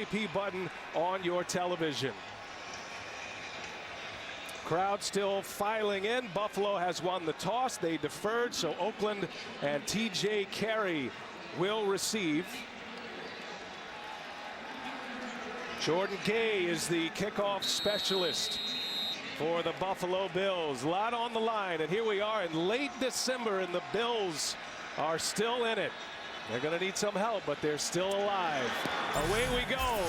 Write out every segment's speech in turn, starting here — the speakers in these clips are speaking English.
RSVP button on your television. Crowd still filing in. Buffalo has won the toss. They deferred, so Oakland and TJ Carey will receive. Jordan Gay is the kickoff specialist for the Buffalo Bills. A lot on the line, and here we are in late December, and the Bills are still in it. They're going to need some help, but they're still alive. Away we go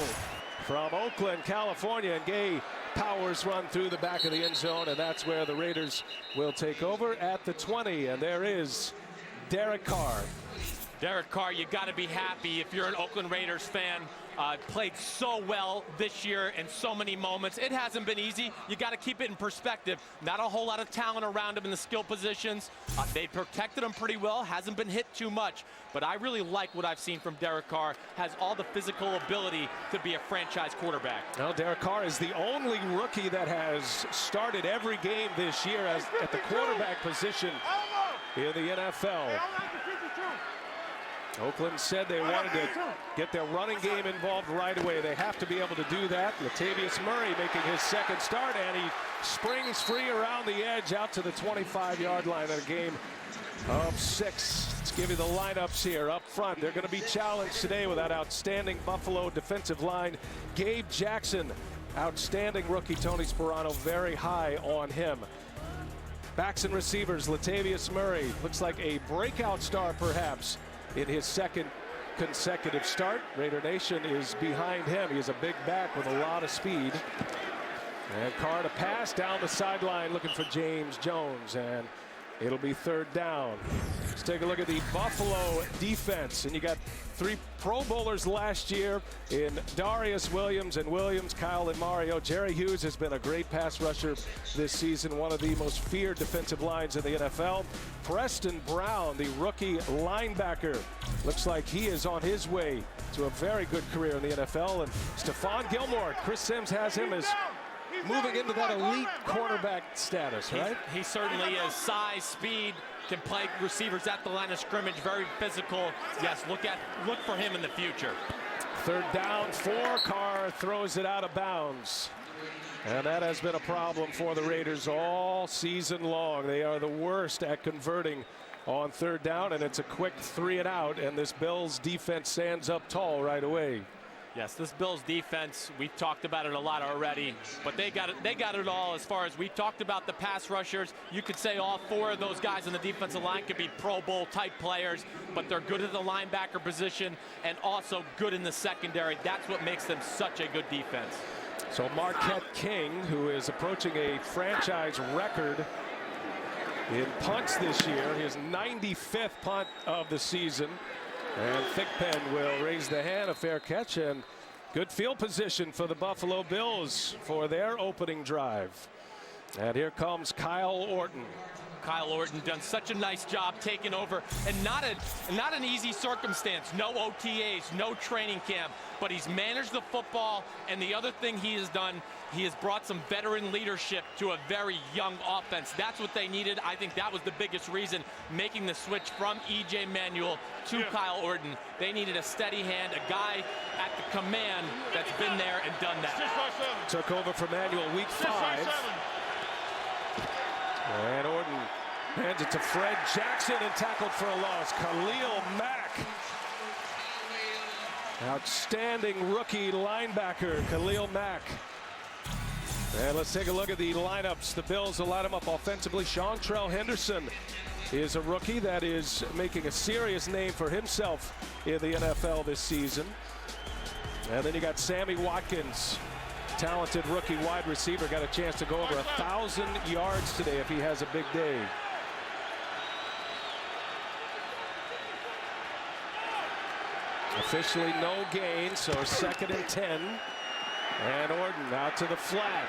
from Oakland, California, and Gay powers run through the back of the end zone, and that's where the Raiders will take over at the 20. And there is Derek Carr. Derek Carr, you got to be happy if you're an Oakland Raiders fan. Played so well this year in so many moments. It hasn't been easy. You got to keep it in perspective. Not a whole lot of talent around him in the skill positions. They protected him pretty well. Hasn't been hit too much. But I really like what I've seen from Derek Carr. Has all the physical ability to be a franchise quarterback. Well, Derek Carr is the only rookie that has started every game this year at the quarterback position in the NFL. Oakland said they wanted to get their running game involved right away. They have to be able to do that. Latavius Murray making his second start, and he springs free around the edge out to the 25-yard line in a game of 6. Let's give you the lineups here up front. They're going to be challenged today with that outstanding Buffalo defensive line. Gabe Jackson, outstanding rookie. Tony Sperano very high on him. Backs and receivers, Latavius Murray looks like a breakout star perhaps in his second consecutive start. Raider Nation is behind him. He is a big back with a lot of speed. And Carr to pass down the sideline looking for James Jones, and it'll be third down. Let's take a look at the Buffalo defense, and you got 3 Pro Bowlers last year in Darius Williams and Williams, Kyle and Mario. Jerry Hughes has been a great pass rusher this season, one of the most feared defensive lines in the NFL. Preston Brown, the rookie linebacker, looks like he is on his way to a very good career in the NFL. And Stephon Gilmore, Chris Sims has him as moving into that elite cornerback status, right? He certainly is. Size, speed, can play receivers at the line of scrimmage, very physical. Yes, look for him in the future. Third down, 4. Carr throws it out of bounds. And that has been a problem for the Raiders all season long. They are the worst at converting on third down, and it's a quick 3 and out, and this Bills defense stands up tall right away. Yes, this Bills defense, we've talked about it a lot already, but they got it all as far as we talked about the pass rushers. You could say all 4 of those guys in the defensive line could be Pro Bowl type players, but they're good at the linebacker position and also good in the secondary. That's what makes them such a good defense. So Marquette King, who is approaching a franchise record in punts this year, his 95th punt of the season. And Thigpen will raise the hand, a fair catch, and good field position for the Buffalo Bills for their opening drive. And here comes Kyle Orton. Kyle Orton done such a nice job taking over, and not an easy circumstance. No OTAs, no training camp, but he's managed the football, and the other thing he has done, he has brought some veteran leadership to a very young offense. That's what they needed. I think that was the biggest reason, making the switch from E.J. Manuel to Kyle Orton. They needed a steady hand, a guy at the command that's been there and done that. Took over for Manuel week 5. And Orton hands it to Fred Jackson and tackled for a loss. Khalil Mack. Outstanding rookie linebacker, Khalil Mack. And let's take a look at the lineups. The Bills will line them up offensively. Seantrell Henderson is a rookie that is making a serious name for himself in the NFL this season. And then you got Sammy Watkins, talented rookie wide receiver, got a chance to go over 1,000 yards today if he has a big day. Officially no gain, so 2nd and 10. And Orton out to the flat.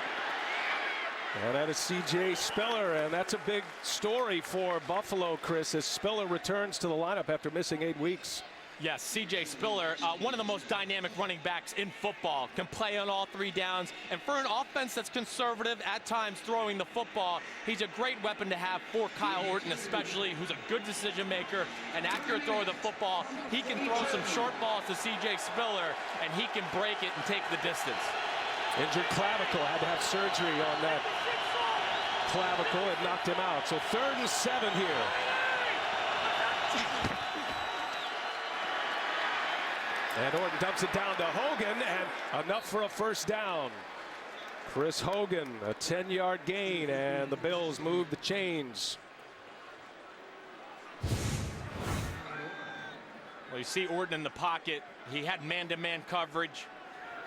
And that is C.J. Spiller, and that's a big story for Buffalo, Chris, as Spiller returns to the lineup after missing 8 weeks. Yes, C.J. Spiller, one of the most dynamic running backs in football, can play on all 3 downs. And for an offense that's conservative, at times throwing the football, he's a great weapon to have for Kyle Orton, especially, who's a good decision maker, an accurate thrower of the football. He can throw some short balls to C.J. Spiller, and he can break it and take the distance. Injured clavicle, had to have surgery on that clavicle. It knocked him out. So 3rd and 7 here. And Orton dumps it down to Hogan, and enough for a first down. Chris Hogan, a 10-yard gain, and the Bills move the chains. Well, you see Orton in the pocket. He had man-to-man coverage.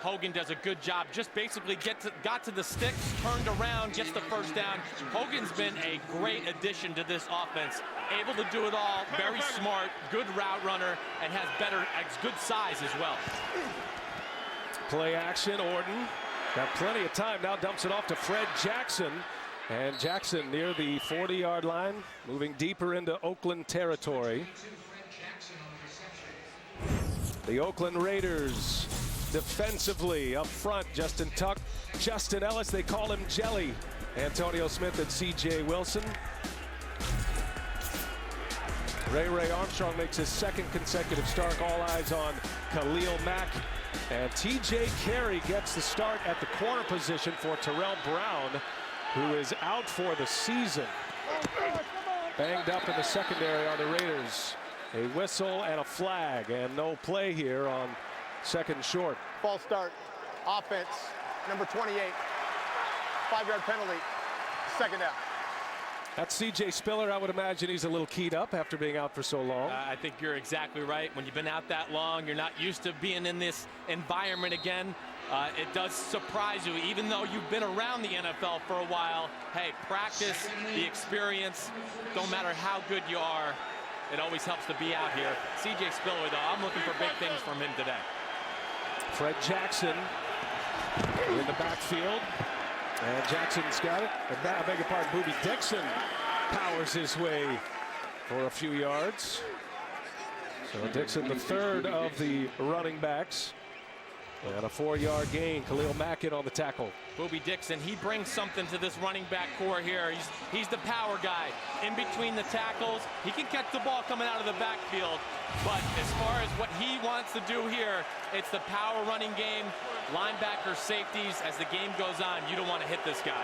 Hogan does a good job. Just basically got to the sticks, turned around, gets the first down. Hogan's been a great addition to this offense. Able to do it all, very smart, good route runner, and has good size as well. Play action, Orton. Got plenty of time, now dumps it off to Fred Jackson. And Jackson near the 40-yard line, moving deeper into Oakland territory. The Oakland Raiders defensively up front, Justin Tuck, Justin Ellis, they call him Jelly. Antonio Smith and C.J. Wilson. Ray Armstrong makes his 2nd consecutive start. All eyes on Khalil Mack. And T.J. Carey gets the start at the corner position for Terrell Brown, who is out for the season. Banged up in the secondary are the Raiders. A whistle and a flag, and no play here on 2nd short. False start. Offense, number 28. 5-yard penalty. 2nd down. That's C.J. Spiller. I would imagine he's a little keyed up after being out for so long. I think you're exactly right. When you've been out that long, you're not used to being in this environment again. It does surprise you, even though you've been around the NFL for a while. Hey, practice, the experience, don't matter how good you are, it always helps to be out here. C.J. Spiller, though, I'm looking for big things from him today. Fred Jackson in the backfield. And Jackson's got it. I beg your pardon, Booby Dixon powers his way for a few yards. So Dixon, the 3rd of the running backs. And a 4-yard gain. Khalil Mack in on the tackle. Booby Dixon, he brings something to this running back core here. He's the power guy. In between the tackles, he can catch the ball coming out of the backfield. But as far as what he wants to do here, it's the power running game, linebacker safeties. As the game goes on, you don't want to hit this guy.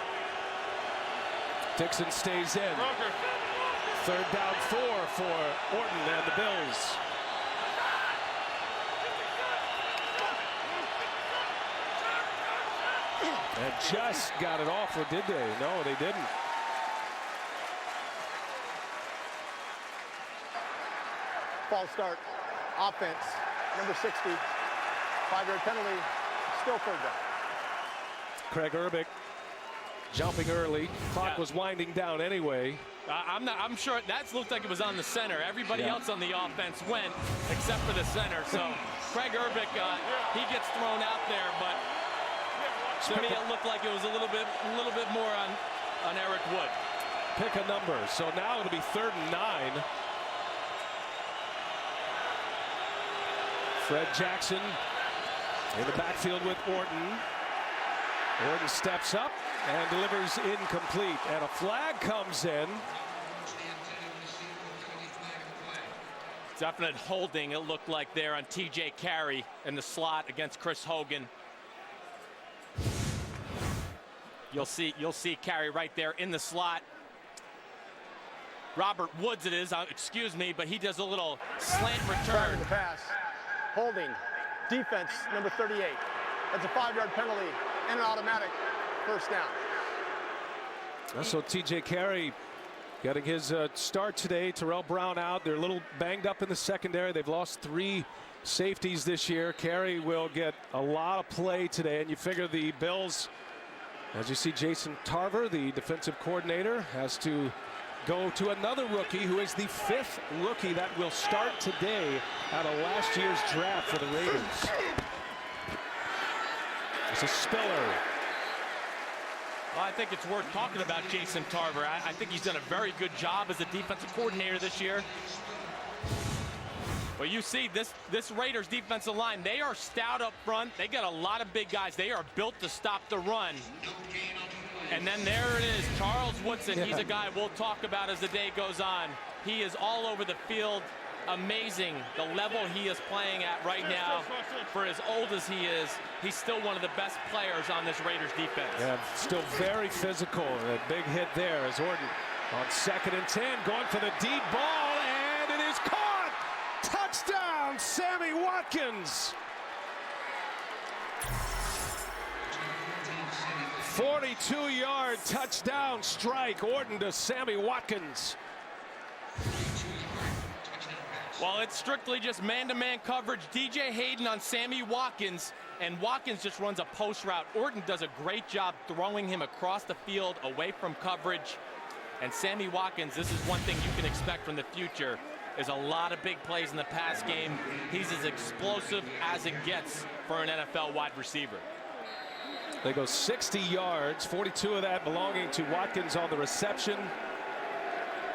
Dixon stays in. 3rd down 4 for Orton and the Bills. And just got it off, or did they? No, they didn't. False start. Offense, number 60. 5-yard penalty. Still 3rd down. Craig Urbick jumping early. Clock was winding down anyway. I'm sure that looked like it was on the center. Everybody else on the offense went except for the center. So Craig Urbick, he gets thrown out there, but to me it looked like it was a little bit more on Eric Wood. Pick a number. So now it'll be 3rd and 9. Fred Jackson in the backfield with Orton. Orton steps up and delivers incomplete. And a flag comes in. Definite holding, it looked like there on T.J. Carey in the slot against Chris Hogan. You'll see Carey right there in the slot. Robert Woods it is, excuse me, but he does a little slant return. The pass. Holding. Defense, number 38. That's a 5-yard penalty and an automatic 1st down. So T.J. Carey getting his start today. Terrell Brown out. They're a little banged up in the secondary. They've lost 3 safeties this year. Carey will get a lot of play today, and you figure the Bills, as you see, Jason Tarver, the defensive coordinator, has to go to another rookie who is the 5th rookie that will start today out of last year's draft for the Raiders. This is Spiller. Well, I think it's worth talking about Jason Tarver. I think he's done a very good job as a defensive coordinator this year. Well, you see this Raiders defensive line, they are stout up front. They got a lot of big guys. They are built to stop the run. And then there it is, Charles Woodson. He's a guy we'll talk about as the day goes on. He is all over the field. Amazing the level he is playing at right now. For as old as he is, he's still one of the best players on this Raiders defense. Yeah, still very physical. A big hit there as Orton on 2nd and 10, going for the deep ball, and it is caught! Touchdown, Sammy Watkins! 42-yard touchdown strike, Orton to Sammy Watkins. Well, it's strictly just man-to-man coverage. DJ Hayden on Sammy Watkins, and Watkins just runs a post route. Orton does a great job throwing him across the field away from coverage. And Sammy Watkins, this is one thing you can expect from the future, is a lot of big plays in the pass game. He's as explosive as it gets for an NFL wide receiver. They go 60 yards, 42 of that belonging to Watkins on the reception.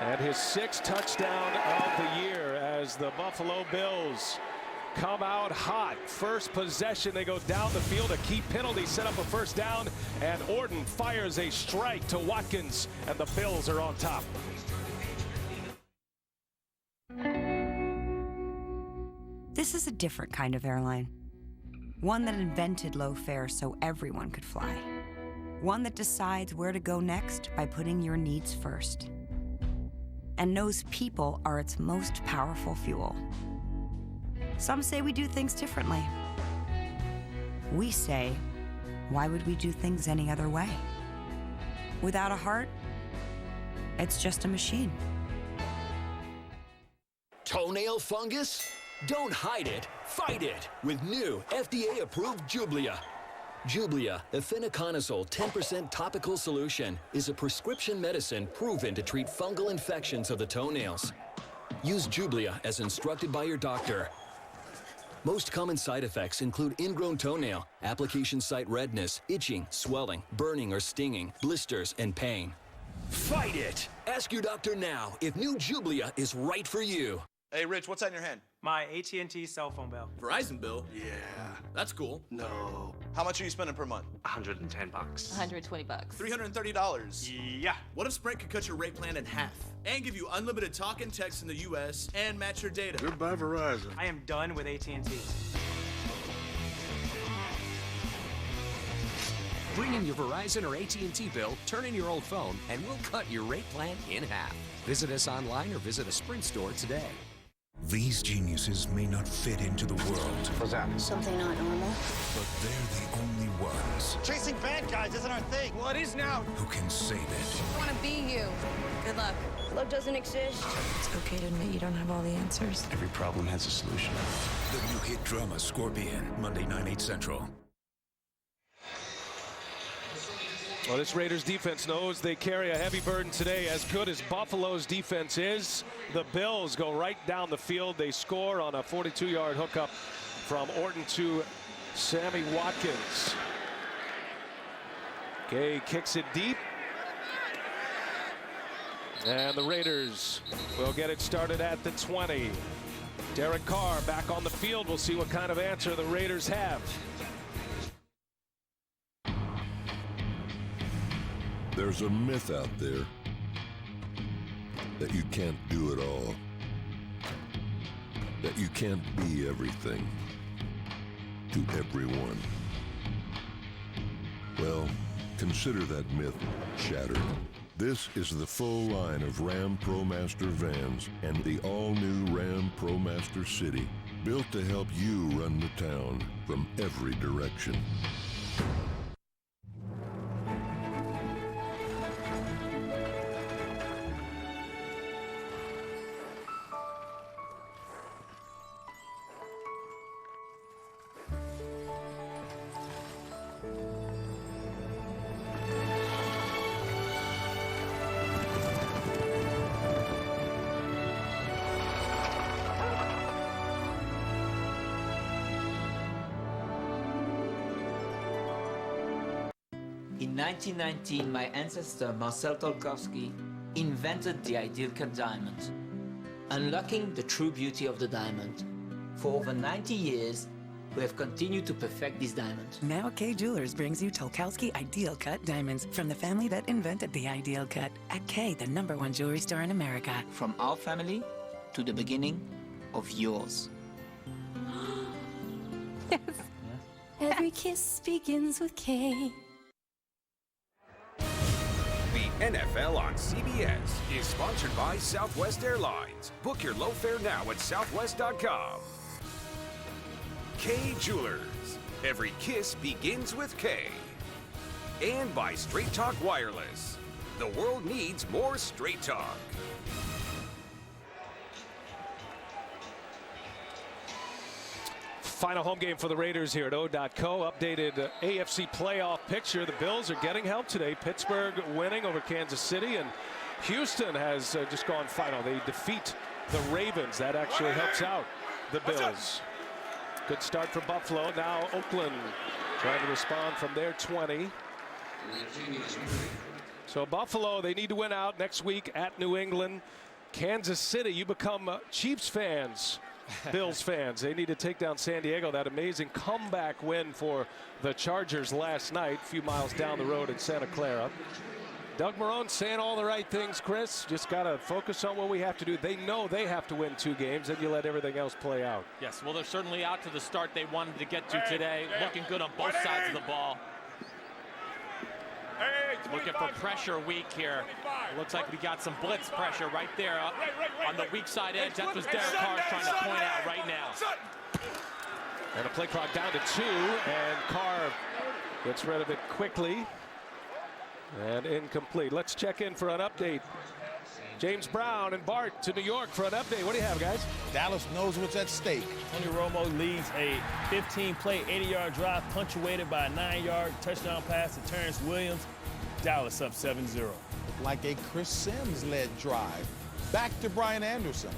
And his 6th touchdown of the year as the Buffalo Bills come out hot. First possession, they go down the field. A key penalty set up a first down, and Orton fires a strike to Watkins, and the Bills are on top. This is a different kind of airline. One that invented low fares so everyone could fly. One that decides where to go next by putting your needs first. And knows people are its most powerful fuel. Some say we do things differently. We say, why would we do things any other way? Without a heart, it's just a machine. Toenail fungus? Don't hide it, fight it with new FDA-approved Jublia. Jublia, a fenoconazole 10% topical solution, is a prescription medicine proven to treat fungal infections of the toenails. Use Jublia as instructed by your doctor. Most common side effects include ingrown toenail, application site redness, itching, swelling, burning or stinging, blisters, and pain. Fight it! Ask your doctor now if new Jublia is right for you. Hey, Rich, what's that in your hand? My AT&T cell phone bill. Verizon bill? Yeah. That's cool. No. How much are you spending per month? $110. $120. $330. Yeah. What if Sprint could cut your rate plan in half and give you unlimited talk and text in the U.S. and match your data? Goodbye, Verizon. I am done with AT&T. Bring in your Verizon or AT&T bill, turn in your old phone, and we'll cut your rate plan in half. Visit us online or visit a Sprint store today. These geniuses may not fit into the world. What's that? Something not normal. But they're the only ones Chasing bad guys isn't our thing. Well, it is now. who can save it. I want to be you. Good luck. Love doesn't exist. It's okay to admit you don't have all the answers. Every problem has a solution. The new hit drama Scorpion, Monday, 9/8 Central. Well, this Raiders defense knows they carry a heavy burden today. As good as Buffalo's defense is, the Bills go right down the field. They score on a 42-yard hookup from Orton to Sammy Watkins. Gay kicks it deep. And the Raiders will get it started at the 20. Derek Carr back on the field. We'll see what kind of answer the Raiders have. There's a myth out there that you can't do it all, that you can't be everything to everyone. Well, consider that myth shattered. This is the full line of Ram ProMaster vans and the all-new Ram ProMaster City, built to help you run the town from every direction. In 1919, my ancestor Marcel Tolkowski invented the ideal cut diamond, unlocking the true beauty of the diamond. For over 90 years, we have continued to perfect this diamond. Now Kay Jewelers brings you Tolkowski Ideal Cut diamonds from the family that invented the Ideal Cut. At Kay, the #1 jewelry store in America. From our family to the beginning of yours. Yes. Every kiss begins with K. The NFL on CBS is sponsored by Southwest Airlines. Book your low fare now at southwest.com. K Jewelers. Every kiss begins with K. And by Straight Talk Wireless. The world needs more Straight Talk. Final home game for the Raiders here at O.co. Updated AFC playoff picture. The Bills are getting help today. Pittsburgh winning over Kansas City, and Houston has just gone final. They defeat the Ravens. That actually helps out the Bills. Good start for Buffalo. Now Oakland trying to respond from their 20. So Buffalo, they need to win out next week at New England. Kansas City, you become Chiefs fans. Bills fans, they need to take down San Diego. That amazing comeback win for the Chargers last night, a few miles down the road in Santa Clara. Doug Marrone saying all the right things, Chris. Just got to focus on what we have to do. They know they have to win 2 games, and you let everything else play out. Yes, well, they're certainly out to the start they wanted to get to today. Looking good on both sides of the ball. Looking for pressure weak here. It looks like we got some blitz pressure right there on the weak side edge. That's what Derek Carr is trying to point out right now. And a play clock down to 2, and Carr gets rid of it quickly. And incomplete. Let's check in for an update. James Brown and Bart to New York for an update. What do you have, guys? Dallas knows what's at stake. Tony Romo leads a 15-play, 80-yard drive punctuated by a 9-yard touchdown pass to Terrence Williams. Dallas up 7-0. Like a Chris Sims-led drive. Back to Brian Anderson.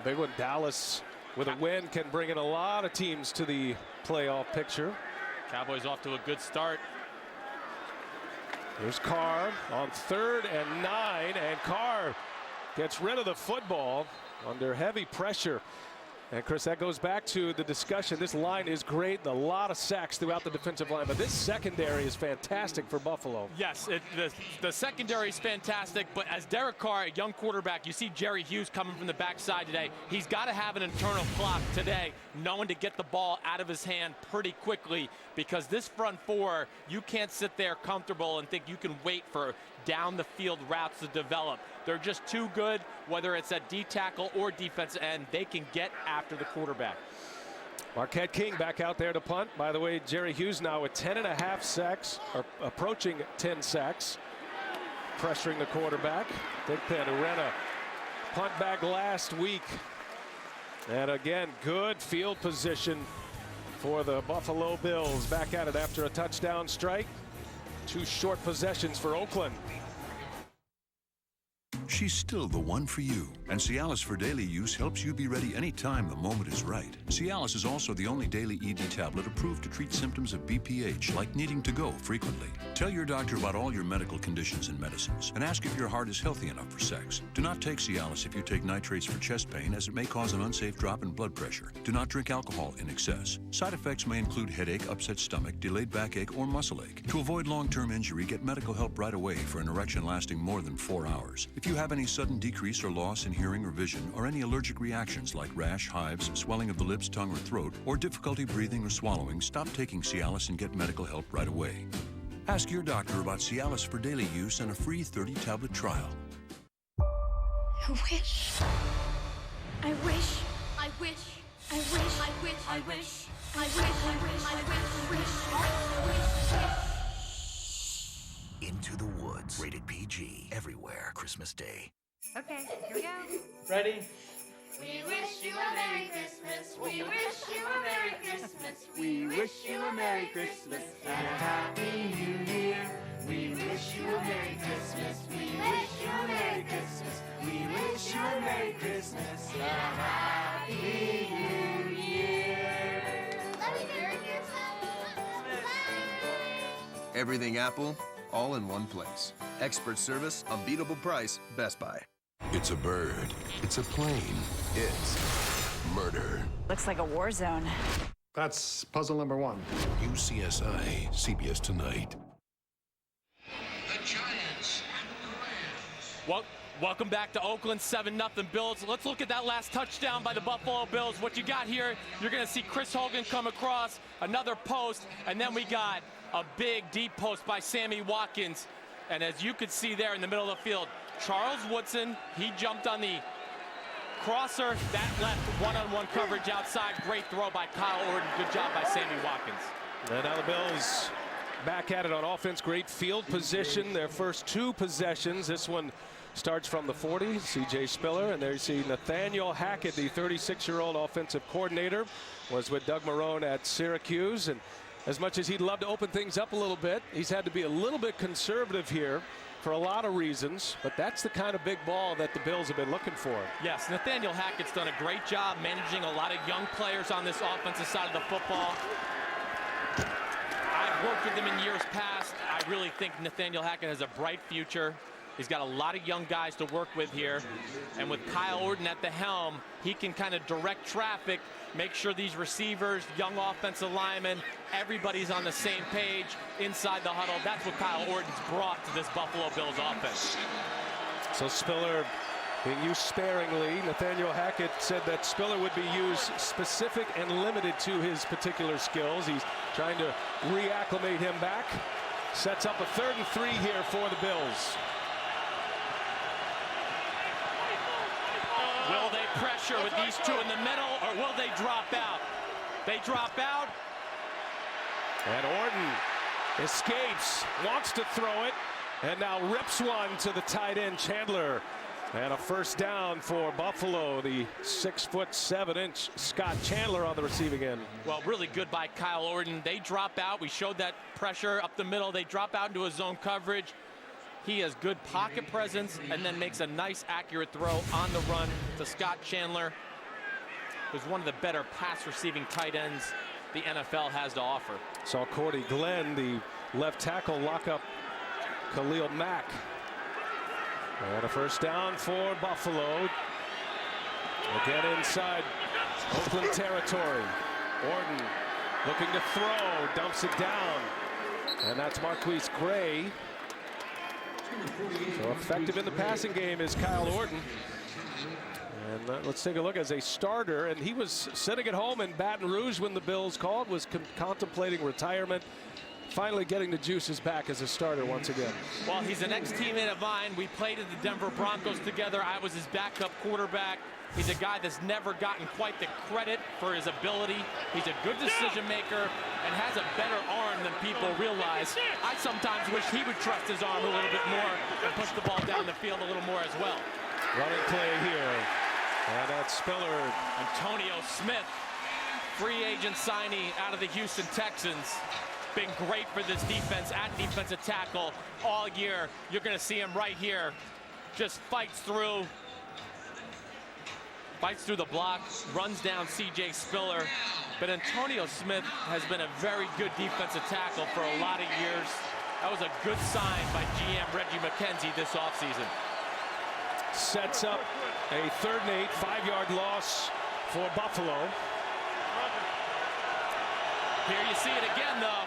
Big one. Dallas with a win can bring in a lot of teams to the playoff picture. Cowboys off to a good start. Here's Carr on 3rd and 9, and Carr gets rid of the football under heavy pressure. And Chris, that goes back to the discussion. This line is great, a lot of sacks throughout the defensive line, but this secondary is fantastic for Buffalo. Yes, the secondary is fantastic, but as Derek Carr, a young quarterback, you see Jerry Hughes coming from the backside today. He's got to have an internal clock today, knowing to get the ball out of his hand pretty quickly, because this front four, you can't sit there comfortable and think you can wait for down the field routes to develop. They're just too good, whether it's at D tackle or defense end. They can get after the quarterback. Marquette King back out there to punt. By the way, Jerry Hughes now with 10.5 sacks, or approaching 10 sacks, pressuring the quarterback. Big Pen, who ran a punt back last week. And again, good field position for the Buffalo Bills. Back at it after a touchdown strike. 2 short possessions for Oakland. She's still the one for you, and Cialis for daily use helps you be ready anytime the moment is right. Cialis is also the only daily ED tablet approved to treat symptoms of BPH, like needing to go frequently. Tell your doctor about all your medical conditions and medicines, and ask if your heart is healthy enough for sex. Do not take Cialis if you take nitrates for chest pain, as it may cause an unsafe drop in blood pressure. Do not drink alcohol in excess. Side effects may include headache, upset stomach, delayed backache, or muscle ache. To avoid long-term injury, get medical help right away for an erection lasting more than 4 hours. If you have any sudden decrease or loss in hearing or vision, or any allergic reactions like rash, hives, swelling of the lips, tongue, or throat, or difficulty breathing or swallowing, stop taking Cialis and get medical help right away. Ask your doctor about Cialis for daily use and a free 30-tablet trial. I wish. I wish. I wish. I wish. I wish. I wish. I wish. I wish. I wish. I wish. Into the Woods. Rated PG. Everywhere Christmas Day. Okay, here we go. Ready? We wish you a Merry Christmas. We wish you a Merry Christmas. We wish you a Merry Christmas and a Happy New Year. We wish you a Merry Christmas. We wish you a Merry Christmas. We wish you a Merry Christmas and a Happy New Year. Let me hear your Everything Apple, all in one place. Expert service, unbeatable price, Best Buy. It's a bird. It's a plane. It's murder. Looks like a war zone. That's puzzle number 1. UCSI, CBS Tonight. Welcome back to Oakland, 7-0 Bills. Let's look at that last touchdown by the Buffalo Bills. What you got here, you're going to see Chris Hogan come across, another post, and then we got a big deep post by Sammy Watkins. And as you could see there in the middle of the field, Charles Woodson, he jumped on the crosser. That left one-on-one coverage outside. Great throw by Kyle Orton. Good job by Sammy Watkins. And now the Bills back at it on offense. Great field position. Their first 2 possessions. This one starts from the 40, C.J. Spiller, and there you see Nathaniel Hackett, the 36-year-old offensive coordinator, was with Doug Marrone at Syracuse. And as much as he'd love to open things up a little bit, he's had to be a little bit conservative here for a lot of reasons, but that's the kind of big ball that the Bills have been looking for. Yes, Nathaniel Hackett's done a great job managing a lot of young players on this offensive side of the football. I've worked with him in years past. I really think Nathaniel Hackett has a bright future. He's got a lot of young guys to work with here. And with Kyle Orton at the helm, he can kind of direct traffic, make sure these receivers, young offensive linemen, everybody's on the same page inside the huddle. That's what Kyle Orton's brought to this Buffalo Bills offense. So Spiller being used sparingly. Nathaniel Hackett said that Spiller would be used specific and limited to his particular skills. He's trying to reacclimate him back. Sets up a 3rd and 3 here for the Bills. Will they pressure with these 2 in the middle, or will they drop out? They drop out. And Orton escapes, wants to throw it, and now rips one to the tight end, Chandler. And a first down for Buffalo, the 6'7" Scott Chandler on the receiving end. Well, really good by Kyle Orton. They drop out. We showed that pressure up the middle. They drop out into a zone coverage. He has good pocket presence and then makes a nice, accurate throw on the run to Scott Chandler, who's one of the better pass receiving tight ends the NFL has to offer. Saw Cordy Glenn, the left tackle, lock up Khalil Mack. And a first down for Buffalo. Again inside Oakland territory. Orton looking to throw, dumps it down. And that's Marquise Gray. So effective in the passing game is Kyle Orton. And let's take a look as a starter. And he was sitting at home in Baton Rouge when the Bills called, was contemplating retirement. Finally getting the juices back as a starter once again. Well, he's an ex-teammate of mine. We played at the Denver Broncos together. I was his backup quarterback. He's a guy that's never gotten quite the credit for his ability. He's a good decision maker and has a better arm than people realize. I sometimes wish he would trust his arm a little bit more and push the ball down the field a little more as well. Running play here. And that's Spiller. Antonio Smith, free agent signee out of the Houston Texans. Been great for this defense at defensive tackle all year. You're going to see him right here. Just fights through the block, runs down C.J. Spiller. But Antonio Smith has been a very good defensive tackle for a lot of years. That was a good sign by GM Reggie McKenzie this offseason. Sets up a 3rd and 8, 5-yard loss for Buffalo. Here you see it again, though.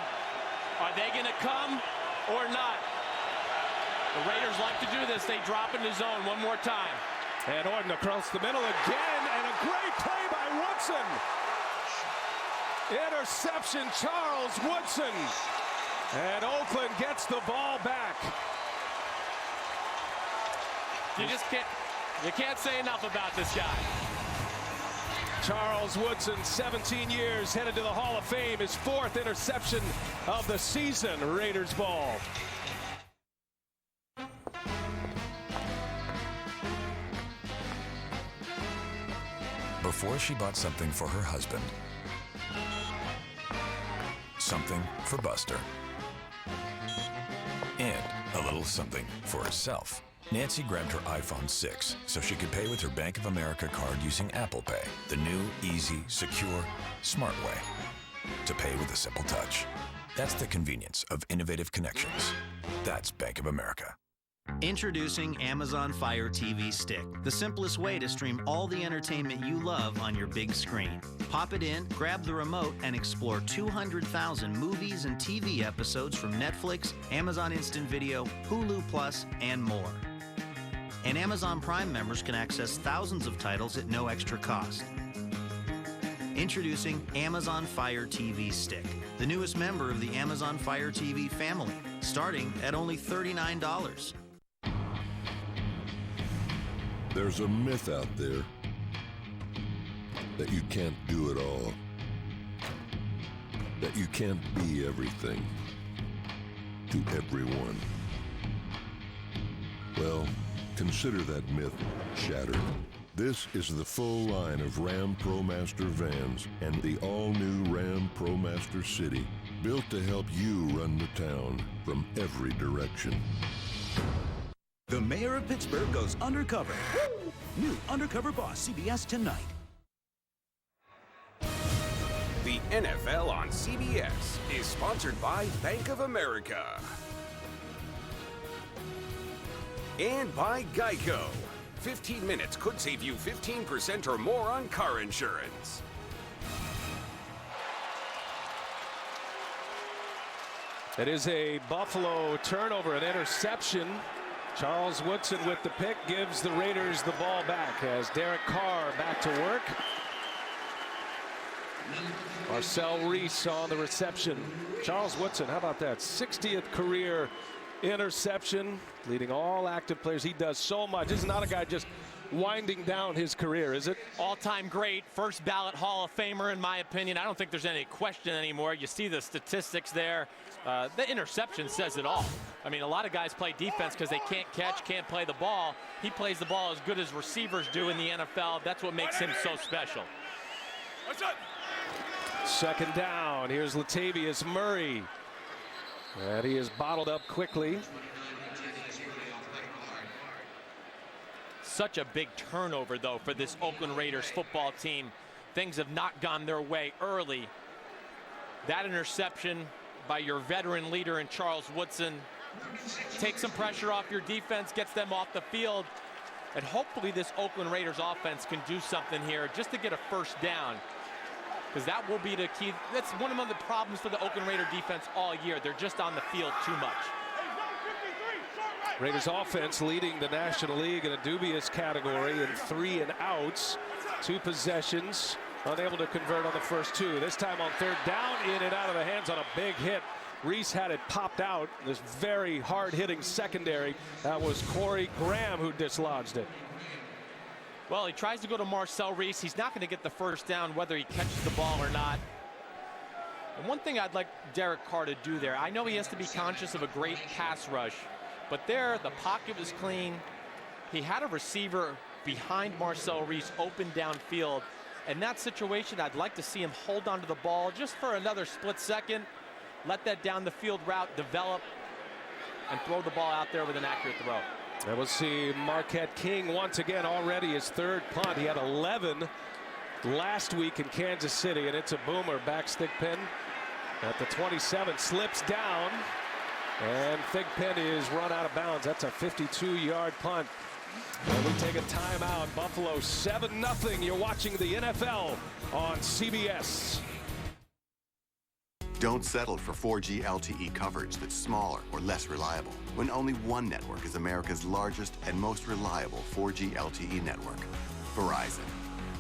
Are they going to come or not? The Raiders like to do this. They drop into zone one more time. And Orton across the middle again, and a great play by Woodson. Interception, Charles Woodson. And Oakland gets the ball back. You can't say enough about this guy. Charles Woodson, 17 years, headed to the Hall of Fame. His 4th interception of the season. Raiders ball. Before she bought something for her husband, something for Buster, and a little something for herself, Nancy grabbed her iPhone 6 so she could pay with her Bank of America card using Apple Pay, the new, easy, secure, smart way to pay with a simple touch. That's the convenience of innovative connections. That's Bank of America. Introducing Amazon Fire TV Stick, the simplest way to stream all the entertainment you love on your big screen. Pop it in, grab the remote, and explore 200,000 movies and TV episodes from Netflix, Amazon Instant Video, Hulu Plus, and more. And Amazon Prime members can access thousands of titles at no extra cost. Introducing Amazon Fire TV Stick, the newest member of the Amazon Fire TV family, starting at only $39. There's a myth out there that you can't do it all, that you can't be everything to everyone. Well, consider that myth shattered. This is the full line of Ram ProMaster vans and the all-new Ram ProMaster City, built to help you run the town from every direction. The mayor of Pittsburgh goes undercover. New Undercover Boss, CBS tonight. The NFL on CBS is sponsored by Bank of America. And by Geico. 15 minutes could save you 15% or more on car insurance. It is a Buffalo turnover, an interception. Charles Woodson with the pick gives the Raiders the ball back as Derek Carr back to work. Marcel Reese on the reception. Charles Woodson, how about that? 60th career interception, leading all active players. He does so much. This is not a guy just winding down his career, is it? All-time great, first ballot Hall of Famer, in my opinion. I don't think there's any question anymore. You see the statistics there. The interception says it all. I mean, a lot of guys play defense because they can't catch, can't play the ball. He plays the ball as good as receivers do in the NFL. That's what makes him so special. Second down. Here's Latavius Murray. And he is bottled up quickly. Such a big turnover, though, for this Oakland Raiders football team. Things have not gone their way early. That interception by your veteran leader in Charles Woodson takes some pressure off your defense, gets them off the field, and hopefully this Oakland Raiders offense can do something here just to get a first down, because that will be the key. That's one of the problems for the Oakland Raider defense all year. They're just on the field too much. Raiders offense leading the National League in a dubious category in 3 and outs. 2 possessions, unable to convert on the first 2. This time on third down, in and out of the hands on a big hit. Reese had it popped out. This very hard-hitting secondary. That was Corey Graham who dislodged it. Well, he tries to go to Marcel Reese. He's not going to get the first down whether he catches the ball or not. And one thing I'd like Derek Carr to do there, I know he has to be conscious of a great pass rush, but there the pocket was clean. He had a receiver behind Marcel Reese open downfield. In that situation, I'd like to see him hold onto the ball just for another split second, let that down the field route develop, and throw the ball out there with an accurate throw. And we'll see Marquette King once again, already his 3rd punt. He had 11 last week in Kansas City, and it's a boomer. Back Thigpen at the 27, slips down, and Thigpen is run out of bounds. That's a 52-yard punt. And we take a timeout. Buffalo 7-0. You're watching the NFL on CBS. Don't settle for 4G LTE coverage that's smaller or less reliable when only one network is America's largest and most reliable 4G LTE network, Verizon.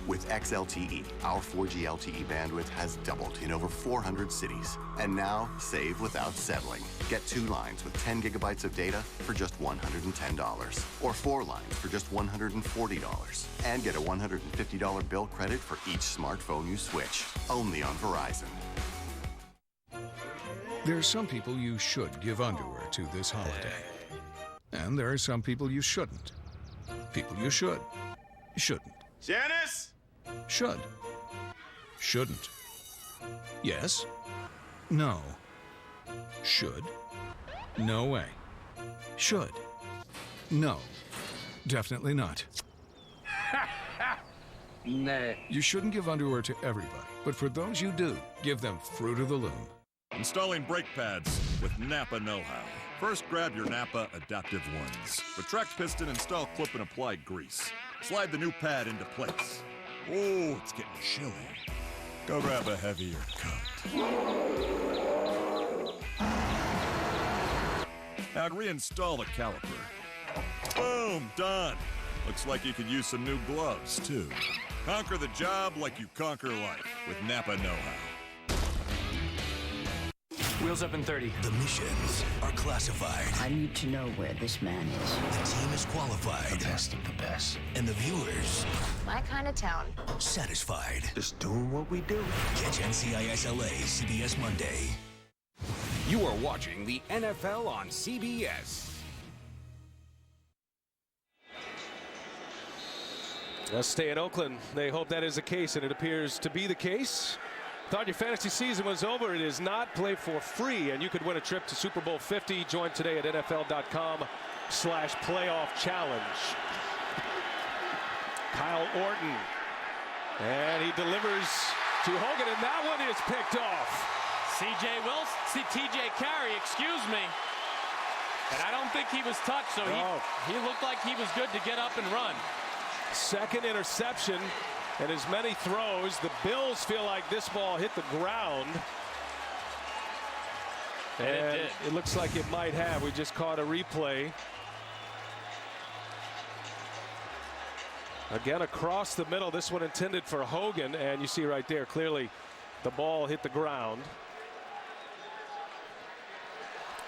With XLTE, our 4G LTE bandwidth has doubled in over 400 cities. And now, save without settling. Get 2 lines with 10 gigabytes of data for just $110. Or 4 lines for just $140. And get a $150 bill credit for each smartphone you switch. Only on Verizon. There are some people you should give underwear to this holiday. And there are some people you shouldn't. People you should. Shouldn't. Janice? Should. Shouldn't. Yes. No. Should. No way. Should. No. Definitely not. Nah. You shouldn't give underwear to everybody, but for those you do, give them Fruit of the Loom. Installing brake pads with Napa know-how. First, grab your Napa Adaptive Ones. Retract piston, install clip and apply grease. Slide the new pad into place. Oh, it's getting chilly. Go grab a heavier coat. Now reinstall the caliper. Boom, done. Looks like you could use some new gloves, too. Conquer the job like you conquer life with Napa know-how. Wheels up in 30. The missions are classified. I need to know where this man is. The team is qualified. The best of the best. And the viewers My kind of town. satisfied. Just doing what we do. Catch NCIS LA, CBS Monday. You are watching the NFL on CBS. Let's stay in Oakland. They hope that is the case, and it appears to be the case. Thought your fantasy season was over. It is not. Play for free, and you could win a trip to Super Bowl 50. Join today at NFL.com/playoff challenge. Kyle Orton. And he delivers to Hogan, and that one is picked off. TJ Carey, excuse me. And I don't think he was touched, so he looked like he was good to get up and run. Second interception. And as many throws, the Bills feel like this ball hit the ground. And it looks like it might have. We just caught a replay. Again, across the middle. This one intended for Hogan. And you see right there, clearly the ball hit the ground.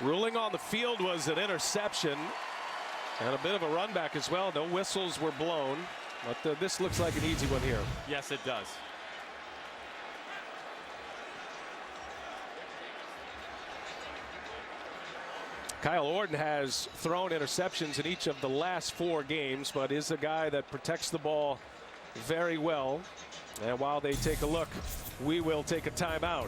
Ruling on the field was an interception. And a bit of a run back as well. No whistles were blown. But this looks like an easy one here. Yes, it does. Kyle Orton has thrown interceptions in each of the last 4 games, but is a guy that protects the ball very well. And while they take a look, we will take a timeout.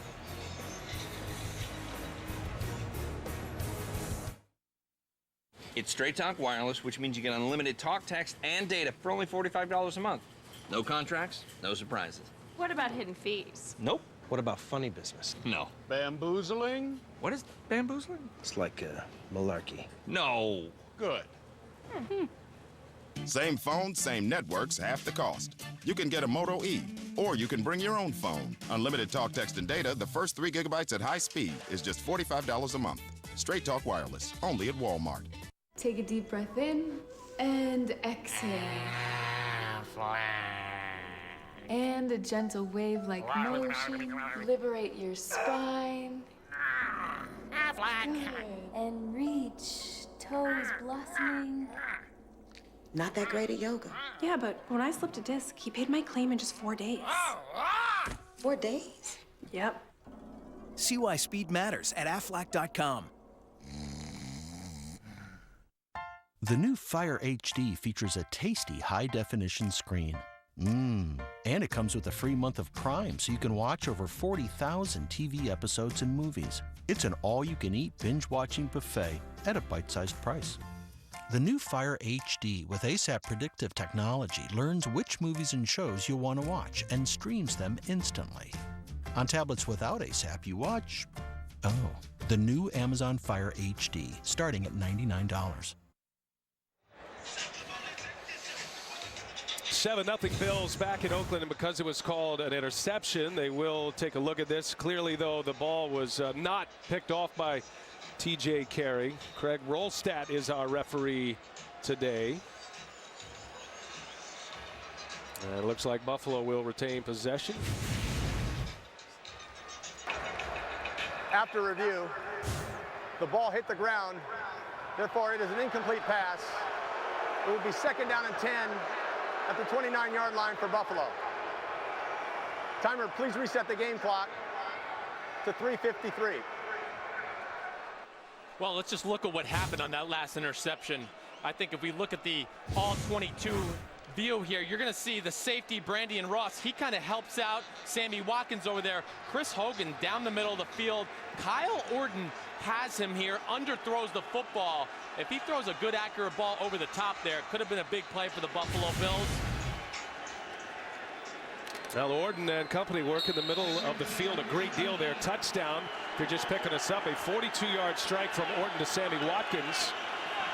It's Straight Talk Wireless, which means you get unlimited talk, text, and data for only $45 a month. No contracts, no surprises. What about hidden fees? Nope. What about funny business? No. Bamboozling? What is bamboozling? It's like malarkey. No. Good. Same phone, same networks, half the cost. You can get a Moto E, or you can bring your own phone. Unlimited talk, text, and data, the first 3 gigabytes at high speed is just $45 a month. Straight Talk Wireless, only at Walmart. Take a deep breath in and exhale. And a gentle wave-like motion. Liberate your spine. Good. And reach, toes blossoming. Not that great at yoga. Yeah, but when I slipped a disc, he paid my claim in just 4 days. 4 days? Yep. See why speed matters at Aflac.com. The new Fire HD features a tasty high-definition screen. And it comes with a free month of Prime, so you can watch over 40,000 TV episodes and movies. It's an all-you-can-eat binge-watching buffet at a bite-sized price. The new Fire HD with ASAP predictive technology learns which movies and shows you'll want to watch and streams them instantly. On tablets without ASAP, you watch... the new Amazon Fire HD, starting at $99. 7-0 Bills back in Oakland, and because it was called an interception, they will take a look at this. Clearly, though, the ball was not picked off by TJ Carey. Craig Rolstadt is our referee today. And it looks like Buffalo will retain possession. After review, the ball hit the ground. Therefore, it is an incomplete pass. It will be 2nd down and 10 at the 29-yard line for Buffalo. Timer, please reset the game clock to 3:53. Well, let's just look at what happened on that last interception. I think if we look at the all-22 view here, you're going to see the safety, Brandon Ross. He kind of helps out Sammy Watkins over there. Chris Hogan down the middle of the field. Kyle Orton has him here, underthrows the football. If he throws a good, accurate ball over the top there, it could have been a big play for the Buffalo Bills. Well, Orton and company work in the middle of the field a great deal there. Touchdown. If you're just picking us up, a 42-yard strike from Orton to Sammy Watkins.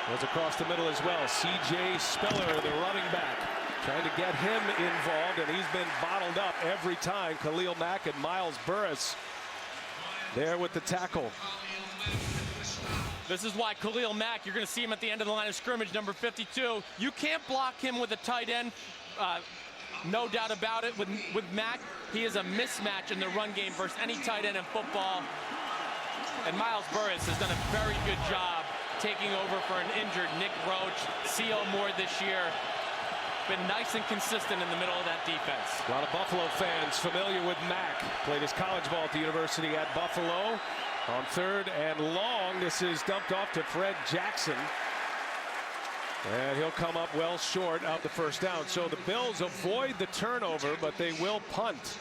Goes across the middle as well. C.J. Spiller, the running back, trying to get him involved, and he's been bottled up every time. Khalil Mack and Miles Burris there with the tackle. This is why Khalil Mack, you're going to see him at the end of the line of scrimmage, number 52. You can't block him with a tight end. No doubt about it. With Mack, he is a mismatch in the run game versus any tight end in football. And Miles Burris has done a very good job taking over for an injured Nick Roach. C.O. Moore this year. Been nice and consistent in the middle of that defense. A lot of Buffalo fans familiar with Mack. Played his college ball at the University at Buffalo. On 3rd and long, this is dumped off to Fred Jackson. And he'll come up well short of the first down. So the Bills avoid the turnover, but they will punt.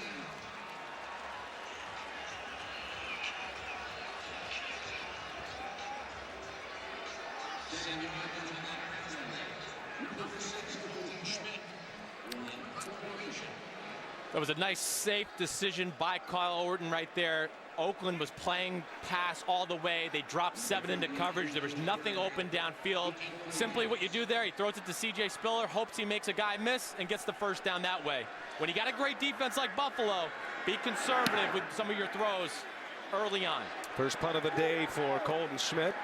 That was a nice, safe decision by Kyle Orton right there. Oakland was playing pass all the way. They dropped 7 into coverage. There was nothing open downfield. Simply what you do there, he throws it to C.J. Spiller, hopes he makes a guy miss, and gets the first down that way. When you got a great defense like Buffalo, be conservative with some of your throws early on. First punt of the day for Colton Schmidt.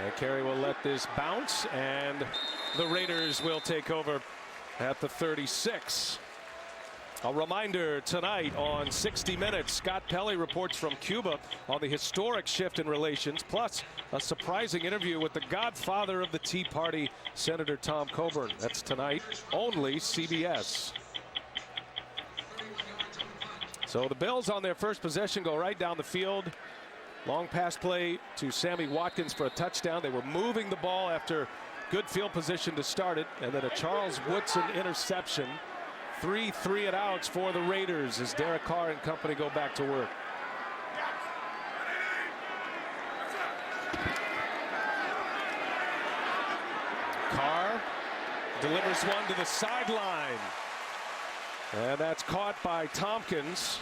And Carey will let this bounce, and the Raiders will take over at the 36. A reminder tonight on 60 Minutes, Scott Pelley reports from Cuba on the historic shift in relations, plus a surprising interview with the godfather of the Tea Party, Senator Tom Coburn. That's tonight, only CBS. So the Bills on their first possession go right down the field. Long pass play to Sammy Watkins for a touchdown. They were moving the ball after good field position to start it, and then a Charles Woodson interception. 3 3-and-outs for the Raiders as Derek Carr and company go back to work. Carr delivers one to the sideline. And that's caught by Tompkins.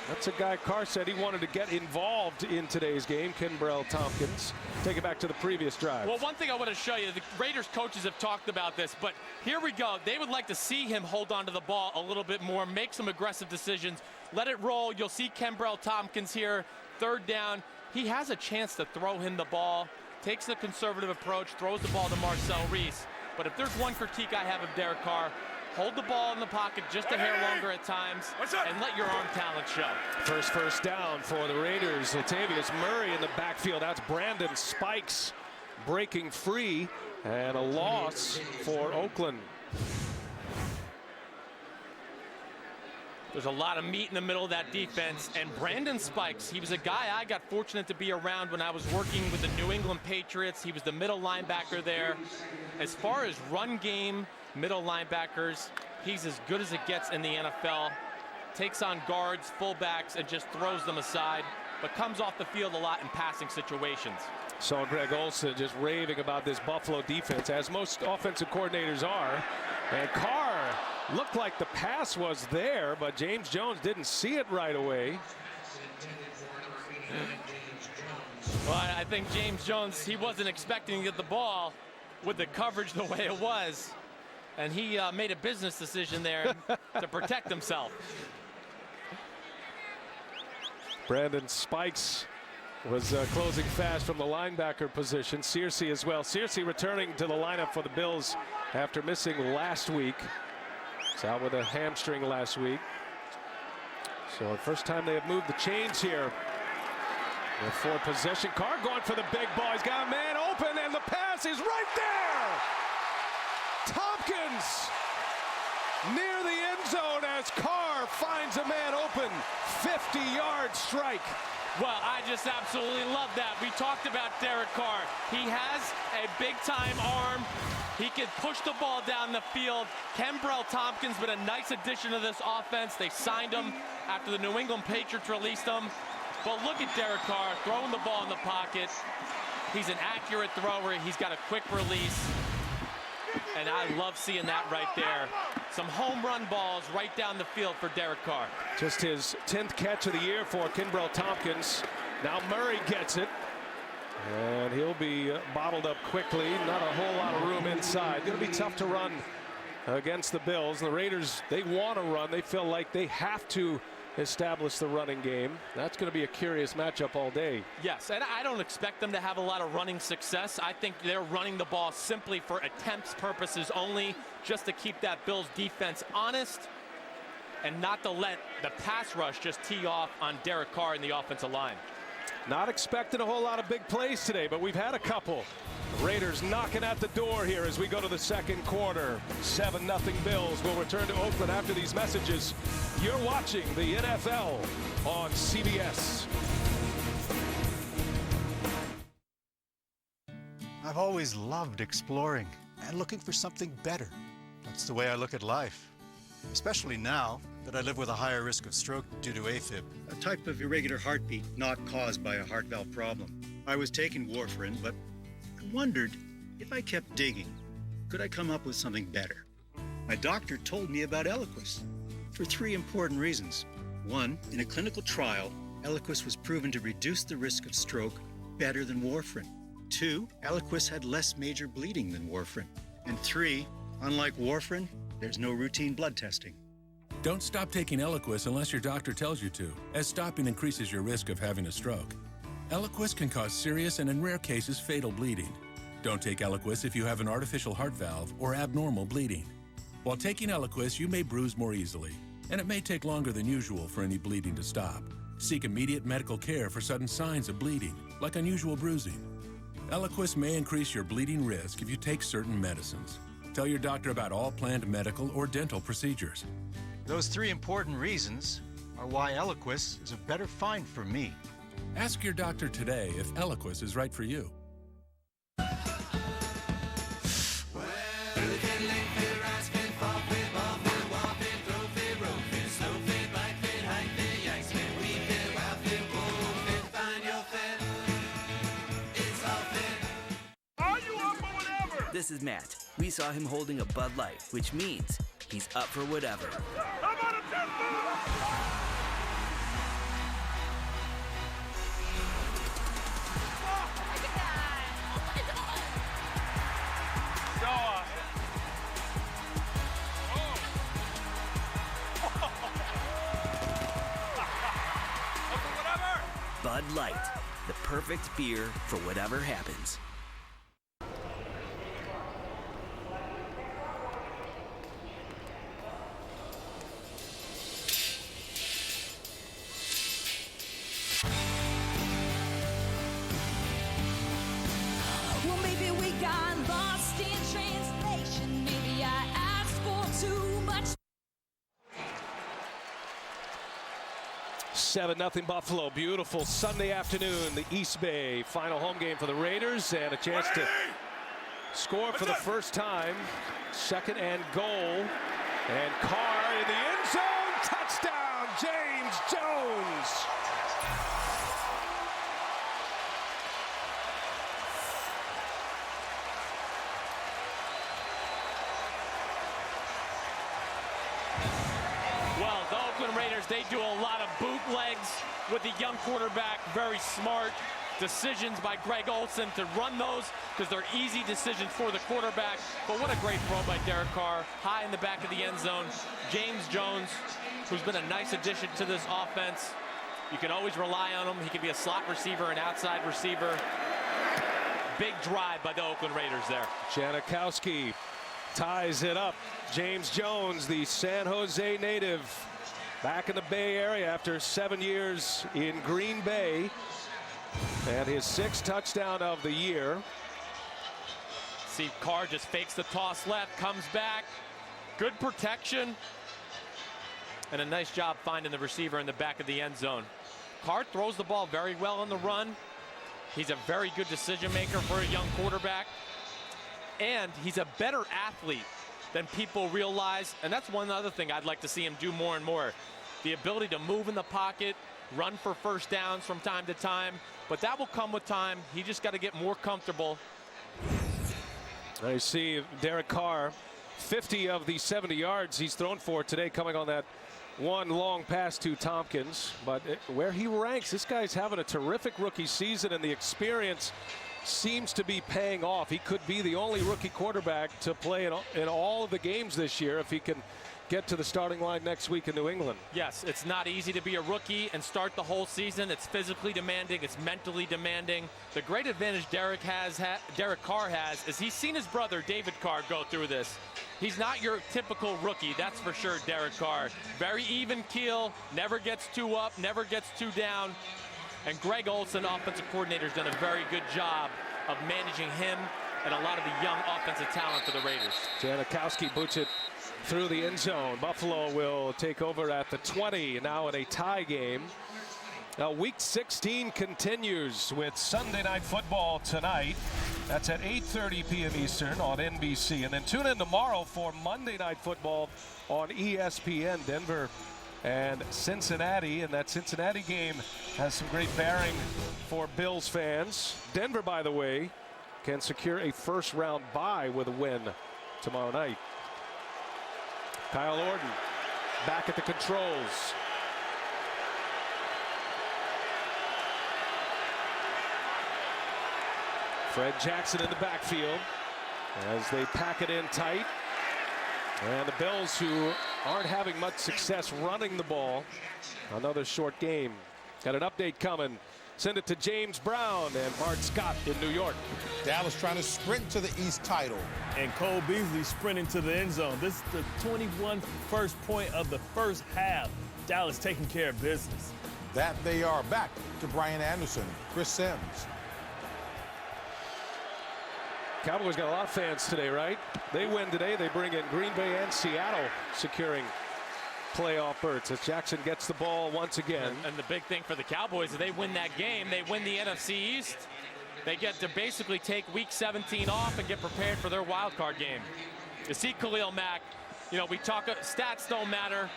That's a guy Carr said he wanted to get involved in today's game, Kenbrell Tompkins. Take it back to the previous drive. Well, one thing I want to show you, the Raiders coaches have talked about this, but here we go. They would like to see him hold on to the ball a little bit more, make some aggressive decisions, let it roll. You'll see Kenbrell Tompkins here, 3rd down. He has a chance to throw him the ball, takes the conservative approach, throws the ball to Marcel Reese. But if there's one critique I have of Derek Carr, hold the ball in the pocket just a hair longer at times and let your arm talent show. First down for the Raiders. Latavius Murray in the backfield. That's Brandon Spikes breaking free, and a loss for Oakland. There's a lot of meat in the middle of that defense, and Brandon Spikes, he was a guy I got fortunate to be around when I was working with the New England Patriots. He was the middle linebacker there. As far as run game, middle linebackers, he's as good as it gets in the NFL. Takes on guards, fullbacks, and just throws them aside, but comes off the field a lot in passing situations. Saw Greg Olson just raving about this Buffalo defense, as most offensive coordinators are. And Carr looked like the pass was there, but James Jones didn't see it right away. Well, I think James Jones, he wasn't expecting to get the ball with the coverage the way it was. And he made a business decision there to protect himself. Brandon Spikes was closing fast from the linebacker position. Searcy as well. Searcy returning to the lineup for the Bills after missing last week. He's out with a hamstring last week. So the first time they have moved the chains here. For possession. Carr going for the big ball. He's got a man open, and the pass is right there. Tompkins near the end zone as Carr finds a man open. 50-yard strike. Well, I just absolutely love that. We talked about Derek Carr. He has a big-time arm. He can push the ball down the field. Kenbrell Tompkins been a nice addition to this offense. They signed him after the New England Patriots released him. But look at Derek Carr throwing the ball in the pocket. He's an accurate thrower. He's got a quick release. And I love seeing that right there. Some home run balls right down the field for Derek Carr. Just his 10th catch of the year for Kimbrel Tompkins. Now Murray gets it. And he'll be bottled up quickly. Not a whole lot of room inside. Going to be tough to run against the Bills. The Raiders, they want to run. They feel like they have to establish the running game. That's going to be a curious matchup all day. Yes, and I don't expect them to have a lot of running success. I think they're running the ball simply for attempts purposes only, just to keep that Bills defense honest and not to let the pass rush just tee off on Derek Carr in the offensive line. Not expecting a whole lot of big plays today, but we've had a couple. The Raiders knocking at the door here as we go to the second quarter. 7-0 Bills. Will return to Oakland after these messages. You're watching the NFL on CBS. I've always loved exploring and looking for something better. That's the way I look at life, especially now that I live with a higher risk of stroke due to AFib, a type of irregular heartbeat not caused by a heart valve problem. I was taking warfarin, but I wondered if I kept digging, could I come up with something better? My doctor told me about Eliquis for 3 important reasons. 1, in a clinical trial, Eliquis was proven to reduce the risk of stroke better than warfarin. 2, Eliquis had less major bleeding than warfarin. And 3, unlike warfarin, there's no routine blood testing. Don't stop taking Eliquis unless your doctor tells you to, as stopping increases your risk of having a stroke. Eliquis can cause serious and, in rare cases, fatal bleeding. Don't take Eliquis if you have an artificial heart valve or abnormal bleeding. While taking Eliquis, you may bruise more easily, and it may take longer than usual for any bleeding to stop. Seek immediate medical care for sudden signs of bleeding, like unusual bruising. Eliquis may increase your bleeding risk if you take certain medicines. Tell your doctor about all planned medical or dental procedures. Those 3 important reasons are why Eliquis is a better find for me. Ask your doctor today if Eliquis is right for you. This is Matt. We saw him holding a Bud Light, which means he's up for whatever. Bud Light, the perfect beer for whatever happens. Well, maybe we got lost in translation. Maybe I asked for too much. 7-0 Buffalo. Beautiful Sunday afternoon. The East Bay final home game for the Raiders, and a chance to score for the first time. 2nd and goal. And Carr in the end zone. Touchdown, James Jones. Well, the Oakland Raiders, they do a lot of bootlegs with the young quarterback. Very smart decisions by Greg Olsen to run those because they're easy decisions for the quarterback. But what a great throw by Derek Carr, high in the back of the end zone. James Jones, who's been a nice addition to this offense. You can always rely on him. He can be a slot receiver, an outside receiver. Big drive by the Oakland Raiders there. Janikowski ties it up. James Jones, the San Jose native, back in the Bay Area after 7 years in Green Bay, and his 6th touchdown of the year. See, Carr just fakes the toss left, comes back. Good protection. And a nice job finding the receiver in the back of the end zone. Carr throws the ball very well on the run. He's a very good decision maker for a young quarterback. And he's a better athlete than people realize. And that's one other thing I'd like to see him do more and more. The ability to move in the pocket, run for first downs from time to time. But that will come with time. He just got to get more comfortable. I see Derek Carr, 50 of the 70 yards he's thrown for today coming on that one long pass to Tompkins. But where he ranks, this guy's having a terrific rookie season, and the experience seems to be paying off. He could be the only rookie quarterback to play in all of the games this year if he can get to the starting line next week in New England. Yes, it's not easy to be a rookie and start the whole season. It's physically demanding. It's mentally demanding. The great advantage Derek Carr has is he's seen his brother David Carr go through this. He's not your typical rookie, that's for sure. Derek Carr, very even keel, never gets too up, never gets too down. And Greg Olson, offensive coordinator, has done a very good job of managing him and a lot of the young offensive talent for the Raiders. Janikowski boots it through the end zone. Buffalo will take over at the 20, now in a tie game. Now, Week 16 continues with Sunday Night Football tonight. That's at 8:30 p.m. Eastern on NBC. And then tune in tomorrow for Monday Night Football on ESPN. Denver and Cincinnati. And that Cincinnati game has some great bearing for Bills fans. Denver, by the way, can secure a first-round bye with a win tomorrow night. Kyle Orton back at the controls. Fred Jackson in the backfield as they pack it in tight. And the Bills, who aren't having much success running the ball, another short game. Got an update coming. Send it to James Brown and Bart Scott in New York. Dallas trying to sprint to the East title. And Cole Beasley sprinting to the end zone. This is the 21st first point of the first half. Dallas taking care of business. That they are. Back to Brian Anderson, Chris Sims. Cowboys got a lot of fans today, right? They win today. They bring in Green Bay and Seattle, securing playoff berths as Jackson gets the ball once again. And the big thing for the Cowboys, if they win that game, they win the NFC East. They get to basically take Week 17 off and get prepared for their wild card game. You see Khalil Mack, you know, we talk, stats don't matter.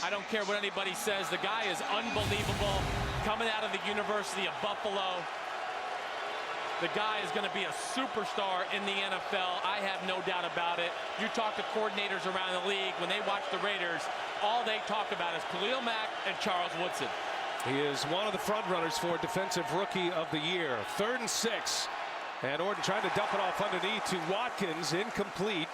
I don't care what anybody says. The guy is unbelievable. Coming out of the University of Buffalo. The guy is going to be a superstar in the NFL. I have no doubt about it. You talk to coordinators around the league, when they watch the Raiders, all they talk about is Khalil Mack and Charles Woodson. He is one of the front runners for Defensive Rookie of the Year. 3rd and 6. And Orton trying to dump it off underneath to Watkins. Incomplete.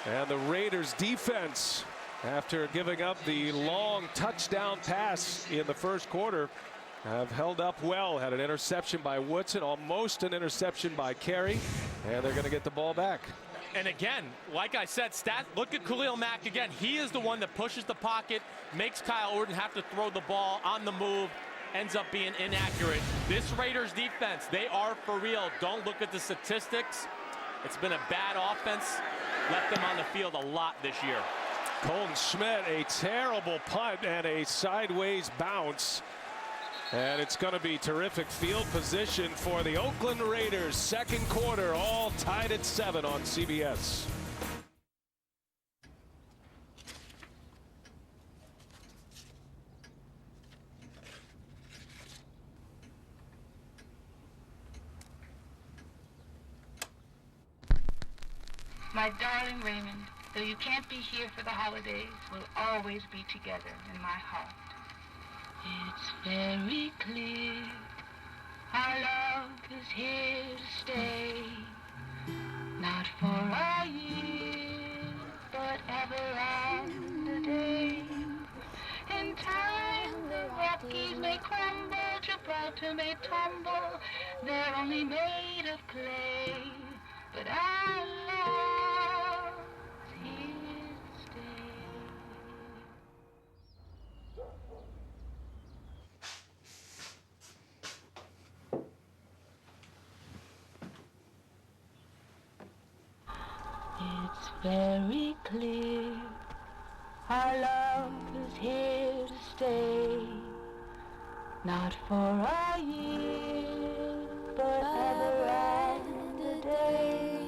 And the Raiders defense, after giving up the long touchdown pass in the first quarter, have held up well. Had an interception by Woodson, almost an interception by Carey, and they're going to get the ball back. And again, like I said, look at Khalil Mack again. He is the one that pushes the pocket, makes Kyle Orton have to throw the ball on the move, ends up being inaccurate. This Raiders defense, they are for real. Don't look at the statistics. It's been a bad offense. Left them on the field a lot this year. Colton Schmidt, a terrible punt and a sideways bounce. And it's going to be terrific field position for the Oakland Raiders. Second quarter, all tied at 7 on CBS. My darling Raymond, though you can't be here for the holidays, we'll always be together in my heart. It's very clear our love is here to stay, not for a year, but ever and a day. In time the Rockies may crumble, Gibraltar may tumble, they're only made of clay, but our love is here to stay. It's very clear our love is here to stay, not for a year, but ever and a day.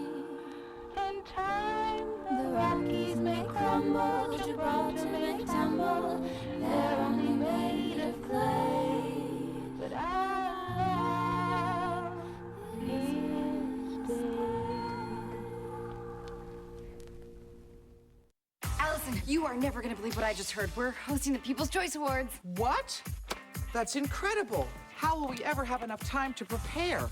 In time the Rockies may crumble, Gibraltar may tumble, they're only made of clay, but our love is here to stay. You are never going to believe what I just heard. We're hosting the People's Choice Awards. What? That's incredible. How will we ever have enough time to prepare?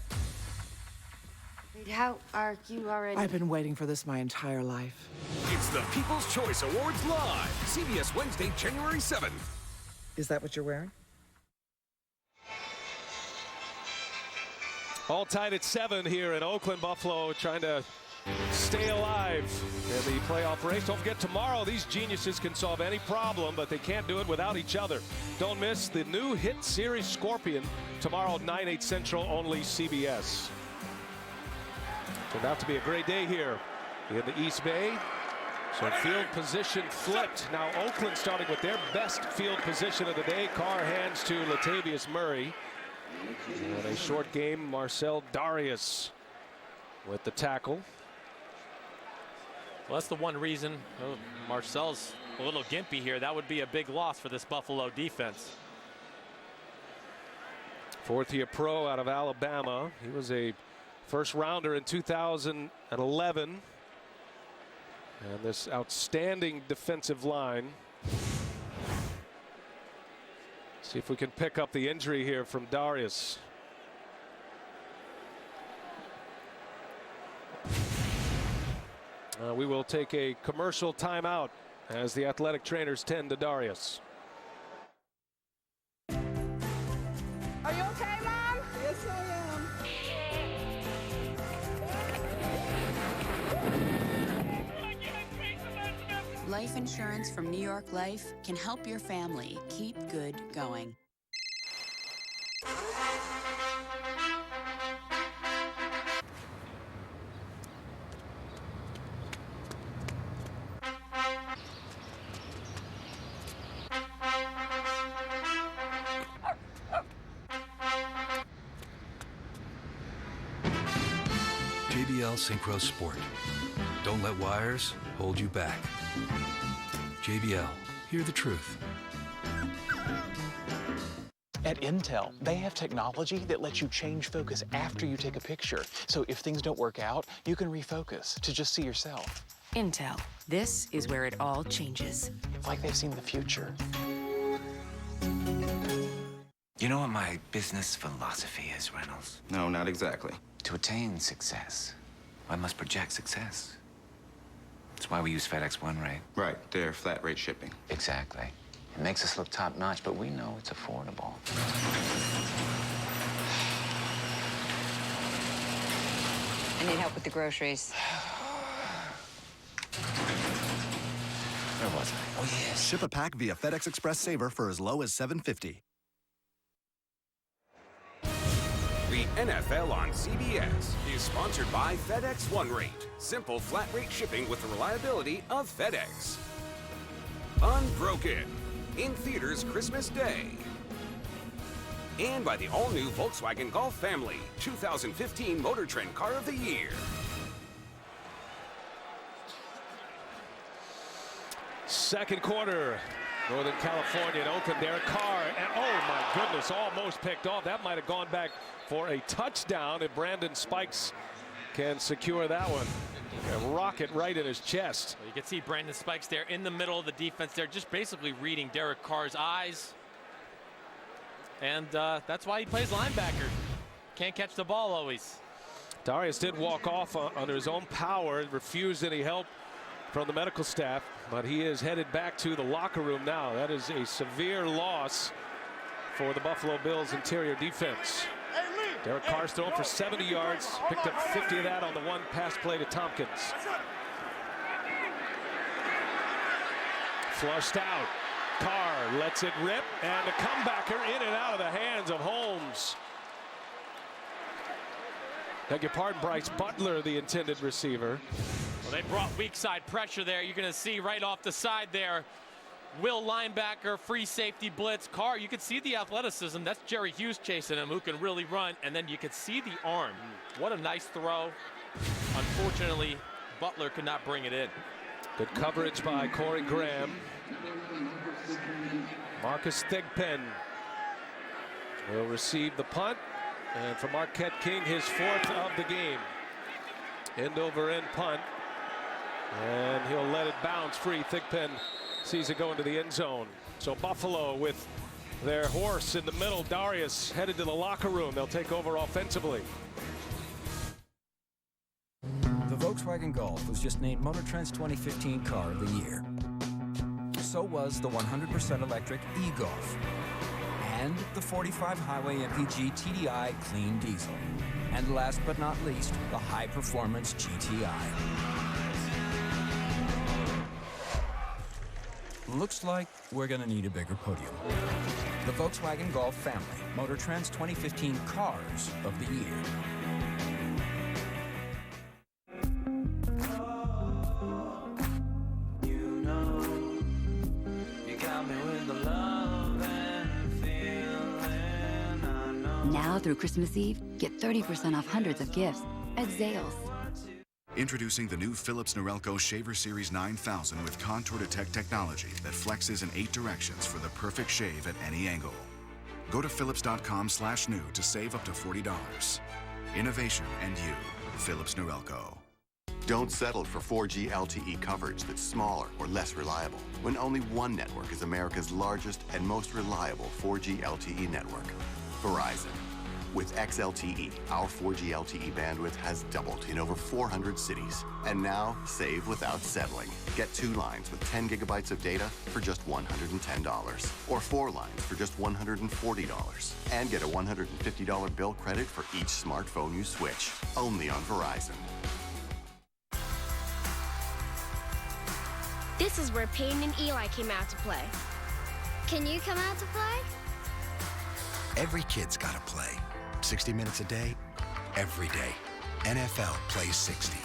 Wait, how are you already? I've been waiting for this my entire life. It's the People's Choice Awards Live. CBS Wednesday, January 7th. Is that what you're wearing? All tied at 7 here in Oakland. Buffalo trying to stay alive in the playoff race. Don't forget, tomorrow these geniuses can solve any problem, but they can't do it without each other. Don't miss the new hit series Scorpion tomorrow at 9/8 Central, only CBS. Turned out to be a great day here in the East Bay. So field position flipped. Now Oakland starting with their best field position of the day. Carr hands to Latavius Murray. And a short game, Marcel Darius with the tackle. Well, that's the one reason. Oh, Marcel's a little gimpy here. That would be a big loss for this Buffalo defense. Fourth-year pro out of Alabama. He was a first rounder in 2011. And this outstanding defensive line. See if we can pick up the injury here from Darius. We will take a commercial timeout as the athletic trainers tend to Darius. Are you okay, Mom? Yes, I am. Life insurance from New York Life can help your family keep good going. JBL Synchro Sport. Don't let wires hold you back. JBL, hear the truth. At Intel, they have technology that lets you change focus after you take a picture. So if things don't work out, you can refocus to just see yourself. Intel. This is where it all changes. It's like they've seen the future. You know what my business philosophy is, Reynolds? No, not exactly. To attain success, one must project success. That's why we use FedEx One Rate. Right, they're flat rate shipping. Exactly. It makes us look top notch, but we know it's affordable. I need help with the groceries. Where was I? Oh, yes. Ship a pack via FedEx Express Saver for as low as $7.50. The NFL on CBS is sponsored by FedEx One Rate. Simple flat rate shipping with the reliability of FedEx. Unbroken. In theaters Christmas Day. And by the all-new Volkswagen Golf family, 2015 Motor Trend Car of the Year. Second quarter, Northern California and Oakland. Derek Carr, and oh my goodness, almost picked off. That might have gone back for a touchdown if Brandon Spikes can secure that one. A rocket right in his chest. Well, you can see Brandon Spikes there in the middle of the defense there, just basically reading Derek Carr's eyes. And that's why he plays linebacker. Can't catch the ball always. Darius did walk off under his own power, refused any help from the medical staff, but he is headed back to the locker room now. That is a severe loss for the Buffalo Bills interior defense. Derek Carr's thrown for 70 yards, picked up 50 of that on the one pass play to Tompkins. Flushed out. Carr lets it rip, and a comebacker in and out of the hands of Holmes. Beg your pardon, Bryce Butler, the intended receiver. Well, they brought weak side pressure there. You're going to see right off the side there. Will linebacker, free safety blitz. Carr, you can see the athleticism. That's Jerry Hughes chasing him, who can really run. And then you can see the arm. What a nice throw. Unfortunately, Butler could not bring it in. Good coverage by Corey Graham. Marcus Thigpen will receive the punt. And for Marquette King, his fourth of the game. End over end punt. And he'll let it bounce free. Thigpen sees it go into the end zone. So Buffalo with their horse in the middle, Darius, headed to the locker room. They'll take over offensively. The Volkswagen Golf was just named Motor Trend's 2015 Car of the Year. So was the 100% electric e-Golf and the 45 Highway MPG TDI Clean Diesel. And last but not least, the high-performance GTI. Looks like we're gonna need a bigger podium. The Volkswagen Golf family, Motor Trend's 2015 Cars of the Year. Now through Christmas Eve, get 30% off hundreds of gifts at Zales. Introducing the new Philips Norelco Shaver Series 9000 with Contour Detect technology that flexes in 8 directions for the perfect shave at any angle. Go to philips.com/new to save up to $40. Innovation and you. Philips Norelco. Don't settle for 4G LTE coverage that's smaller or less reliable when only one network is America's largest and most reliable 4G LTE network. Verizon. With XLTE, our 4G LTE bandwidth has doubled in over 400 cities. And now, save without settling. Get 2 lines with 10 gigabytes of data for just $110. Or 4 lines for just $140. And get a $150 bill credit for each smartphone you switch. Only on Verizon. This is where Peyton and Eli came out to play. Can you come out to play? Every kid's got to play. 60 minutes a day, every day. NFL plays 60.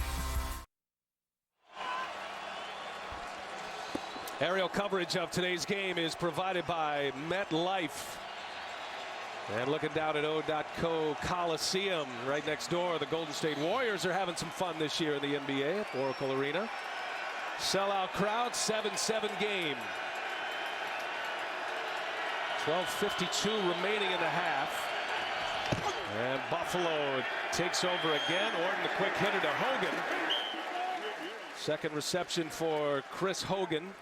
Aerial coverage of today's game is provided by MetLife. And looking down at O.co Coliseum right next door, the Golden State Warriors are having some fun this year in the NBA at Oracle Arena. Sellout crowd, 7-7 game. 12:52 remaining in the half. And Buffalo takes over again. Orton, the quick hitter to Hogan. Second reception for Chris Hogan.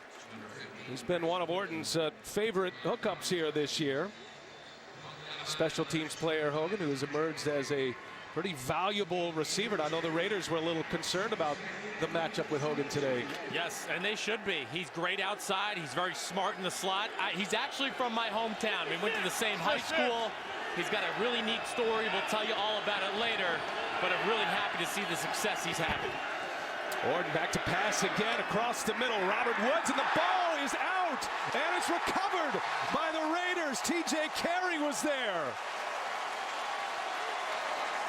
He's been one of Orton's favorite hookups here this year. Special teams player Hogan, who has emerged as a pretty valuable receiver. I know the Raiders were a little concerned about the matchup with Hogan today. Yes, and they should be. He's great outside. He's very smart in the slot. He's actually from my hometown. We went to the same high school. He's got a really neat story. We'll tell you all about it later, but I'm really happy to see the success he's having. Orton back to pass again across the middle. Robert Woods, and the ball is out, and it's recovered by the Raiders. T.J. Carey was there.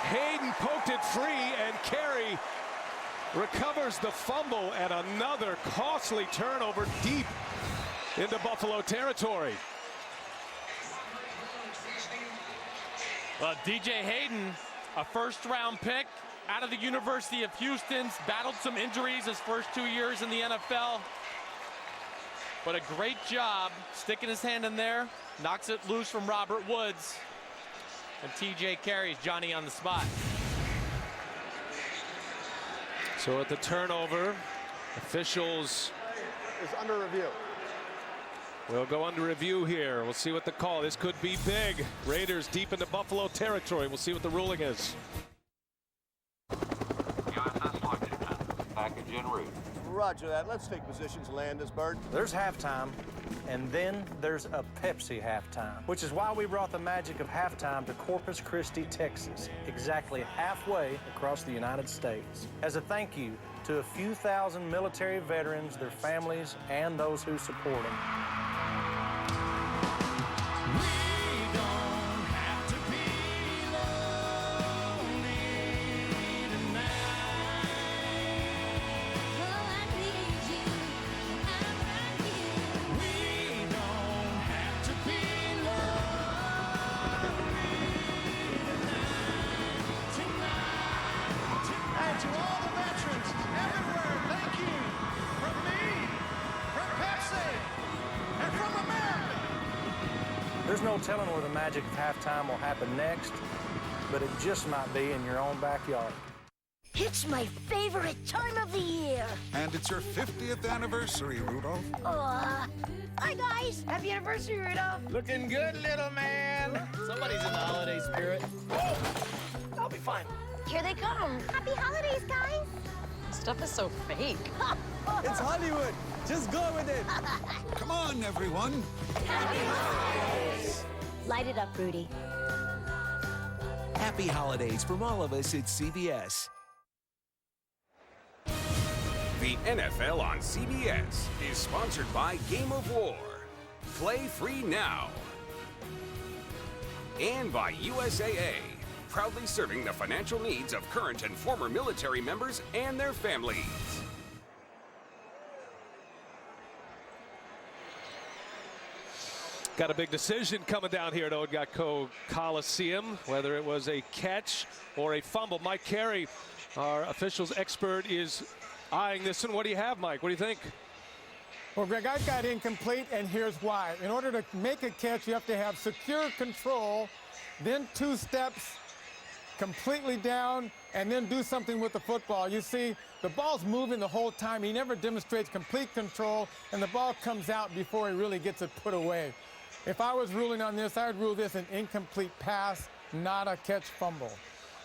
Hayden poked it free, and Carey recovers the fumble, and another costly turnover deep into Buffalo territory. Well, DJ Hayden, a first-round pick out of the University of Houston, battled some injuries his first 2 years in the NFL. But a great job sticking his hand in there, knocks it loose from Robert Woods. And TJ carries Johnny on the spot. So at the turnover, officials is under review. We'll go under review here. We'll see what the call. This could be big. Raiders deep into Buffalo territory. We'll see what the ruling is. USS Lexington, package en route. Roger that. Let's take positions, Landisburg. There's halftime, and then there's a Pepsi halftime, which is why we brought the magic of halftime to Corpus Christi, Texas, exactly halfway across the United States. As a thank you to a few thousand military veterans, their families, and those who support them. There's no telling where the magic of halftime will happen next, but it just might be in your own backyard. It's my favorite time of the year. And it's your 50th anniversary, Rudolph. Hi, guys. Happy anniversary, Rudolph. Looking good, little man. Somebody's in the holiday spirit. Oh, I'll be fine. Here they come. Happy holidays, guys. Stuff is so fake. It's Hollywood. Just go with it. Come on, everyone. Happy holidays. Light it up, Rudy. Happy holidays from all of us at CBS. The NFL on CBS is sponsored by Game of War. Play free now. And by USAA, proudly serving the financial needs of current and former military members and their families. Got a big decision coming down here at Oakland Coliseum, whether it was a catch or a fumble. Mike Carey, our officials expert, is eyeing this one. What do you have, Mike? What do you think? Well, Greg, I've got incomplete, and here's why. In order to make a catch, you have to have secure control, then 2 steps completely down, and then do something with the football. You see, the ball's moving the whole time. He never demonstrates complete control, and the ball comes out before he really gets it put away. If I was ruling on this, I would rule this an incomplete pass, not a catch fumble.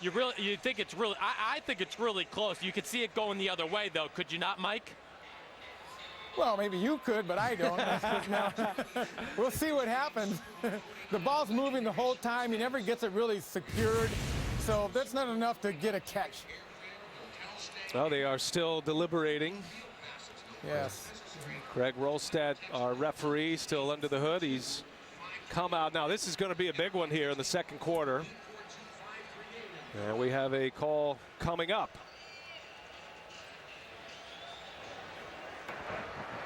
You think it's really, I think it's really close. You could see it going the other way, though. Could you not, Mike? Well, maybe you could, but I don't. Now, we'll see what happens. The ball's moving the whole time. He never gets it really secured. So that's not enough to get a catch. Well, they are still deliberating. Yes. Greg Rolstad, our referee, still under the hood. He's come out. Now, this is going to be a big one here in the second quarter. And we have a call coming up.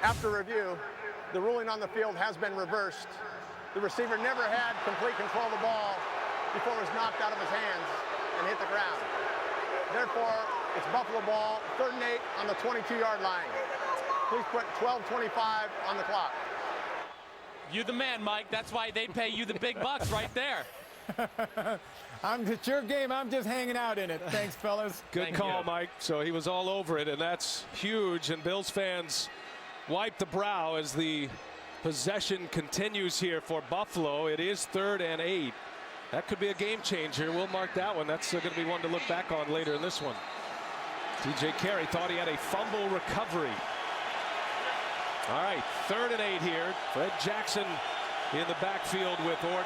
After review, the ruling on the field has been reversed. The receiver never had complete control of the ball before it was knocked out of his hands and hit the ground. Therefore, it's Buffalo ball, 3rd and 8 on the 22-yard line. Please put 12:25 on the clock. You the man, Mike. That's why they pay you the big bucks right there. It's your game. I'm just hanging out in it. Thanks, fellas. Good call, Mike. So he was all over it, and that's huge. And Bills fans wipe the brow as the possession continues here for Buffalo. It is 3rd and 8. That could be a game changer. We'll mark that one. That's going to be one to look back on later in this one. TJ Carey thought he had a fumble recovery. All right, 3rd and 8 here. Fred Jackson in the backfield with Orton.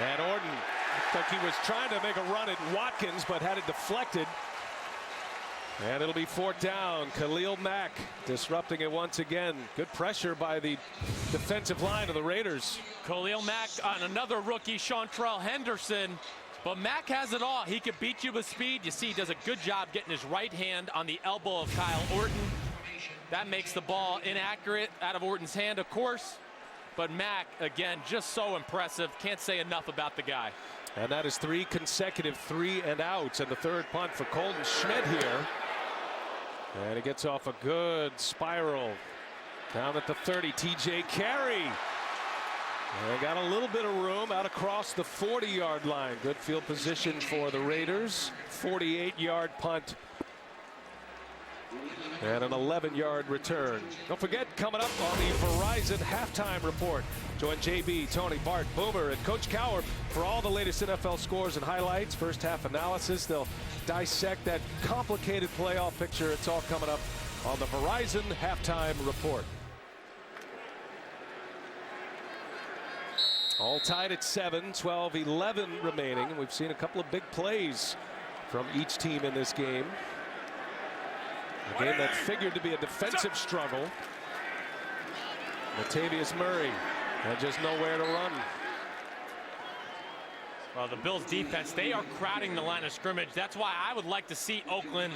And Orton looked like he was trying to make a run at Watkins, but had it deflected. And it'll be 4th down. Khalil Mack disrupting it once again. Good pressure by the defensive line of the Raiders. Khalil Mack on another rookie, Chantrell Henderson. But Mack has it all. He can beat you with speed. You see he does a good job getting his right hand on the elbow of Kyle Orton. That makes the ball inaccurate out of Orton's hand, of course. But Mack, again, just so impressive. Can't say enough about the guy. And that is 3 consecutive 3-and-outs. And the 3rd punt for Colton Schmidt here. And he gets off a good spiral. Down at the 30, TJ Carey. And got a little bit of room out across the 40-yard line. Good field position for the Raiders. 48-yard punt. And an 11-yard return. Don't forget, coming up on the Verizon Halftime Report, join JB, Tony, Bart, Boomer, and Coach Cowher for all the latest NFL scores and highlights. First half analysis. They'll dissect that complicated playoff picture. It's all coming up on the Verizon Halftime Report. All tied at 7, 12-11 remaining. And we've seen a couple of big plays from each team in this game. A game that figured to be a defensive struggle. Latavius Murray had just nowhere to run. Well, the Bills defense, they are crowding the line of scrimmage. That's why I would like to see Oakland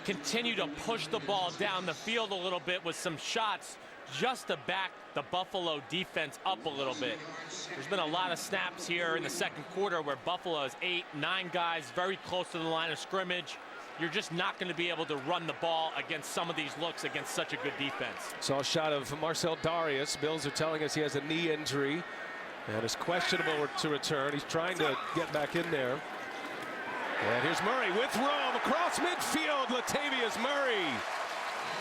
continue to push the ball down the field a little bit with some shots just to back the Buffalo defense up a little bit. There's been a lot of snaps here in the second quarter where Buffalo has 8, 9 guys very close to the line of scrimmage. you're just not going to be able to run the ball against some of these looks against such a good defense. Saw a shot of Marcel Darius. Bills are telling us he has a knee injury and is questionable to return. He's trying to get back in there. And here's Murray with room across midfield. Latavius Murray.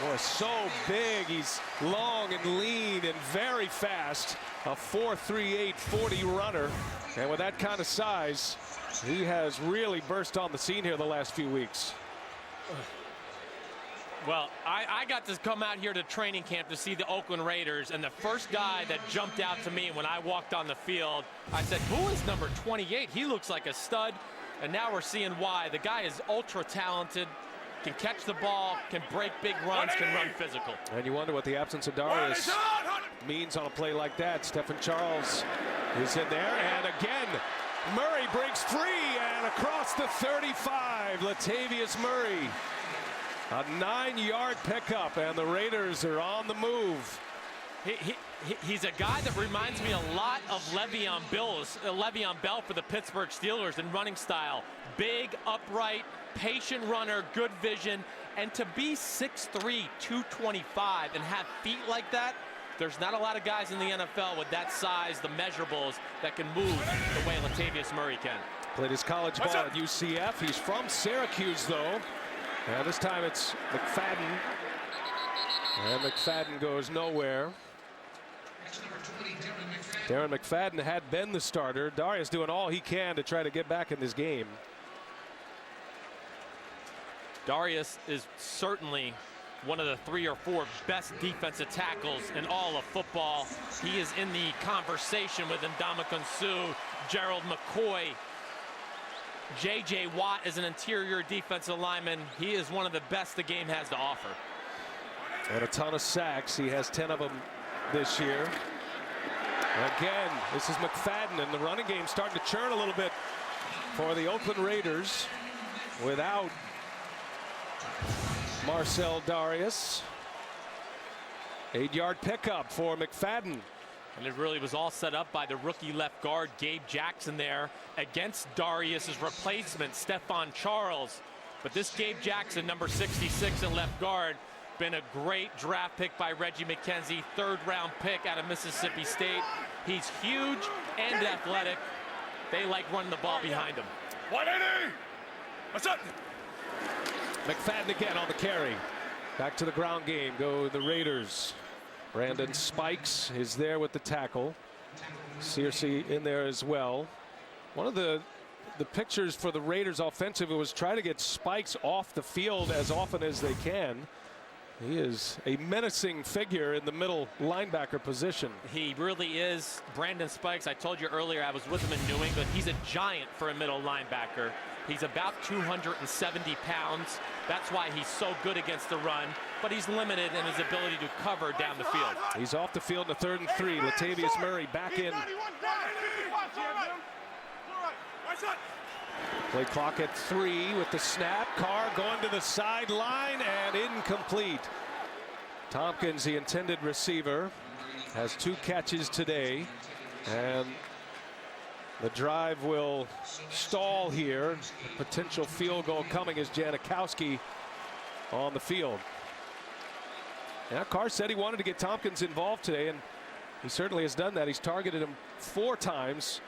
Boy, so big. He's long and lean and very fast. A 4.38 40 runner. And with that kind of size, he has really burst on the scene here the last few weeks. Well, I got to come out here to training camp to see the Oakland Raiders, and the first guy that jumped out to me when I walked on the field, I said, who is number 28? He looks like a stud. And now we're seeing why. The guy is ultra talented, can catch the ball, can break big runs, can run physical. And you wonder what the absence of Darius means on a play like that. Stephen Charles is in there, and again, Murray breaks free and across the 35. Latavius Murray, a 9-yard pickup, and the Raiders are on the move. He's a guy that reminds me a lot of Le'Veon Bell for the Pittsburgh Steelers in running style. Big, upright, patient runner, good vision, and to be 6'3", 225 and have feet like that, there's not a lot of guys in the NFL with that size, the measurables, that can move the way Latavius Murray can. Played his college ball at UCF. He's from Syracuse, though. And this time it's McFadden. And McFadden goes nowhere. Darren McFadden had been the starter. Darius doing all he can to try to get back in this game. Darius is certainly one of the 3 or 4 best defensive tackles in all of football. He is in the conversation with Ndamukong Suh, Gerald McCoy. J.J. Watt is an interior defensive lineman. He is one of the best the game has to offer. And a ton of sacks. He has 10 of them this year. Again, this is McFadden, and the running game starting to churn a little bit for the Oakland Raiders without Marcel Darius. 8-yard pickup for McFadden. And it really was all set up by the rookie left guard, Gabe Jackson, there against Darius's replacement, Stephon Charles. But this Gabe Jackson, number 66 in left guard, been a great draft pick by Reggie McKenzie, 3rd-round pick out of Mississippi State. He's huge and athletic. They like running the ball behind him. 180! What's up? McFadden again on the carry. Back to the ground game go the Raiders. Brandon Spikes is there with the tackle. Searcy in there as well. One of the pictures for the Raiders offensive was try to get Spikes off the field as often as they can. He is a menacing figure in the middle linebacker position. He really is. Brandon Spikes, I told you earlier, I was with him in New England. He's a giant for a middle linebacker. He's about 270 pounds. That's why he's so good against the run, but he's limited in his ability to cover down the field. He's off the field in the 3rd and 3. Latavius Murray back in. Play clock at 3 with the snap. Carr going to the sideline and incomplete. Tompkins, the intended receiver, has 2 catches today, and the drive will stall here. Potential field goal coming as Janikowski on the field. Yeah, Carr said he wanted to get Tompkins involved today, and he certainly has done that. He's targeted him 4 times,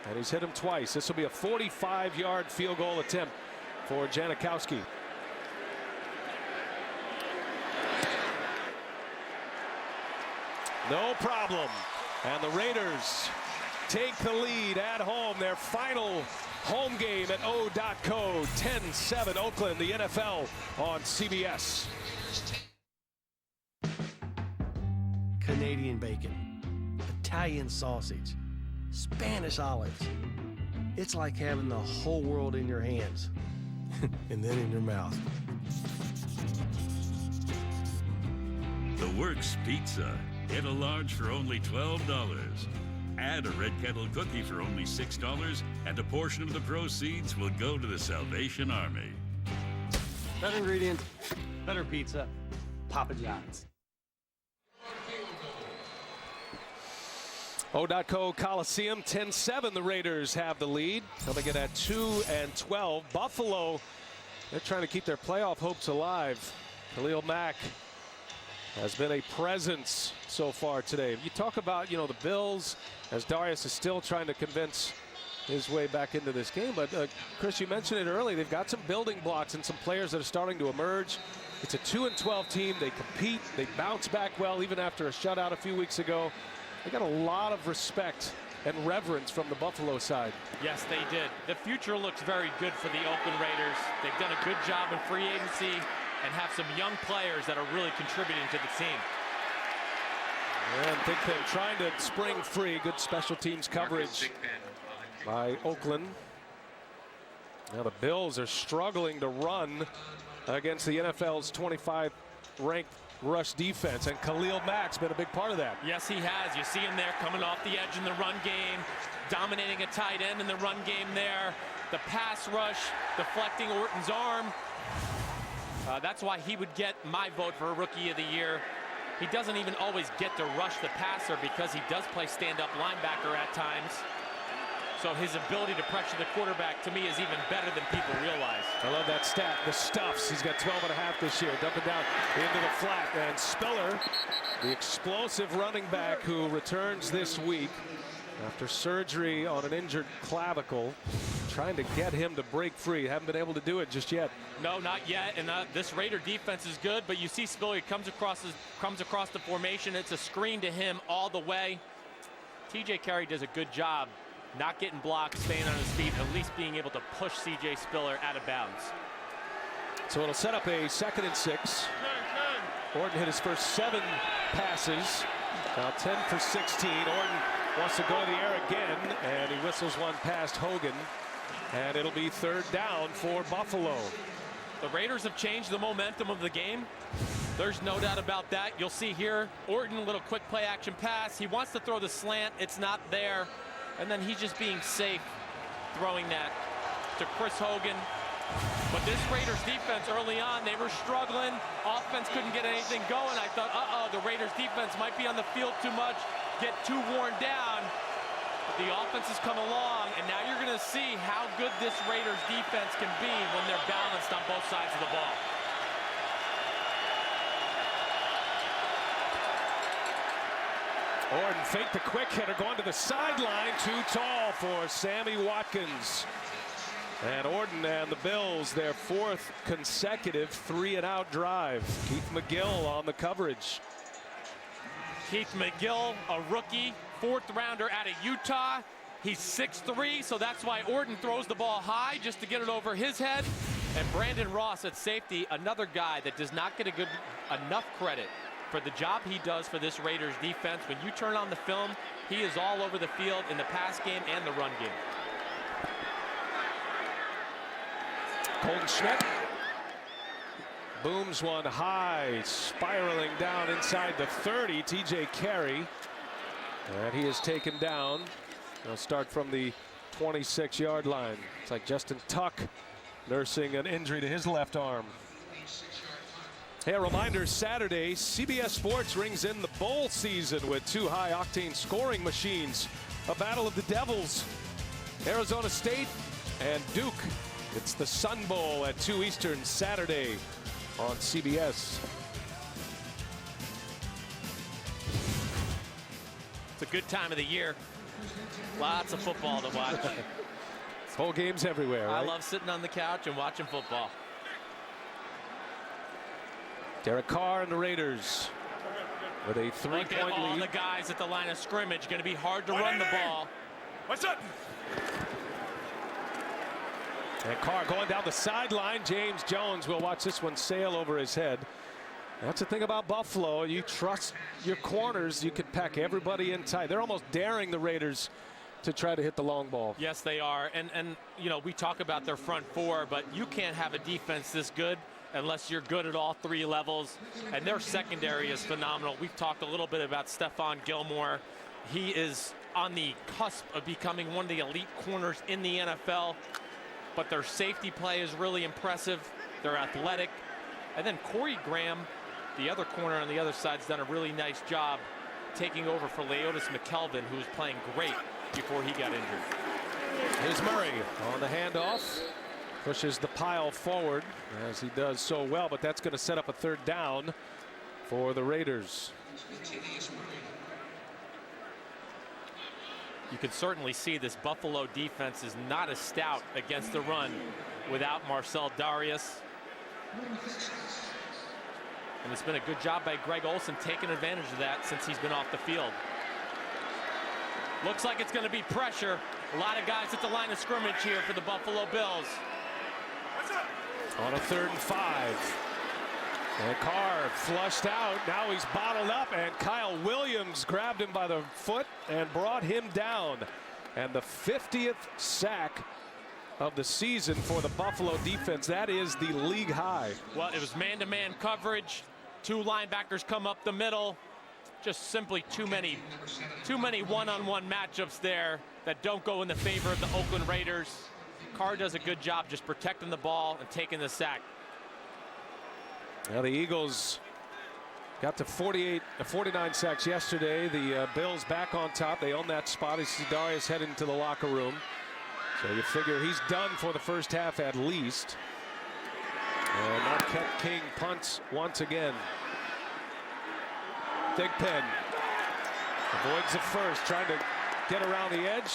and he's hit him twice. This will be a 45-yard field goal attempt for Janikowski. No problem. And the Raiders take the lead at home. Their final home game at O.co. 10-7 Oakland, the NFL on CBS. Canadian bacon, Italian sausage, Spanish olives. It's like having the whole world in your hands and then in your mouth. The Works Pizza. Get a large for only $12. Add a Red Kettle cookie for only $6, and a portion of the proceeds will go to the Salvation Army. Better ingredients, better pizza, Papa John's. O.co Coliseum, 10-7. The Raiders have the lead. Coming in at 2-12. Buffalo they're trying to keep their playoff hopes alive. Khalil Mack has been a presence so far today. You talk about, you know, the Bills, as Darius is still trying to convince his way back into this game. But Chris, you mentioned it early. They've got some building blocks and some players that are starting to emerge. It's a 2-12 team. They compete. They bounce back well, even after a shutout a few weeks ago. They got a lot of respect and reverence from the Buffalo side. Yes, they did. The future looks very good for the Oakland Raiders. They've done a good job in free agency and have some young players that are really contributing to the team. And Big Ben trying to spring free. Good special teams coverage by Oakland. Now the Bills are struggling to run against the NFL's 25 ranked rush defense, and Khalil Mack's been a big part of that. Yes, he has. You see him there coming off the edge in the run game, dominating a tight end in the run game there. The pass rush, deflecting Orton's arm. That's why he would get my vote for Rookie of the Year. He doesn't even always get to rush the passer because he does play stand-up linebacker at times. So his ability to pressure the quarterback, to me, is even better than people realize. I love that stat. The Stuffs. He's got 12.5 this year. Dumping down into the flat. And Spiller, the explosive running back who returns this week after surgery on an injured clavicle, trying to get him to break free. Haven't been able to do it just yet. No, not yet. And this Raider defense is good, but you see Spiller comes across the formation. It's a screen to him all the way. TJ Carey does a good job not getting blocked, staying on his feet, at least being able to push CJ Spiller out of bounds. So it'll set up a 2nd and 6. Orton hit his first 7 passes. Now 10 for 16. Orton wants to go to the air again, and he whistles one past Hogan. And it'll be 3rd down for Buffalo. The Raiders have changed the momentum of the game. There's no doubt about that. You'll see here, Orton, a little quick play action pass. He wants to throw the slant. It's not there. And then he's just being safe throwing that to Chris Hogan. But this Raiders defense early on, they were struggling. Offense couldn't get anything going. I thought, the Raiders defense might be on the field too much, get too worn down. But the offense has come along, and now you're going to see how good this Raiders defense can be when they're balanced on both sides of the ball. Orton faked the quick hitter, going to the sideline. Too tall for Sammy Watkins. And Orton and the Bills, their 4th consecutive 3-and-out drive. Keith McGill on the coverage. Keith McGill, a rookie, 4th rounder out of Utah. He's 6'3", so that's why Orton throws the ball high just to get it over his head. And Brandon Ross at safety, another guy that does not get enough credit for the job he does for this Raiders defense. When you turn on the film, he is all over the field in the pass game and the run game. Colton Schmidt booms one high, spiraling down inside the 30. TJ Carey, and he is taken down. They'll start from the 26-yard line. It's like Justin Tuck nursing an injury to his left arm. Hey, a reminder, Saturday, CBS Sports rings in the bowl season with 2 high-octane scoring machines. A battle of the Devils, Arizona State and Duke. It's the Sun Bowl at 2 Eastern Saturday on CBS. It's a good time of the year. Lots of football to watch. Bowl games everywhere, right? I love sitting on the couch and watching football. Derek Carr and the Raiders with a 3-point lead. Look at all the guys at the line of scrimmage. Going to be hard to run the ball. What's up? And Carr going down the sideline. James Jones will watch this one sail over his head. That's the thing about Buffalo. You trust your corners. You can pack everybody in tight. They're almost daring the Raiders to try to hit the long ball. Yes, they are. And you know, we talk about their front 4, but you can't have a defense this good unless you're good at all 3 levels. And their secondary is phenomenal. We've talked a little bit about Stephon Gilmore. He is on the cusp of becoming one of the elite corners in the NFL. But their safety play is really impressive. They're athletic. And then Corey Graham, the other corner on the other side, has done a really nice job taking over for Leotis McKelvin, who was playing great before he got injured. Here's Murray on the handoff. Pushes the pile forward as he does so well, but that's going to set up a third down for the Raiders. You can certainly see this Buffalo defense is not as stout against the run without Marcel Darius. And it's been a good job by Greg Olsen taking advantage of that since he's been off the field. Looks like it's going to be pressure. A lot of guys at the line of scrimmage here for the Buffalo Bills. On a 3rd and 5. And Carr flushed out. Now he's bottled up, and Kyle Williams grabbed him by the foot and brought him down. And the 50th sack of the season for the Buffalo defense. That is the league high. Well, it was man-to-man coverage. 2 linebackers come up the middle. Just simply too many one-on-one matchups there that don't go in the favor of the Oakland Raiders. Carr does a good job just protecting the ball and taking the sack. Now the Eagles got to 49 sacks yesterday. The Bills back on top. They own that spot. You see Darius heading into the locker room. So you figure he's done for the first half at least. And Marquette King punts once again. Thigpen avoids the first, trying to get around the edge.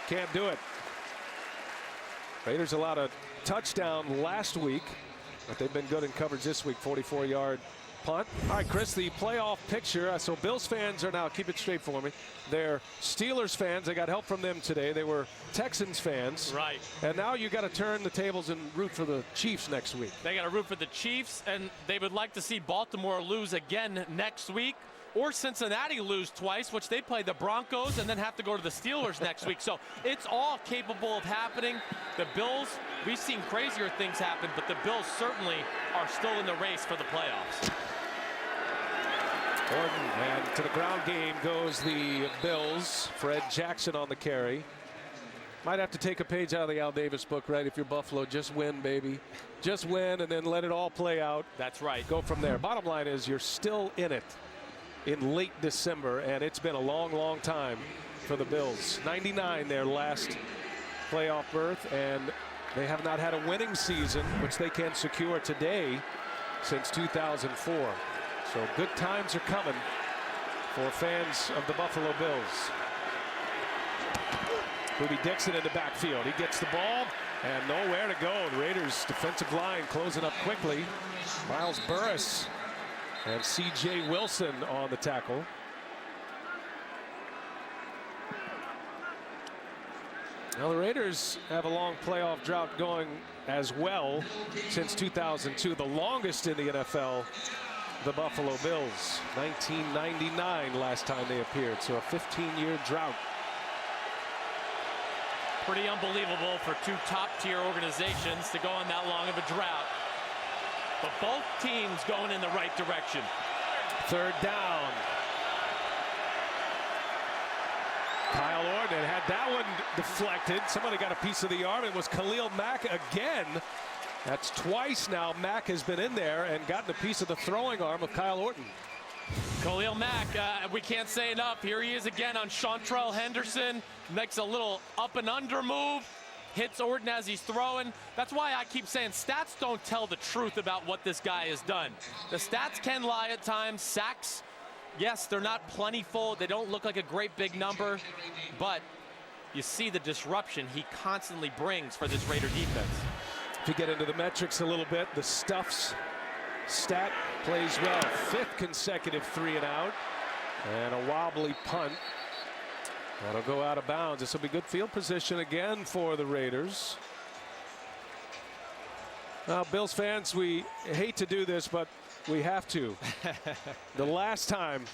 Can't do it. Raiders allowed a touchdown last week, but they've been good in coverage this week. 44-yard punt. All right, Chris, the playoff picture. So Bills fans are now, keep it straight for me, they're Steelers fans. They got help from them today. They were Texans fans. Right. And now you got to turn the tables and root for the Chiefs next week. They got to root for the Chiefs, and they would like to see Baltimore lose again next week, or Cincinnati lose twice, which they play the Broncos and then have to go to the Steelers next week. So it's all capable of happening. The Bills, we've seen crazier things happen, but the Bills certainly are still in the race for the playoffs. Gordon, and to the ground game goes the Bills. Fred Jackson on the carry. Might have to take a page out of the Al Davis book, right? If you're Buffalo, just win, baby. Just win and then let it all play out. That's right. Go from there. Bottom line is you're still in it in late December, and it's been a long, long time for the Bills. 99 their last playoff berth, and they have not had a winning season, which they can secure today, since 2004. So good times are coming for fans of the Buffalo Bills. Booby Dixon in the backfield. He gets the ball and nowhere to go. The Raiders defensive line closing up quickly. Miles Burris and C.J. Wilson on the tackle. Now the Raiders have a long playoff drought going as well since 2002, the longest in the NFL. The Buffalo Bills, 1999 last time they appeared, so a 15-year drought. Pretty unbelievable for 2 top-tier organizations to go on that long of a drought. But both teams going in the right direction. 3rd down. Kyle Orton had that one deflected. Somebody got a piece of the arm. It was Khalil Mack again. That's twice now Mack has been in there and gotten a piece of the throwing arm of Kyle Orton. Khalil Mack, we can't say enough. Here he is again on Chantrell Henderson. Makes a little up and under move. Hits Orton as he's throwing. That's why I keep saying stats don't tell the truth about what this guy has done. The stats can lie at times. Sacks, yes, they're not plentiful. They don't look like a great big number. But you see the disruption he constantly brings for this Raider defense. To get into the metrics a little bit, the Stuffs stat plays well. 5th consecutive 3 and out. And a wobbly punt. That'll go out of bounds. This will be good field position again for the Raiders. Now, Bills fans, we hate to do this, but we have to. The last time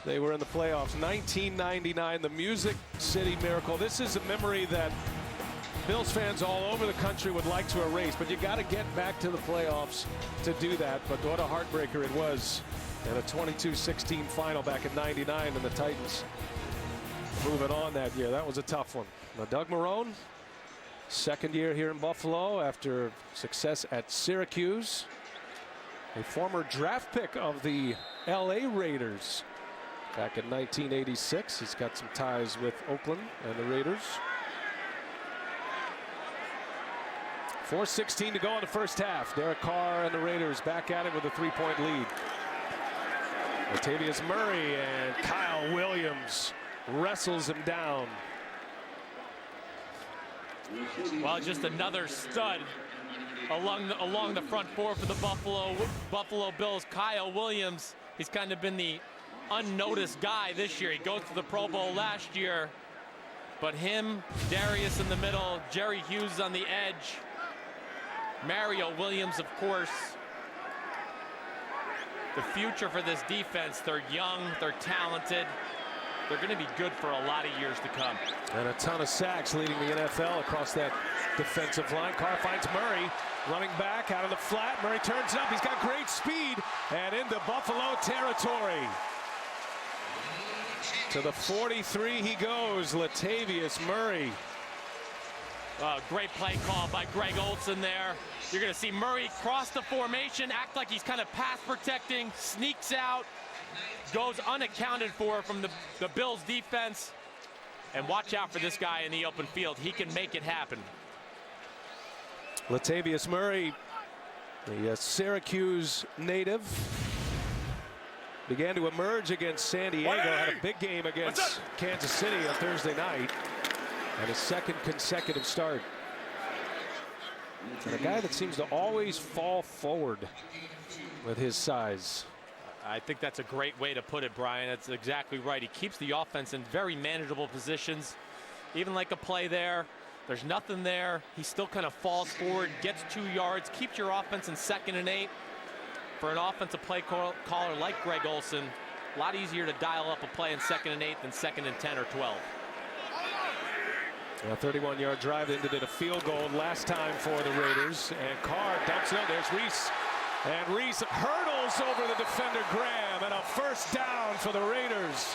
they were in the playoffs, 1999, the Music City Miracle. This is a memory that Bills fans all over the country would like to erase, but you got to get back to the playoffs to do that. But what a heartbreaker it was in a 22-16 final back in '99, and the Titans moving on that year. That was a tough one. Now, Doug Marrone, 2nd year here in Buffalo after success at Syracuse. A former draft pick of the L.A. Raiders back in 1986. He's got some ties with Oakland and the Raiders. 4:16 to go in the first half. Derek Carr and the Raiders back at it with a 3-point lead. Latavius Murray and Kyle Williams wrestles him down. Well, just another stud along the front four for the Buffalo Bills. Kyle Williams, he's kind of been the unnoticed guy this year. He goes to the Pro Bowl last year, but him, Darius in the middle, Jerry Hughes on the edge, Mario Williams, of course. The future for this defense, they're young, they're talented. They're going to be good for a lot of years to come. And a ton of sacks leading the NFL across that defensive line. Carr finds Murray running back out of the flat. Murray turns it up. He's got great speed and into Buffalo territory. To the 43 he goes, Latavius Murray. Great play call by Greg Olsen there. You're going to see Murray cross the formation, act like he's kind of pass protecting, sneaks out, goes unaccounted for from the Bills defense. And watch out for this guy in the open field. He can make it happen. Latavius Murray, the Syracuse native, began to emerge against San Diego. Had a big game against Kansas City on Thursday night. And his second consecutive start. And a guy that seems to always fall forward with his size. I think that's a great way to put it, Brian. That's exactly right. He keeps the offense in very manageable positions. Even like a play there, there's nothing there. He still kind of falls forward, gets 2 yards, keeps your offense in 2nd and 8. For an offensive play caller like Greg Olsen, a lot easier to dial up a play in 2nd and 8 than 2nd and 10 or 12. A 31-yard drive ended in a field goal last time for the Raiders. And Carr dumps it. There's Reese. And Reese hurdles over the defender Graham. And a first down for the Raiders.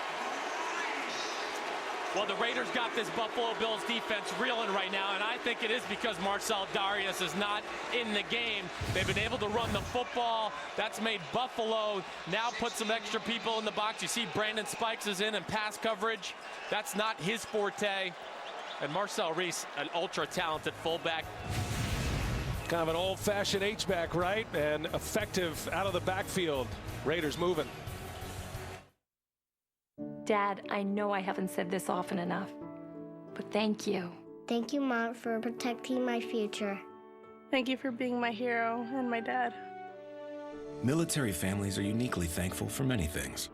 Well, the Raiders got this Buffalo Bills defense reeling right now, and I think it is because Marcel Darius is not in the game. They've been able to run the football. That's made Buffalo now put some extra people in the box. You see Brandon Spikes is in pass coverage. That's not his forte. And Marcel Reese, an ultra-talented fullback. Kind of an old-fashioned H-back, right? And effective out of the backfield. Raiders moving. Dad, I know I haven't said this often enough, but thank you. Thank you, Mom, for protecting my future. Thank you for being my hero and my dad. Military families are uniquely thankful for many things.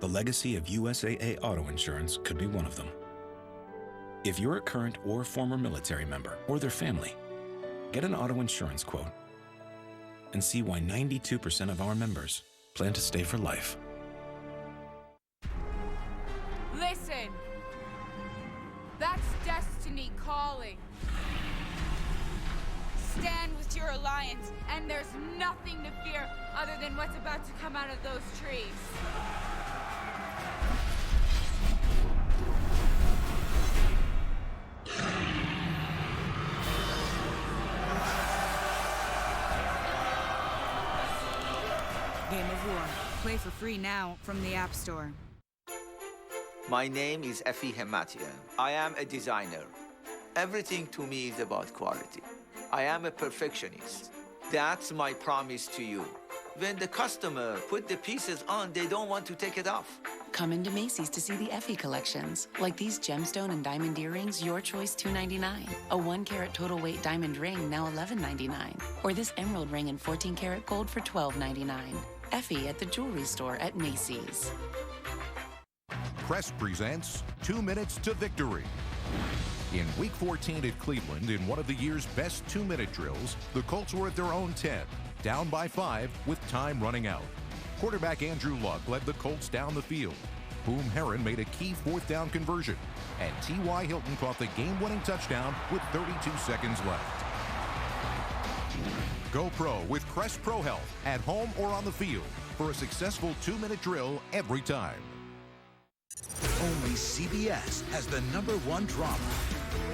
The legacy of USAA Auto Insurance could be one of them. If you're a current or former military member or their family, get an auto insurance quote and see why 92% of our members plan to stay for life. Listen, that's destiny calling. Stand with your alliance, and there's nothing to fear other than what's about to come out of those trees. Game of War. Play for free now from the App Store. My name is Efi Hematian. I am a designer. Everything to me is about quality. I am a perfectionist. That's my promise to you. When the customer put the pieces on, they don't want to take it off. Come into Macy's to see the Effie collections, like these gemstone and diamond earrings, your choice $2.99. A 1-carat total weight diamond ring, now $11.99. Or this emerald ring in 14-karat gold for $12.99. Effie at the jewelry store at Macy's. Crest presents 2 Minutes to Victory. In Week 14 at Cleveland, in one of the year's best 2-minute drills, the Colts were at their own 10, down by 5 with time running out. Quarterback Andrew Luck led the Colts down the field. Boom Herron made a key 4th down conversion, and T.Y. Hilton caught the game-winning touchdown with 32 seconds left. Go pro with Crest Pro Health at home or on the field for a successful 2-minute drill every time. Only CBS has the #1 drama,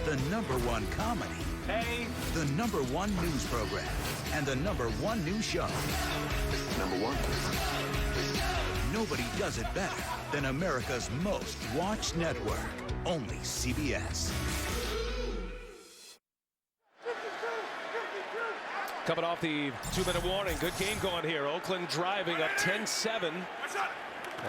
the #1 comedy, the #1 news program, and the #1 news show. #1. Nobody does it better than America's most watched network. Only CBS. Coming off the 2-minute warning. Good game going here. Oakland driving up 10-7.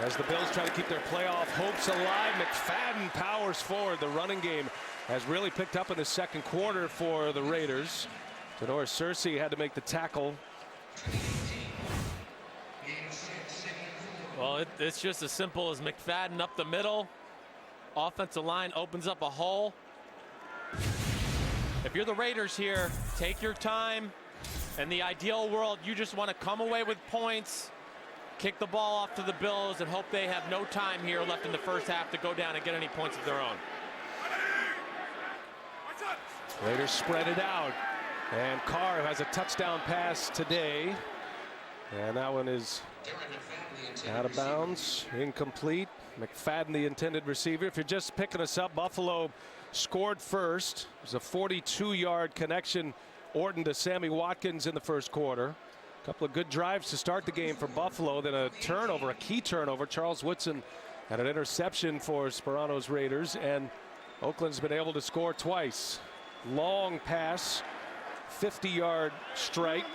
As the Bills try to keep their playoff hopes alive, McFadden powers forward. The running game has really picked up in the second quarter for the Raiders. Tenor Cersei had to make the tackle. Well, it's just as simple as McFadden up the middle. Offensive line opens up a hole. If you're the Raiders here, take your time. In the ideal world, you just want to come away with points, kick the ball off to the Bills, and hope they have no time here left in the first half to go down and get any points of their own. Raiders spread it out, and Carr has a touchdown pass today, and that one is out of bounds, incomplete. McFadden, the intended receiver. If you're just picking us up, Buffalo scored first. It was a 42-yard connection, Orton to Sammy Watkins in the first quarter. A couple of good drives to start the game for Buffalo, then a turnover, a key turnover. Charles Woodson had an interception for Sperano's Raiders, and Oakland's been able to score twice. Long pass, 50-yard strike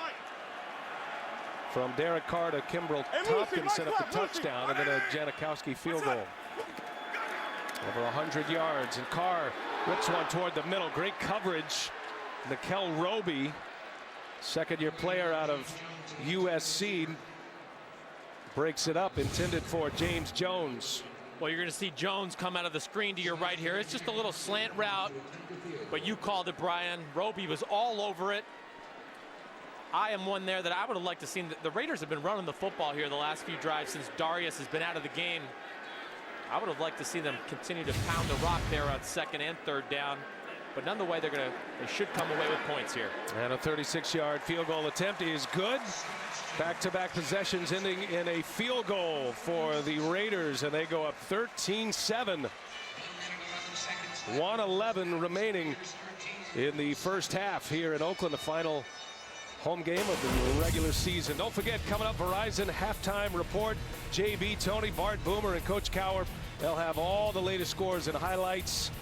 from Derek Carr to Kimbrel Tompkins, set up the touchdown, and then a Janikowski field goal. Over 100 yards, and Carr whips one toward the middle. Great coverage. Nickel Roby, second-year player out of USC, breaks it up, intended for James Jones. Well, you're going to see Jones come out of the screen to your right here. It's just a little slant route, but you called it, Brian. Roby was all over it. I am one there that I would have liked to see. The Raiders have been running the football here the last few drives since Darius has been out of the game. I would have liked to see them continue to pound the rock there on second and third down. But none the way they should come away with points here. And a 36-yard field goal attempt is good. Back-to-back possessions ending in a field goal for the Raiders, and they go up 13-7. 1:11 remaining in the first half here in Oakland, the final home game of the regular season. Don't forget, coming up, Verizon halftime report. JB, Tony, Bart, Boomer, and Coach Cowher. They'll have all the latest scores and highlights.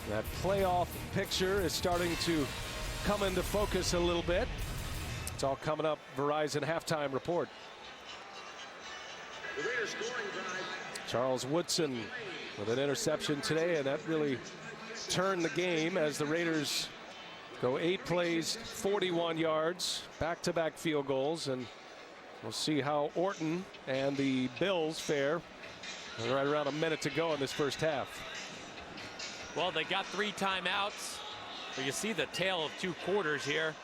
That playoff picture is starting to come into focus a little bit. It's all coming up. Verizon halftime report. Charles Woodson with an interception today, and that really turned the game as the Raiders go 8 plays, 41 yards, back-to-back field goals, and we'll see how Orton and the Bills fare. Right around a minute to go in this first half. Well, they got 3 timeouts, but you see the tale of 2 quarters here.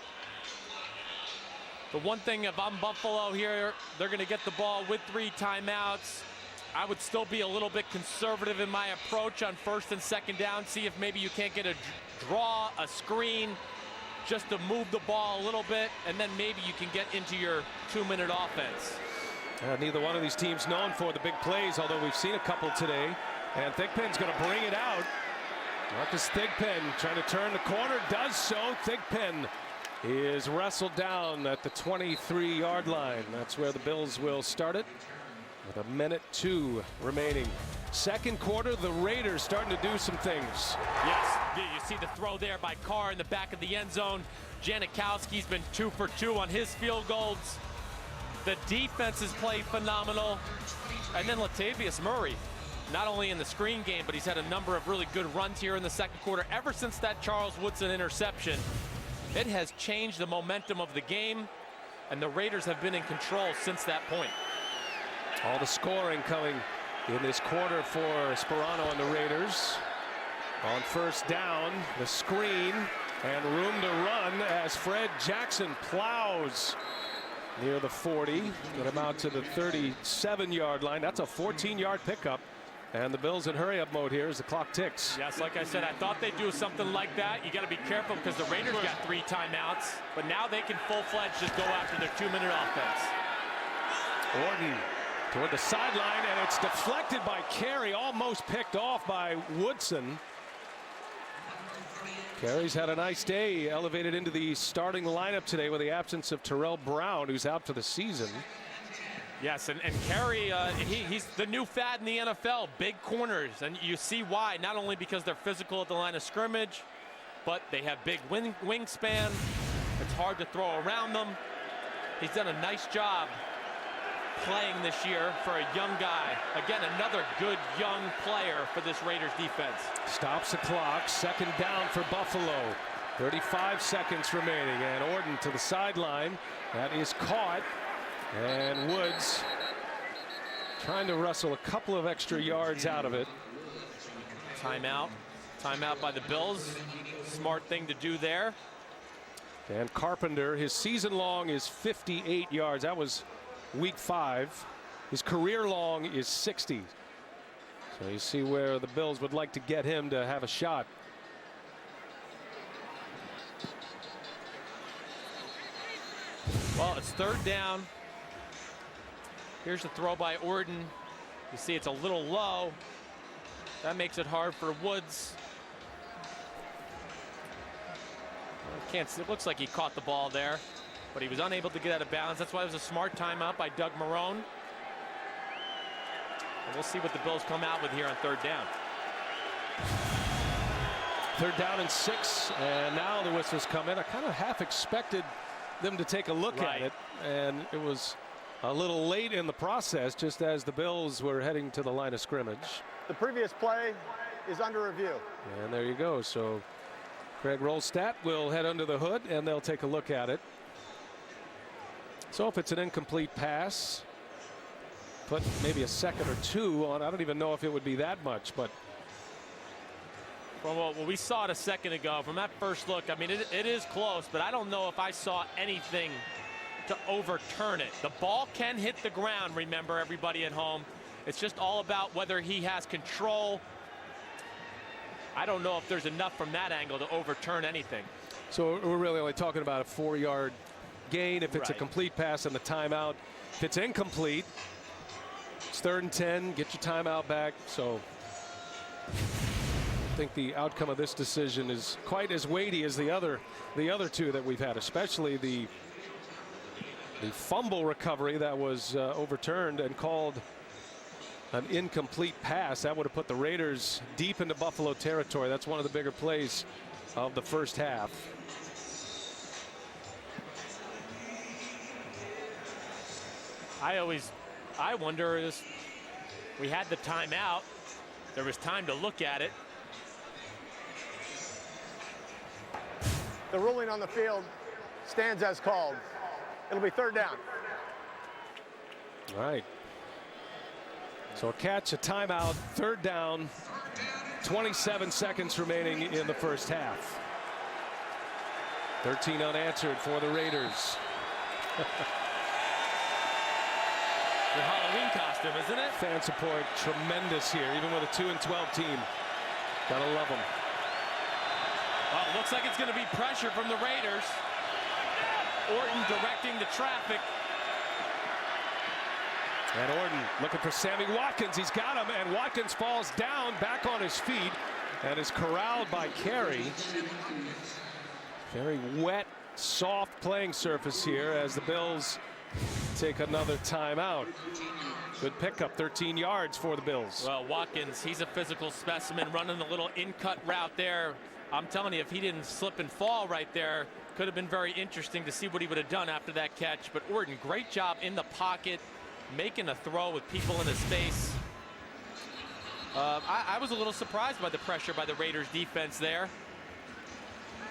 The one thing, if I'm Buffalo here, they're going to get the ball with 3 timeouts. I would still be a little bit conservative in my approach on first and second down. See if maybe you can't get a draw, a screen, just to move the ball a little bit, and then maybe you can get into your 2-minute offense. Neither one of these teams known for the big plays, although we've seen a couple today. And Thigpen's going to bring it out. Marcus Thigpen trying to turn the corner, does so. Thigpen is wrestled down at the 23-yard line. That's where the Bills will start it with 1:02 remaining. Second quarter, the Raiders starting to do some things. Yes, you see the throw there by Carr in the back of the end zone. Janikowski's been 2 for 2 on his field goals. The defense has played phenomenal. And then Latavius Murray, not only in the screen game, but he's had a number of really good runs here in the second quarter. Ever since that Charles Woodson interception, it has changed the momentum of the game, and the Raiders have been in control since that point. All the scoring coming in this quarter for Sperano and the Raiders. On first down, the screen, and room to run as Fred Jackson plows near the 40. Get him out to the 37-yard line. That's a 14-yard pickup. And the Bills in hurry-up mode here as the clock ticks. Yes, like I said, I thought they'd do something like that. You got to be careful because the Raiders got 3 timeouts, but now they can full-fledged just go after their 2-minute offense. Orton toward the sideline, and it's deflected by Carey, almost picked off by Woodson. Carey's had a nice day, elevated into the starting lineup today with the absence of Terrell Brown, who's out for the season. Yes, and Carey, he's the new fad in the NFL, big corners, and you see why, not only because they're physical at the line of scrimmage, but they have big wingspan. It's hard to throw around them. He's done a nice job playing this year for a young guy. Again, another good young player for this Raiders defense. Stops the clock. Second down for Buffalo. 35 seconds remaining, and Orton to the sideline. That is caught, and Woods trying to wrestle a couple of extra yards out of it. Timeout. Timeout by the Bills. Smart thing to do there. And Carpenter, his season long is 58 yards. That was week 5. His career long is 60. So you see where the Bills would like to get him to have a shot. Well, it's third down. Here's the throw by Orton. You see it's a little low. That makes it hard for Woods. Can't see. It looks like he caught the ball there, but he was unable to get out of bounds. That's why it was a smart timeout by Doug Marrone. And we'll see what the Bills come out with here on third down. Third down and 6, and now the whistles come in. I kind of half expected them to take a look at it, and it was a little late in the process, just as the Bills were heading to the line of scrimmage. The previous play is under review. And there you go. So Craig Rolstat will head under the hood, and they'll take a look at it. So if it's an incomplete pass, put maybe a second or two on. I don't even know if it would be that much, but. Well, we saw it a second ago. From that first look, I mean, it is close, but I don't know if I saw anything to overturn it. The ball can hit the ground, remember, everybody at home. It's just all about whether he has control. I don't know if there's enough from that angle to overturn anything. So we're really only talking about a 4-yard gain if it's a complete pass and the timeout. If it's incomplete, it's 3rd and 10. Get your timeout back. So I think the outcome of this decision is quite as weighty as the other two that we've had, especially the fumble recovery that was overturned and called an incomplete pass. That would have put the Raiders deep into Buffalo territory. That's one of the bigger plays of the first half. I wonder is we had the timeout. There was time to look at it. The ruling on the field stands as called. It'll be 3rd down. All right. So a catch, a timeout, 3rd down, 27 seconds remaining in the first half. 13 unanswered for the Raiders. Your Halloween costume, isn't it? Fan support tremendous here, even with a 2-12 team. Gotta love them. Well, it looks like it's going to be pressure from the Raiders. Orton directing the traffic. And Orton looking for Sammy Watkins. He's got him, and Watkins falls down back on his feet and is corralled by Carey. Very wet, soft playing surface here as the Bills take another timeout. Good pickup, 13 yards for the Bills. Well, Watkins, he's a physical specimen, running a little in-cut route there. I'm telling you, if he didn't slip and fall right there, could have been very interesting to see what he would have done after that catch. But Orton, great job in the pocket, making a throw with people in his face. I was a little surprised by the pressure by the Raiders defense there.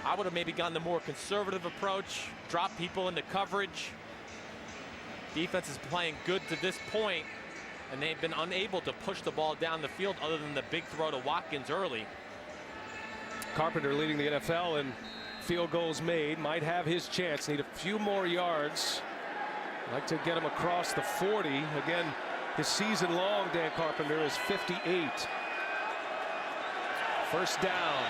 I would have maybe gone the more conservative approach, drop people into coverage. Defense is playing good to this point, and they've been unable to push the ball down the field other than the big throw to Watkins early. Carpenter leading the NFL in field goals made. Might have his chance. Need a few more yards. Like to get him across the 40. Again, his season long, Dan Carpenter, is 58. First down.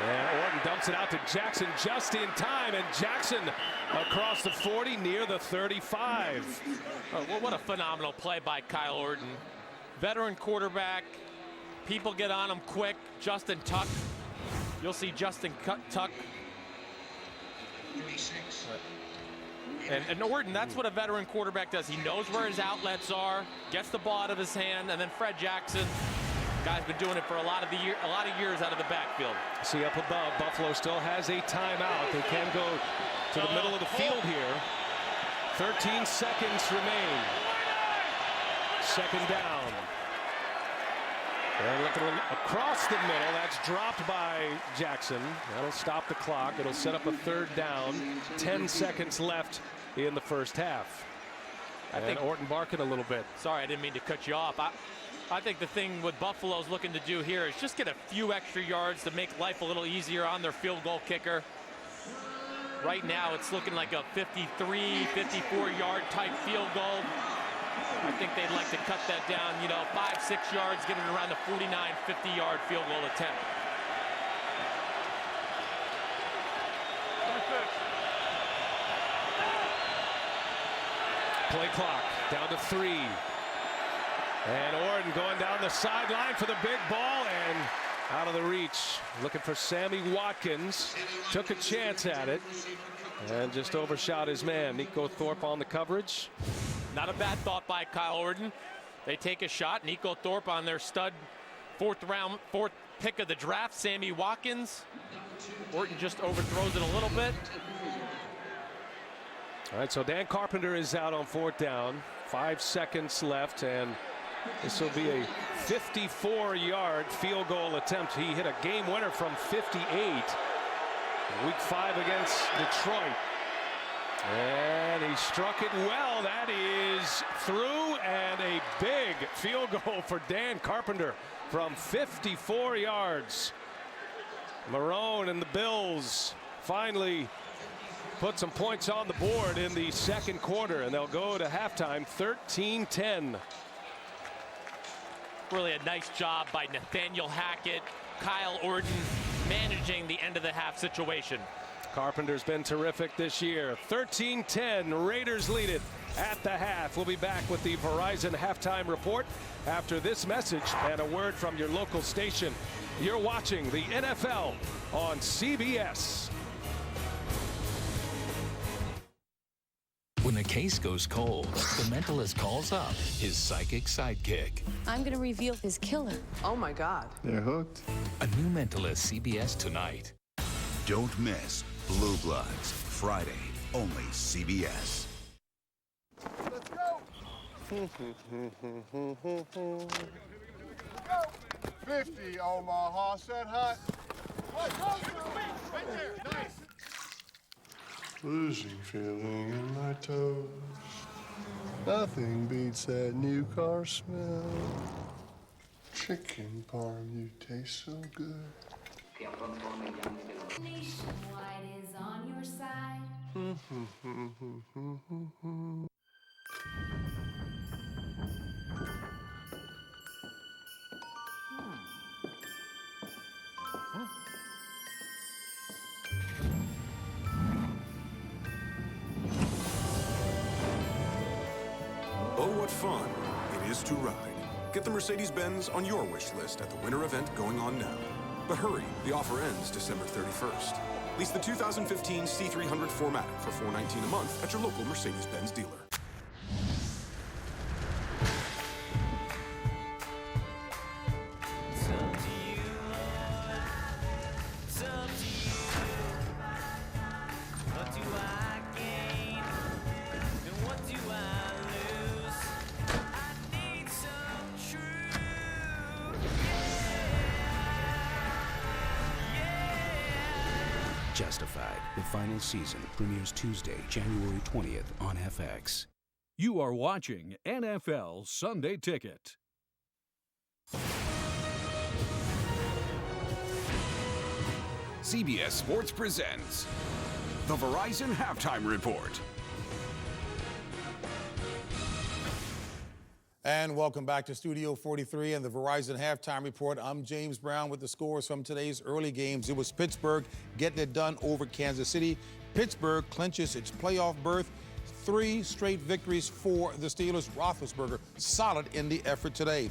And Orton dumps it out to Jackson just in time, and Jackson across the 40 near the 35. Oh, well, what a phenomenal play by Kyle Orton. Veteran quarterback. People get on him quick. Justin Tuck. You'll see Justin Tuck. And Orton, that's what a veteran quarterback does. He knows where his outlets are, gets the ball out of his hand, and then Fred Jackson Guy's been doing it for a lot of years out of the backfield. See up above, Buffalo still has a timeout. They can go to the middle of the field here. 13 seconds remain. Second down. And looking across the middle, that's dropped by Jackson. That'll stop the clock. It'll set up a third down. 10 seconds left in the first half. I think Orton barking a little bit. Sorry, I didn't mean to cut you off. I think the thing what Buffalo's looking to do here is just get a few extra yards to make life a little easier on their field goal kicker. Right now, it's looking like a 53, 54-yard type field goal. I think they'd like to cut that down, 5-6 yards, get it around the 49, 50-yard field goal attempt. Play clock down to 3. And Orton going down the sideline for the big ball and out of the reach. Looking for Sammy Watkins. Took a chance at it and just overshot his man. Nico Thorpe on the coverage. Not a bad thought by Kyle Orton. They take a shot. Nico Thorpe on their stud fourth pick of the draft, Sammy Watkins. Orton just overthrows it a little bit. All right, so Dan Carpenter is out on fourth down. 5 seconds left, and this will be a 54-yard field goal attempt. He hit a game winner from 58 in Week 5 against Detroit. And he struck it well. That is through, and a big field goal for Dan Carpenter from 54 yards. Marone and the Bills finally put some points on the board in the second quarter, and they'll go to halftime 13-10. Really a nice job by Nathaniel Hackett, Kyle Orton managing the end of the half situation. Carpenter's been terrific this year. 13-10, Raiders lead it at the half. We'll be back with the Verizon halftime report after this message and a word from your local station. You're watching the NFL on CBS. When the case goes cold, the mentalist calls up his psychic sidekick. I'm going to reveal his killer. Oh, my God. They're hooked. A new mentalist, CBS tonight. Don't miss Blue Bloods, Friday, only CBS. Let's go. 50 Omaha said hut. Right there, nice. Losing feeling in my toes. Nothing beats that new car smell. Chicken parm, you taste so good. Nationwide is on your side. Oh, what fun it is to ride. Get the Mercedes-Benz on your wish list at the winter event going on now. But hurry, the offer ends December 31st. Lease the 2015 C300 4MATIC for $419 a month at your local Mercedes-Benz dealer. Justified, the final season, premieres Tuesday, January 20th on FX. You are watching NFL Sunday Ticket. CBS Sports presents the Verizon Halftime Report. And welcome back to Studio 43 and the Verizon Halftime Report. I'm James Brown with the scores from today's early games. It was Pittsburgh getting it done over Kansas City. Pittsburgh clinches its playoff berth. 3 straight victories for the Steelers. Roethlisberger solid in the effort today.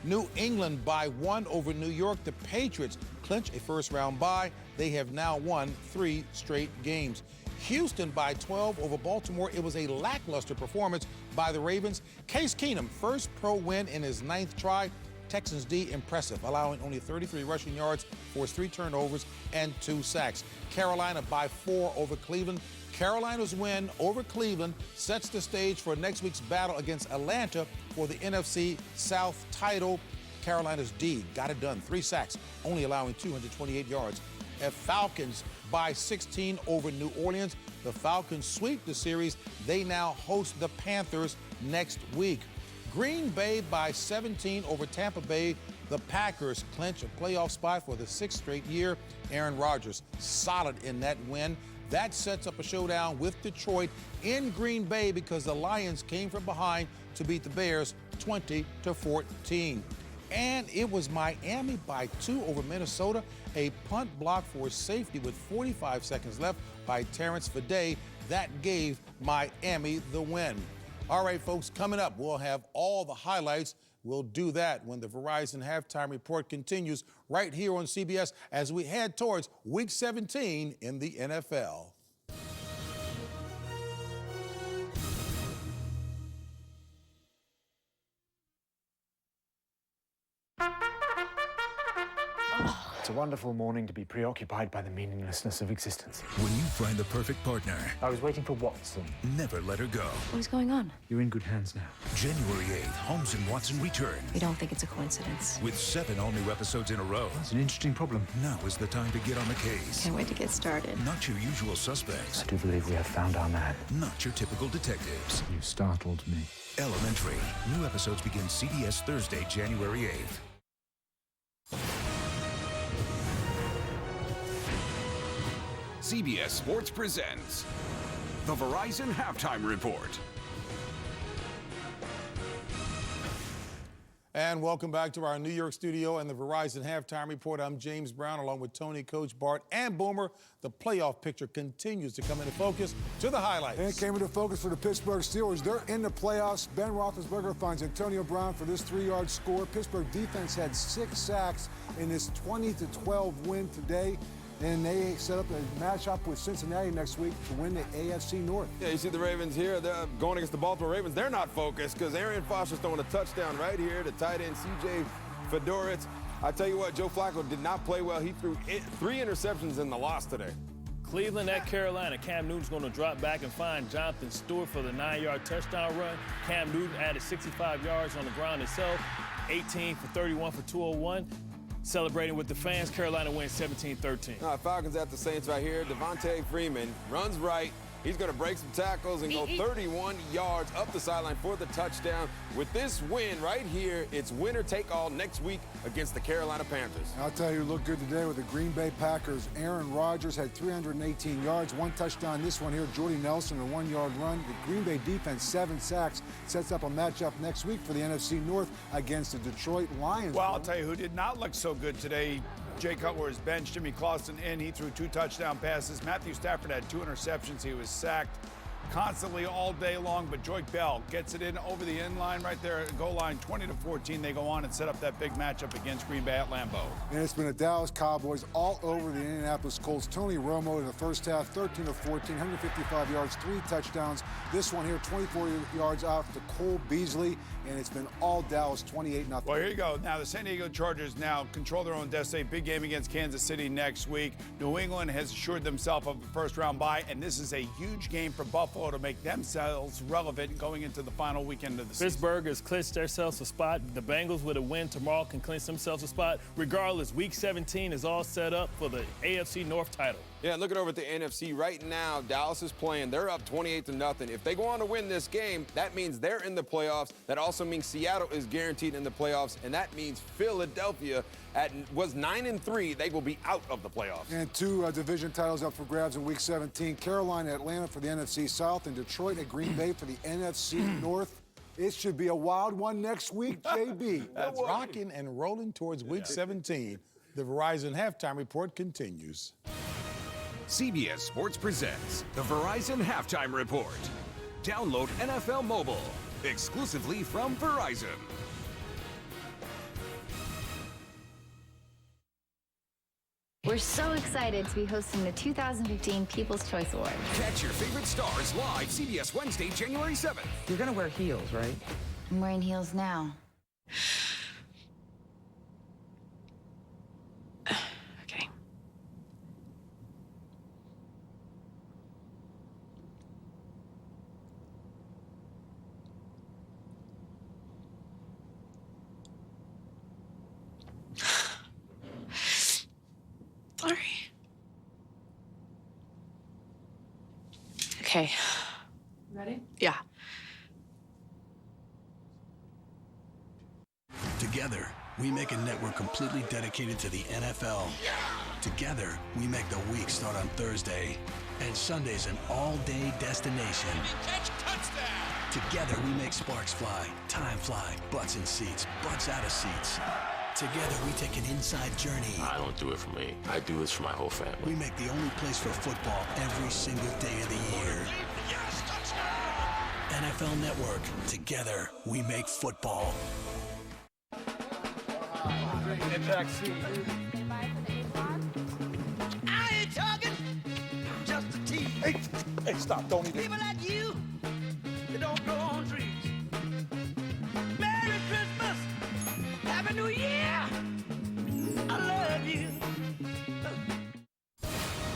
New England by 1 over New York. The Patriots clinch a first-round bye. They have now won 3 straight games. Houston by 12 over Baltimore. It was a lackluster performance by the Ravens. Case Keenum, first pro win in his 9th try. Texans D impressive, allowing only 33 rushing yards, forced 3 turnovers and 2 sacks. Carolina by 4 over Cleveland. Carolina's win over Cleveland sets the stage for next week's battle against Atlanta for the NFC South title. Carolina's D got it done, 3 sacks, only allowing 228 yards. At Falcons by 16 over New Orleans. The Falcons sweep the series. They now host the Panthers next week. Green Bay by 17 over Tampa Bay. The Packers clinch a playoff spot for the 6th straight year. Aaron Rodgers solid in that win. That sets up a showdown with Detroit in Green Bay because the Lions came from behind to beat the Bears 20-14. And it was Miami by 2 over Minnesota. A punt block for safety with 45 seconds left by Terrence Fede. That gave Miami the win. All right, folks, coming up, we'll have all the highlights. We'll do that when the Verizon Halftime Report continues right here on CBS as we head towards Week 17 in the NFL. It's a wonderful morning to be preoccupied by the meaninglessness of existence. When you find the perfect partner, I was waiting for Watson. never let her go. What's going on? You're in good hands now. January 8th, Holmes and Watson return. We don't think it's a coincidence. With 7 all-new episodes in a row. It's an interesting problem. Now is the time to get on the case. Can't wait to get started. Not your usual suspects. I do believe we have found our man. Not your typical detectives. You startled me. Elementary. New episodes begin CBS Thursday, January 8th. CBS Sports presents the Verizon Halftime Report. And welcome back to our New York studio and the Verizon Halftime Report. I'm James Brown, along with Tony, Coach Bart, and Boomer. The playoff picture continues to come into focus. To the highlights. And it came into focus for the Pittsburgh Steelers. They're in the playoffs. Ben Roethlisberger finds Antonio Brown for this 3-yard score. Pittsburgh defense had 6 sacks in this 20-12 win today. And they set up a matchup with Cincinnati next week to win the AFC North. Yeah, you see the Ravens here. They're going against the Baltimore Ravens. They're not focused because Arian Foster's throwing a touchdown right here to tight end C.J. Fedoritz. I tell you what, Joe Flacco did not play well. He threw 3 interceptions in the loss today. Cleveland at Carolina. Cam Newton's going to drop back and find Jonathan Stewart for the 9-yard touchdown run. Cam Newton added 65 yards on the ground himself, 18 for 31 for 201. Celebrating with the fans, Carolina wins 17-13. Falcons at the Saints right here. Devontae Freeman runs right. He's going to break some tackles and go 31 yards up the sideline for the touchdown. With this win right here, it's winner take all next week against the Carolina Panthers. I'll tell you, look good today with the Green Bay Packers. Aaron Rodgers had 318 yards, 1 touchdown. This one here, Jordy Nelson, a 1-yard run. The Green Bay defense, 7 sacks, sets up a matchup next week for the NFC North against the Detroit Lions. Well, I'll tell you who did not look so good today. Jay Cutler is benched. Jimmy Clausen in. He threw 2 touchdown passes. Matthew Stafford had 2 interceptions. He was sacked constantly all day long, but Joyke Bell gets it in over the end line right there at goal line, 20-14. They go on and set up that big matchup against Green Bay at Lambeau. And it's been the Dallas Cowboys all over the Indianapolis Colts. Tony Romo in the first half, 13-14, 155 yards, 3 touchdowns. This one here, 24 yards out to Cole Beasley, and it's been all Dallas, 28-0. Well, here you go. Now, the San Diego Chargers now control their own destiny. Big game against Kansas City next week. New England has assured themselves of a first-round bye, and this is a huge game for Buffalo to make themselves relevant going into the final weekend of the season. Pittsburgh has clinched themselves a spot. The Bengals with a win tomorrow can clinch themselves a spot. Regardless, Week 17 is all set up for the AFC North title. Yeah, looking over at the NFC right now, Dallas is playing. They're up 28-0. If they go on to win this game, that means they're in the playoffs. That also means Seattle is guaranteed in the playoffs, and that means Philadelphia was 9-3. They will be out of the playoffs. And 2 division titles up for grabs in Week 17. Carolina, Atlanta for the NFC South, and Detroit and Green Bay for the NFC North. It should be a wild one next week, JB. That's rocking and rolling towards Week 17. The Verizon Halftime Report continues. CBS Sports presents the Verizon Halftime Report. Download NFL Mobile exclusively from Verizon. We're so excited to be hosting the 2015 People's Choice Awards. Catch your favorite stars live CBS Wednesday, January 7th. You're gonna wear heels, right? I'm wearing heels now. Sorry. Okay. Ready? Yeah. Together, we make a network completely dedicated to the NFL. Together, we make the week start on Thursday, and Sunday's an all-day destination. Together, we make sparks fly, time fly, butts in seats, butts out of seats. Together, we take an inside journey. I don't do it for me. I do this for my whole family. We make the only place for football every single day of the year. NFL Network. Together, we make football. Impact seat. I ain't talking, I'm just a tease. Hey, stop, don't even. People like you, they don't grow on trees. Merry Christmas, Happy New Year, I love you.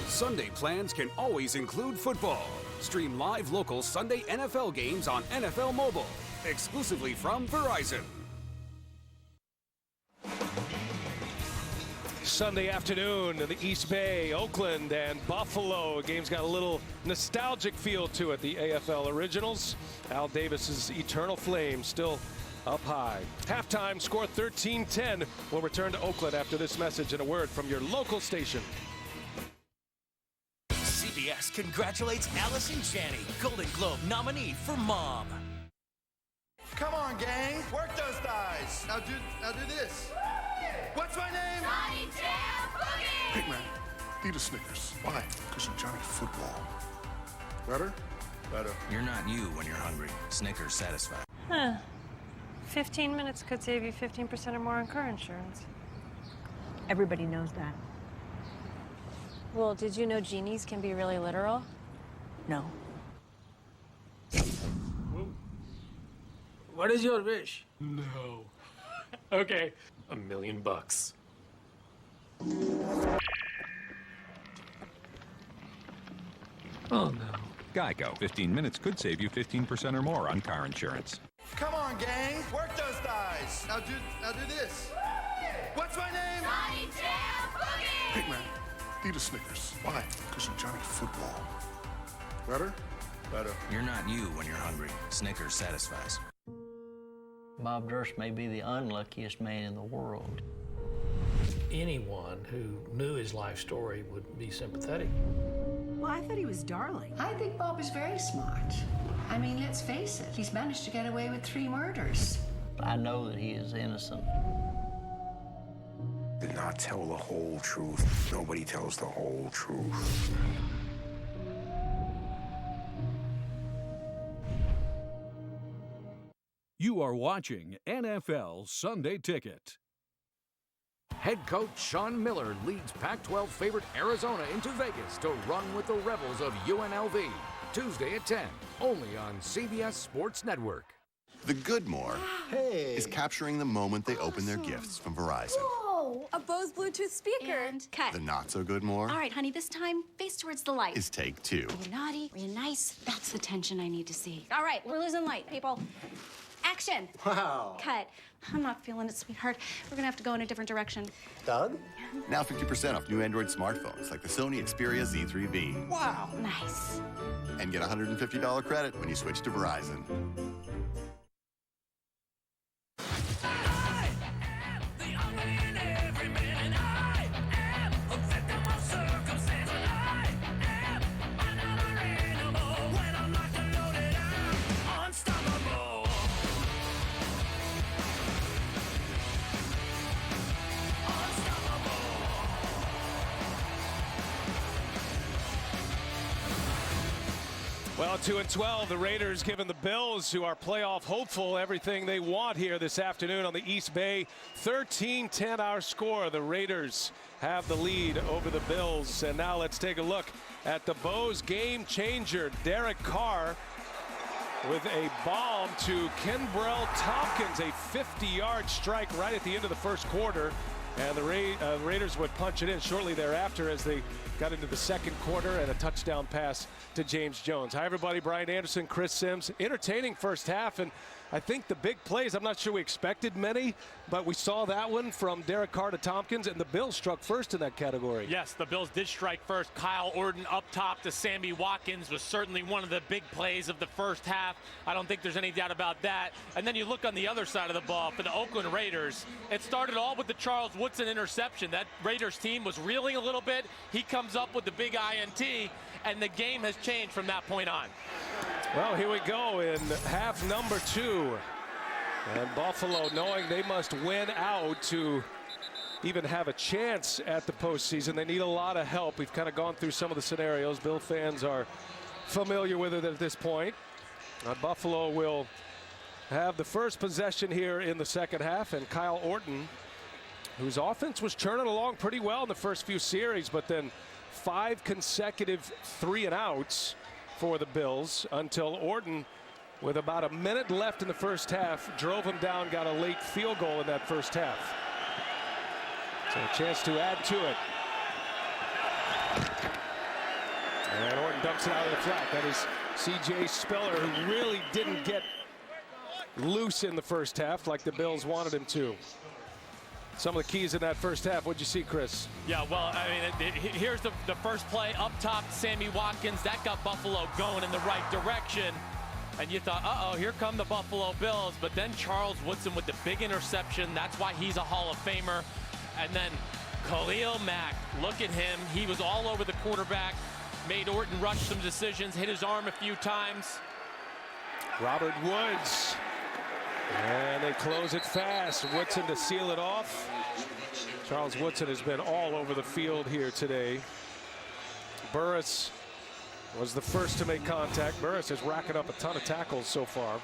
Sunday plans can always include football. Stream live local Sunday NFL games on NFL Mobile, exclusively from Verizon. Sunday afternoon in the East Bay, Oakland and Buffalo. Game's got a little nostalgic feel to it. The AFL Originals. Al Davis's Eternal Flame still up high. Halftime score 13-10. We'll return to Oakland after this message and a word from your local station. CBS congratulates Allison Janney, Golden Globe nominee for Mom. Come on, gang. Work those thighs. Now do this. What's my name? Johnny Jam Boogie! Hey, man. Eat a Snickers. Why? Because you're Johnny Football. Better? Better. You're not you when you're hungry. Snickers satisfied. Huh. 15 minutes could save you 15% or more on car insurance. Everybody knows that. Well, did you know genies can be really literal? No. What is your wish? No. Okay. $1 million. Oh, no. Geico. 15 minutes could save you 15% or more on car insurance. Come on, gang. Work those thighs. Now do this. What's my name? Johnny Jam Boogie! Hey, man. Eat a Snickers. Why? Because you're Johnny Football. Better? Better. You're not you when you're hungry. Snickers satisfies. Bob Durst may be the unluckiest man in the world. Anyone who knew his life story would be sympathetic. Well, I thought he was darling. I think Bob is very smart. I mean, let's face it, he's managed to get away with 3 murders. I know that he is innocent. Did not tell the whole truth. Nobody tells the whole truth. You are watching NFL Sunday Ticket. Head coach Sean Miller leads Pac-12 favorite Arizona into Vegas to run with the Rebels of UNLV. Tuesday at 10, only on CBS Sports Network. The good more is capturing the moment they open their gifts from Verizon. Whoa, a Bose Bluetooth speaker. And cut. The not so good more All right, honey, this time face towards the light. is take 2. Are you naughty? Are you nice? That's the tension I need to see. All right, we're losing light, people. Action. Wow. Cut. I'm not feeling it, sweetheart. We're gonna have to go in a different direction. Doug? Now 50% off new Android smartphones like the Sony Xperia Z3B. Wow. Nice. And get $150 credit when you switch to Verizon. Well, 2-12, the Raiders giving the Bills, who are playoff hopeful, everything they want here this afternoon on the East Bay. 13-10 our score. The Raiders have the lead over the Bills. And now let's take a look at the Bose game changer, Derek Carr, with a bomb to Kenbrell Tompkins, a 50-yard strike right at the end of the first quarter. And the Raiders would punch it in shortly thereafter as they got into the second quarter, and a touchdown pass to James Jones. Hi, everybody. Brian Anderson, Chris Sims. Entertaining first half, and I think the big plays, I'm not sure we expected many, but we saw that one from Derek Carr to Tompkins, and the Bills struck first in that category. Yes, the Bills did strike first. Kyle Orton up top to Sammy Watkins was certainly one of the big plays of the first half. I don't think there's any doubt about that. And then you look on the other side of the ball for the Oakland Raiders. It started all with the Charles Woodson interception. That Raiders team was reeling a little bit. He comes up with the big INT, and the game has changed from that point on. Well, here we go in half number 2. And Buffalo, knowing they must win out to even have a chance at the postseason, they need a lot of help. We've kind of gone through some of the scenarios. Bill fans are familiar with it at this point. Buffalo will have the first possession here in the second half, and Kyle Orton, whose offense was churning along pretty well in the first few series, but then 5 consecutive 3-and-outs for the Bills until Orton, with about a minute left in the first half, drove him down, got a late field goal in that first half. So a chance to add to it. And Orton dumps it out of the flat. That is C.J. Spiller, who really didn't get loose in the first half like the Bills wanted him to. Some of the keys in that first half. What'd you see, Chris? Yeah, well, I mean, here's the first play up top, Sammy Watkins. That got Buffalo going in the right direction. And you thought, uh-oh, here come the Buffalo Bills. But then Charles Woodson with the big interception. That's why he's a Hall of Famer. And then Khalil Mack, look at him. He was all over the quarterback, made Orton rush some decisions, hit his arm a few times. Robert Woods. And they close it fast. Woodson to seal it off. Charles Woodson has been all over the field here today. Burris was the first to make contact. Burris is racking up a ton of tackles so far.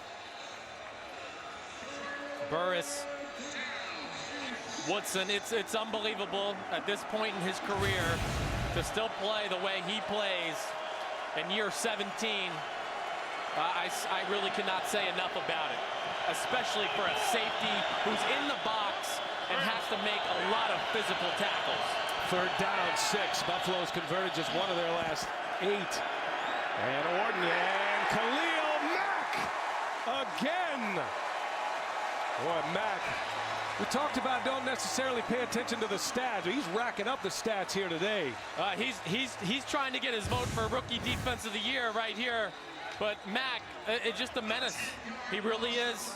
Burris, Woodson, it's unbelievable at this point in his career to still play the way he plays in year 17. I really cannot say enough about it, especially for a safety who's in the box and has to make a lot of physical tackles. Third down, 6. Buffalo's converted just one of their last 8. And Orton and Khalil Mack again. Boy, Mack, we talked about don't necessarily pay attention to the stats. He's racking up the stats here today. He's trying to get his vote for Rookie Defense of the Year right here. But Mack, it's just a menace. He really is.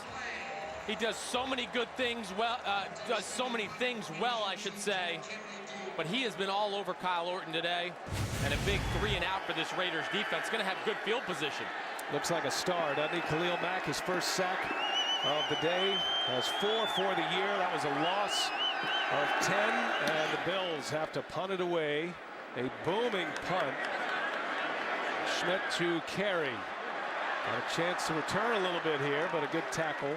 He does so many good things well, I should say. But he has been all over Kyle Orton today. And a big 3-and-out for this Raiders defense. Going to have good field position. Looks like a star, doesn't he? Khalil Mack, his first sack of the day, has 4 for the year. That was a loss of 10, and the Bills have to punt it away. A booming punt. Schmidt to carry. Got a chance to return a little bit here, but a good tackle.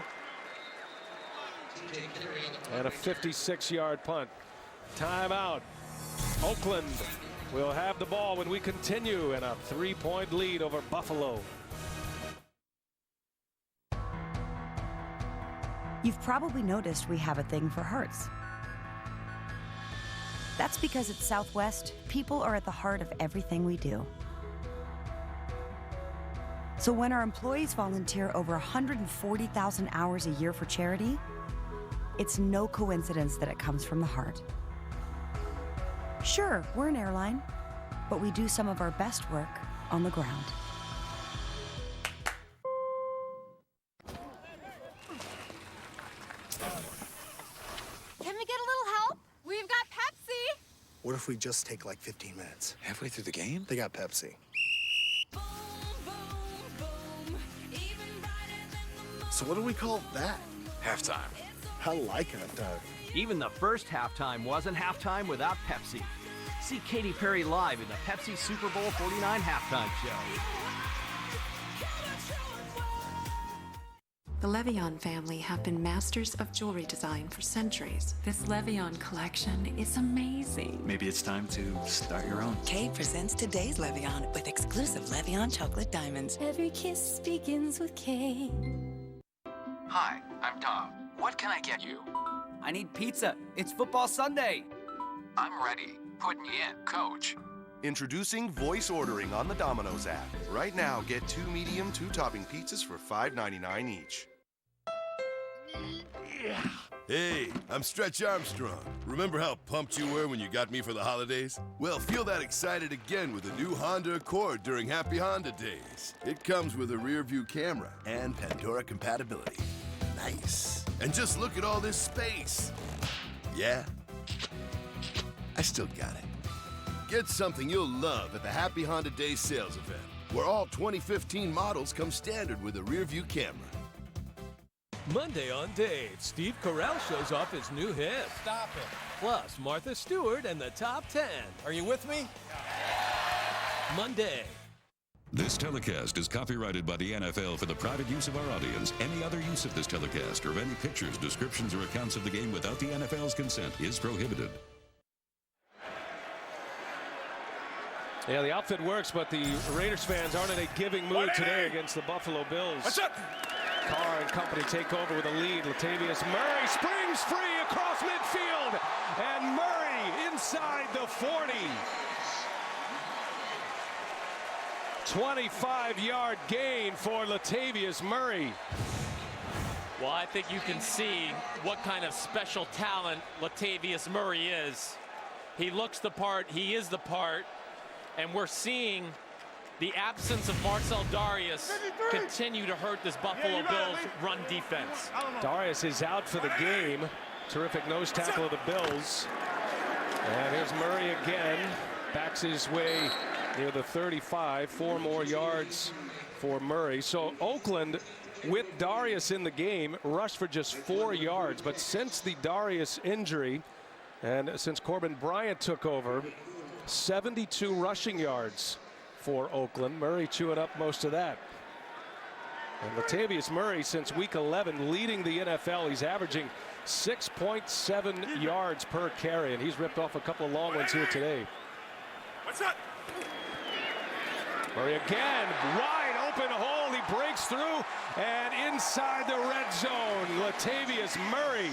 And a 56-yard punt. Timeout. Oakland will have the ball when we continue in a 3-point lead over Buffalo. You've probably noticed we have a thing for hearts. That's because at Southwest, people are at the heart of everything we do. So when our employees volunteer over 140,000 hours a year for charity, it's no coincidence that it comes from the heart. Sure, we're an airline, but we do some of our best work on the ground. Can we get a little help? We've got Pepsi. What if we just take like 15 minutes? Halfway through the game? They got Pepsi. So what do we call that? Halftime. I like it, Doug. Even the first halftime wasn't halftime without Pepsi. See Katy Perry live in the Pepsi Super Bowl 49 halftime show. The Levion family have been masters of jewelry design for centuries. This Levion collection is amazing. Maybe it's time to start your own. Kay presents today's Levion with exclusive Levion chocolate diamonds. Every kiss begins with Kay. Hi, I'm Tom. What can I get you? I need pizza. It's football Sunday. I'm ready. Put me in, coach. Introducing voice ordering on the Domino's app. Right now, get 2 medium, 2 topping pizzas for $5.99 each. Hey, I'm Stretch Armstrong. Remember how pumped you were when you got me for the holidays? Well, feel that excited again with the new Honda Accord during Happy Honda Days. It comes with a rear-view camera and Pandora compatibility. Nice. And just look at all this space. Yeah, I still got it. Get something you'll love at the Happy Honda Days sales event, where all 2015 models come standard with a rear-view camera. Monday on Dave, Steve Carell shows off his new hit. Stop it. Plus, Martha Stewart and the top 10. Are you with me? Monday. This telecast is copyrighted by the NFL for the private use of our audience. Any other use of this telecast or of any pictures, descriptions, or accounts of the game without the NFL's consent is prohibited. Yeah, the outfit works, but the Raiders fans aren't in a giving mood today against the Buffalo Bills. What's up? Carr and company take over with a lead. Latavius Murray springs free across midfield, and Murray inside the 40. 25-yard gain for Latavius Murray. Well, I think you can see what kind of special talent Latavius Murray is. He looks the part, he is the part, and we're seeing the absence of Marcel Darius continue to hurt this Buffalo Bills run defense. Darius is out for the game. Terrific nose tackle of the Bills. And here's Murray again. Backs his way near the 35. 4 more yards for Murray. So Oakland, with Darius in the game, rushed for just 4 yards. But since the Darius injury and since Corbin Bryant took over, 72 rushing yards for Oakland. Murray chewing up most of that. And Latavius Murray, since week 11, leading the NFL. He's averaging 6.7 yards per carry, and he's ripped off a couple of long ones here today. What's up? Murray again, wide open hole. He breaks through and inside the red zone. Latavius Murray,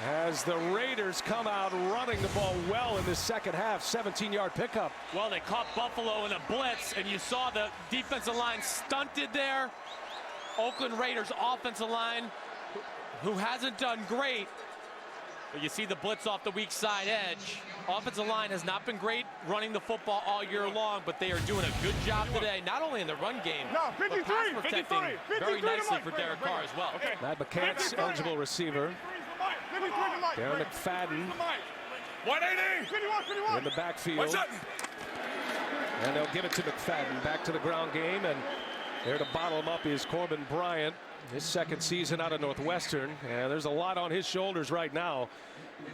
as the Raiders come out running the ball well in this second half. 17-yard pickup. Well, they caught Buffalo in a blitz, and you saw the defensive line stunted there. Oakland Raiders offensive line, who hasn't done great, but you see the blitz off the weak side edge. Offensive line has not been great running the football all year long, but they are doing a good job today, not only in the run game, but pass protecting very nicely for Derek Carr as well. Matt McCants, eligible receiver. Darren McFadden 180 in the backfield. And they'll give it to McFadden. Back to the ground game, and there to bottle him up is Corbin Bryant. His second season out of Northwestern, and there's a lot on his shoulders right now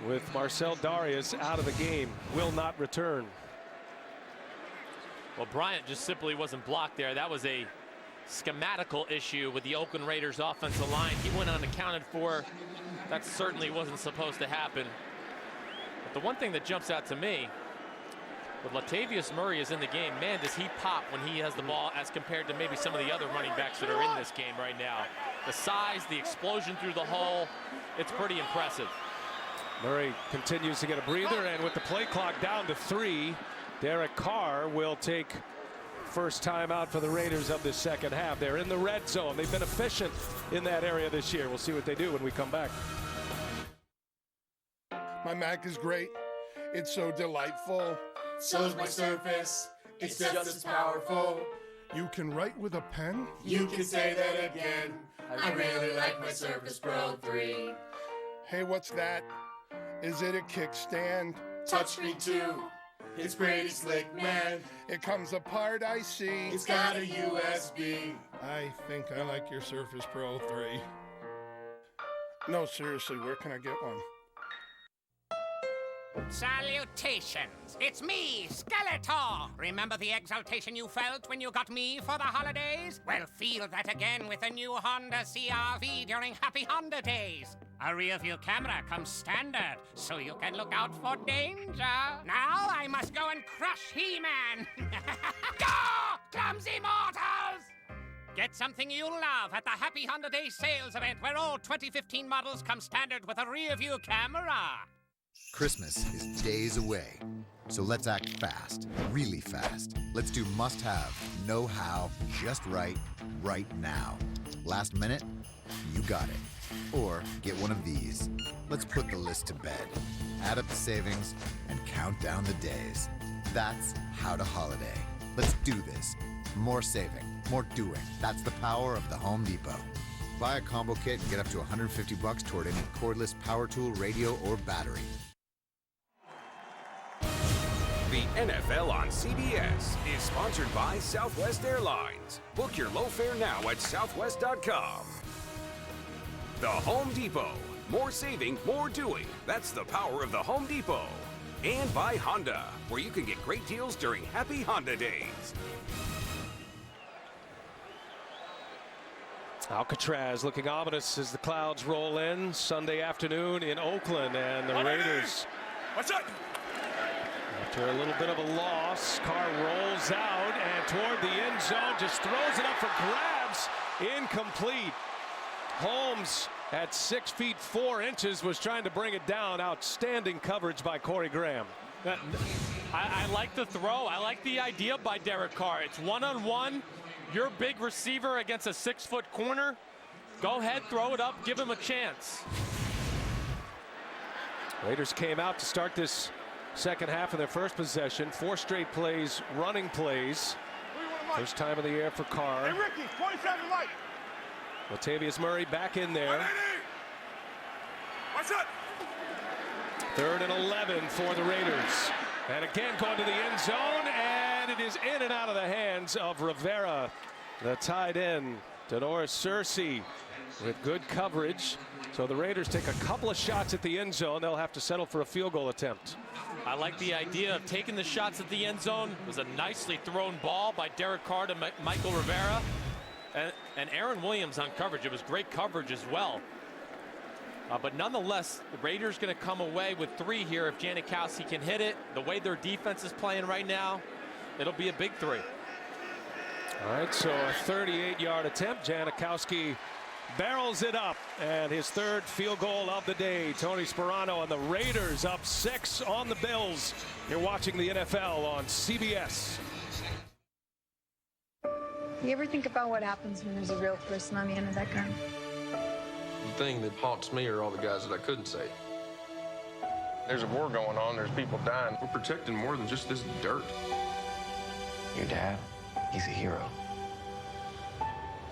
with Marcel Darius out of the game. Will not return. Well, Bryant just simply wasn't blocked there. That was a schematical issue with the Oakland Raiders offensive line. He went unaccounted for. That certainly wasn't supposed to happen. But the one thing that jumps out to me, with Latavius Murray is in the game, man, does he pop when he has the ball as compared to maybe some of the other running backs that are in this game right now. The size, the explosion through the hole, it's pretty impressive. Murray continues to get a breather, and with the play clock down to 3, Derek Carr will take first time out for the Raiders of this second half. They're in the red zone. They've been efficient in that area this year. We'll see what they do when we come back. My Mac is great. It's so delightful. So's my Surface. It's just as powerful. You can write with a pen? You can say that again. I really like my Surface Pro 3. Hey, what's that? Is it a kickstand? Touchscreen too. It's pretty slick, man. It comes apart, I see. It's got a USB. I think I like your Surface Pro 3. No, seriously, where can I get one? Salutations! It's me, Skeletor! Remember the exultation you felt when you got me for the holidays? Well, feel that again with the new Honda CR-V during Happy Honda Days. A rear-view camera comes standard, so you can look out for danger. Now I must go and crush He-Man! Go, clumsy mortals! Get something you'll love at the Happy Honda Days sales event where all 2015 models come standard with a rear-view camera. Christmas is days away, so let's act fast, really fast. Let's do must-have, know-how, just right, right now. Last minute, you got it. Or get one of these. Let's put the list to bed. Add up the savings and count down the days. That's how to holiday. Let's do this. More saving, more doing. That's the power of the Home Depot. Buy a combo kit and get up to $150 toward any cordless power tool, radio, or battery. The NFL on CBS is sponsored by Southwest Airlines. Book your low fare now at southwest.com. The Home Depot. More saving, more doing. That's the power of the Home Depot. And by Honda, where you can get great deals during Happy Honda Days. Alcatraz looking ominous as the clouds roll in Sunday afternoon in Oakland, and the Raiders. What's up? After a little bit of a loss, Carr rolls out and toward the end zone, just throws it up for grabs, incomplete. Holmes at 6 feet 4 inches was trying to bring it down. Outstanding coverage by Corey Graham. I like the throw. I like the idea by Derek Carr. It's one-on-one. You're big receiver against a 6-foot corner. Go ahead, throw it up, give him a chance. Raiders came out to start this second half of their first possession. 4 straight plays, running plays. First time of the year for Carr. Hey, Ricky, 27 light. Latavius Murray back in there. What's up? 3rd and 11 for the Raiders. And again going to the end zone, and it is in and out of the hands of Rivera, the tight end. Denoris Searcy with good coverage. So the Raiders take a couple of shots at the end zone. They'll have to settle for a field goal attempt. I like the idea of taking the shots at the end zone. It was a nicely thrown ball by Derek Carr to Michael Rivera. And Aaron Williams on coverage. It was great coverage as well. But nonetheless, the Raiders going to come away with 3 here if Janikowski can hit it. The way their defense is playing right now, it'll be a big 3. All right, so a 38-yard attempt. Janikowski barrels it up, and his 3rd field goal of the day. Tony Sperano and the Raiders up 6 on the Bills. You're watching the NFL on CBS. You ever think about what happens when there's a real person on the end of that gun? The thing that haunts me are all the guys that I couldn't save. There's a war going on. There's people dying. We're protecting more than just this dirt. Your dad, he's a hero.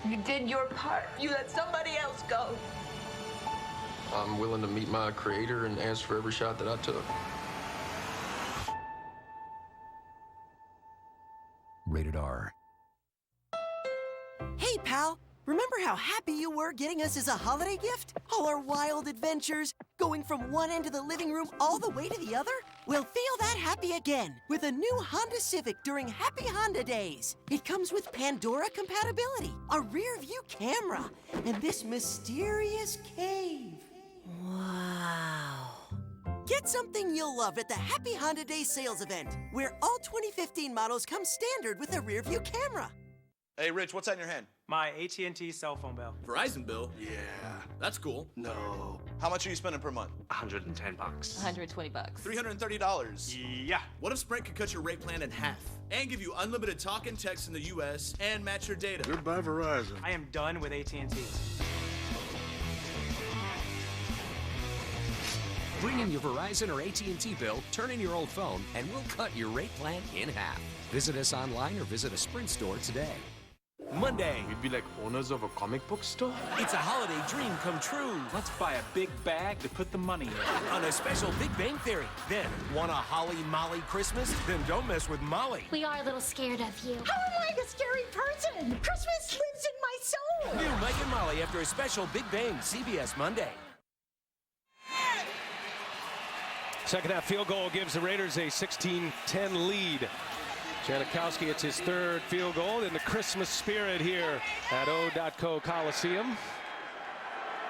You did your part. You let somebody else go. I'm willing to meet my creator and ask for every shot that I took. Rated R. Hey, pal. Remember how happy you were getting us as a holiday gift? All our wild adventures, going from one end of the living room all the way to the other? Well, feel that happy again with a new Honda Civic during Happy Honda Days. It comes with Pandora compatibility, a rear-view camera, and this mysterious cave. Wow. Get something you'll love at the Happy Honda Days sales event, where all 2015 models come standard with a rear-view camera. Hey, Rich, what's that in your hand? My AT&T cell phone bill. Verizon bill? Yeah. That's cool. No. How much are you spending per month? $110. $120. $330. Yeah. What if Sprint could cut your rate plan in half and give you unlimited talk and text in the U.S. and match your data? Goodbye, Verizon. I am done with AT&T. Bring in your Verizon or AT&T bill, turn in your old phone, and we'll cut your rate plan in half. Visit us online or visit a Sprint store today. Monday. We'd be like owners of a comic book store. It's a holiday dream come true. Let's buy a big bag to put the money in. On a special Big Bang Theory. Then, want a Holly Molly Christmas? Then don't mess with Molly. We are a little scared of you. How am I a scary person? Christmas lives in my soul. New Mike and Molly after a special Big Bang, CBS Monday. Second half field goal gives the Raiders a 16-10 lead. Janikowski, it's his 3rd field goal in the Christmas spirit here at O.co Coliseum.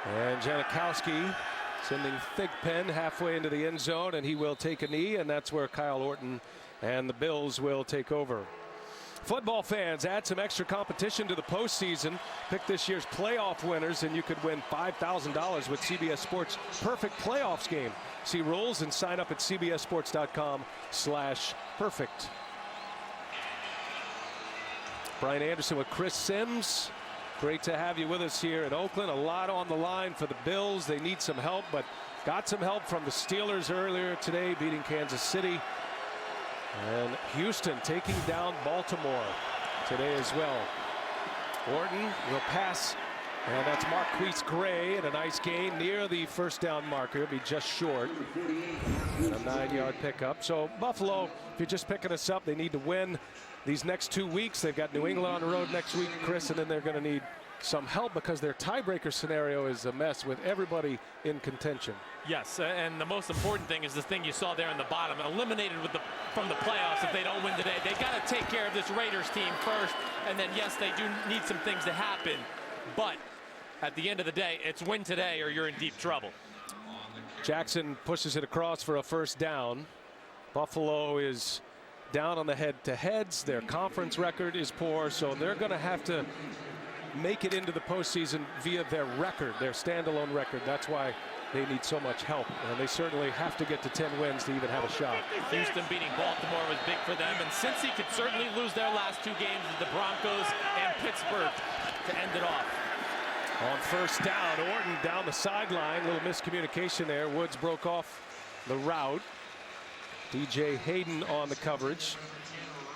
And Janikowski sending Thigpen halfway into the end zone, and he will take a knee, and that's where Kyle Orton and the Bills will take over. Football fans, add some extra competition to the postseason. Pick this year's playoff winners, and you could win $5,000 with CBS Sports Perfect Playoffs game. See rules and sign up at cbssports.com/perfect. Brian Anderson with Chris Sims. Great to have you with us here in Oakland. A lot on the line for the Bills. They need some help, but got some help from the Steelers earlier today, beating Kansas City. And Houston taking down Baltimore today as well. Orton will pass, and that's Marquise Gray in a nice gain near the first down marker. Be just short. And a 9-yard pickup. So Buffalo, if you're just picking us up, they need to win these next 2 weeks. They've got New England on the road next week, Chris, and then they're going to need some help because their tiebreaker scenario is a mess with everybody in contention. Yes, and the most important thing is the thing you saw there in the bottom, eliminated from the playoffs if they don't win today. They got to take care of this Raiders team first, and then yes, they do need some things to happen, but at the end of the day, it's win today or you're in deep trouble. Jackson pushes it across for a first down. Buffalo is down on the head-to-heads. Their conference record is poor, so they're going to have to make it into the postseason via their record, their standalone record. That's why they need so much help, and they certainly have to get to 10 wins to even have a shot. Houston beating Baltimore was big for them, and Cincy could certainly lose their last 2 games with the Broncos and Pittsburgh to end it off. On first down, Orton down the sideline. Little miscommunication there. Woods broke off the route. DJ Hayden on the coverage.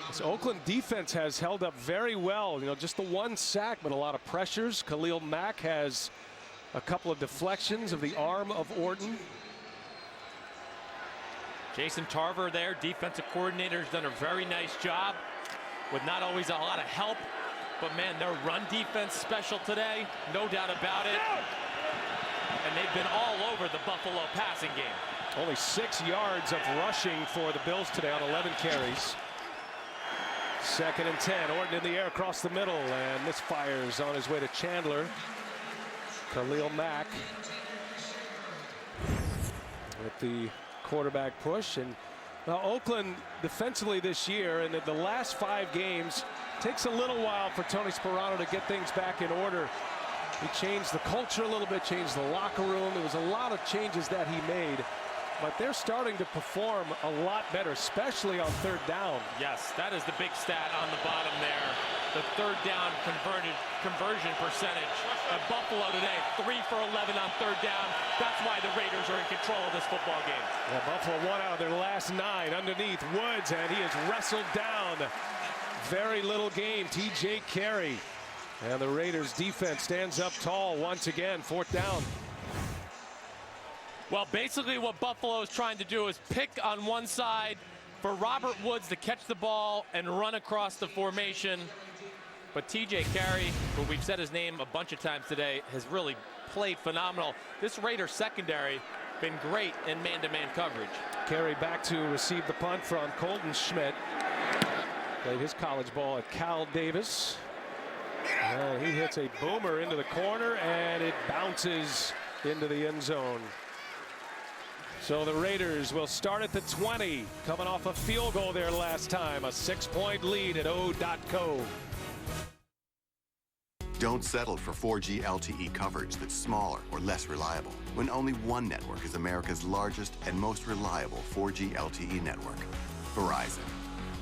This Oakland defense has held up very well. You know, just the 1 sack, but a lot of pressures. Khalil Mack has a couple of deflections of the arm of Orton. Jason Tarver there, defensive coordinator, has done a very nice job with not always a lot of help. But man, their run defense special today, no doubt about it. And they've been all over the Buffalo passing game. Only 6 yards of rushing for the Bills today on 11 carries. 2nd and 10. Orton in the air across the middle, and misfires on his way to Chandler. Khalil Mack with the quarterback push. And now Oakland defensively this year, and the last 5 games, takes a little while for Tony Sperano to get things back in order. He changed the culture a little bit, changed the locker room. There was a lot of changes that he made, but they're starting to perform a lot better, especially on 3rd down. Yes, that is the big stat on the bottom there. The 3rd down conversion percentage. At Buffalo today, 3 for 11 on 3rd down. That's why the Raiders are in control of this football game. Yeah, Buffalo 1 out of their last 9 underneath Woods, and he is wrestled down. Very little gain. TJ Carey. And the Raiders defense stands up tall once again. 4th down. Well, basically what Buffalo is trying to do is pick on one side for Robert Woods to catch the ball and run across the formation. But TJ Carey, who we've said his name a bunch of times today, has really played phenomenal. This Raiders secondary been great in man-to-man coverage. Carey back to receive the punt from Colton Schmidt. Played his college ball at Cal Davis. And he hits a boomer into the corner, and it bounces into the end zone. So the Raiders will start at the 20, coming off a field goal there last time. A 6-point lead at O.co. Don't settle for 4G LTE coverage that's smaller or less reliable when only one network is America's largest and most reliable 4G LTE network, Verizon.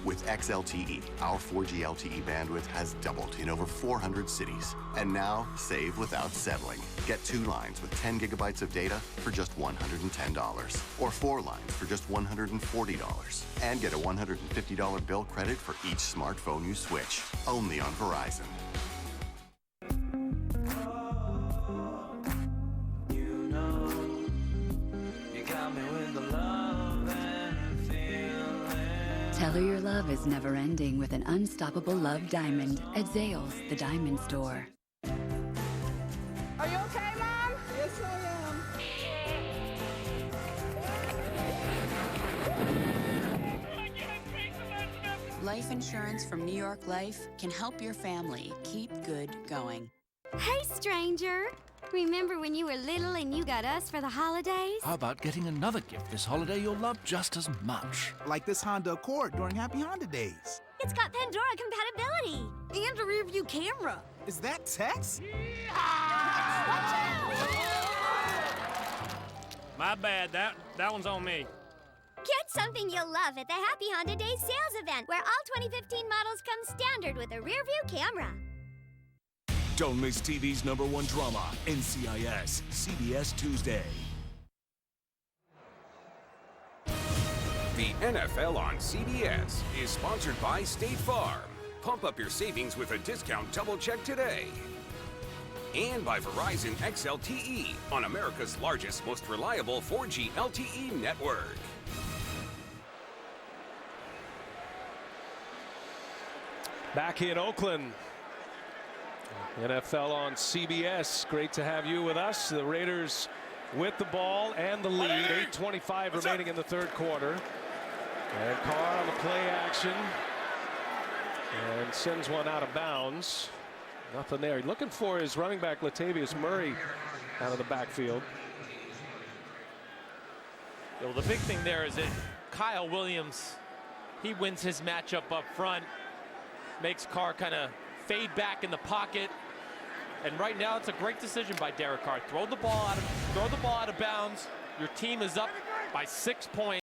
With XLTE, our 4G LTE bandwidth has doubled in over 400 cities. And now, save without settling. Get 2 lines with 10 gigabytes of data for just $110. Or 4 lines for just $140. And get a $150 bill credit for each smartphone you switch. Only on Verizon. Tell her your love is never ending with an unstoppable love diamond at Zales, the diamond store. Are you okay, Mom? Yes, I am. Life insurance from New York Life can help your family keep good going. Hey, stranger. Remember when you were little and you got us for the holidays? How about getting another gift this holiday you'll love just as much? Like this Honda Accord during Happy Honda Days. It's got Pandora compatibility. And a rear view camera. Is that Tex? Watch out! My bad, that one's on me. Get something you'll love at the Happy Honda Days sales event, where all 2015 models come standard with a rear view camera. Don't miss TV's #1 drama, NCIS, CBS Tuesday. The NFL on CBS is sponsored by State Farm. Pump up your savings with a discount double check today. And by Verizon XLTE on America's largest, most reliable 4G LTE network. Back in Oakland, NFL on CBS. Great to have you with us. The Raiders with the ball and the lead. 8:25 remaining in the third quarter. And Carr on the play action and sends one out of bounds. Nothing there. Looking for his running back Latavius Murray out of the backfield. Well, the big thing there is that Kyle Williams, he wins his matchup up front, makes Carr kind of fade back in the pocket, and right now it's a great decision by Derek Carr. Throw the ball out of bounds. Your team is up by 6 points.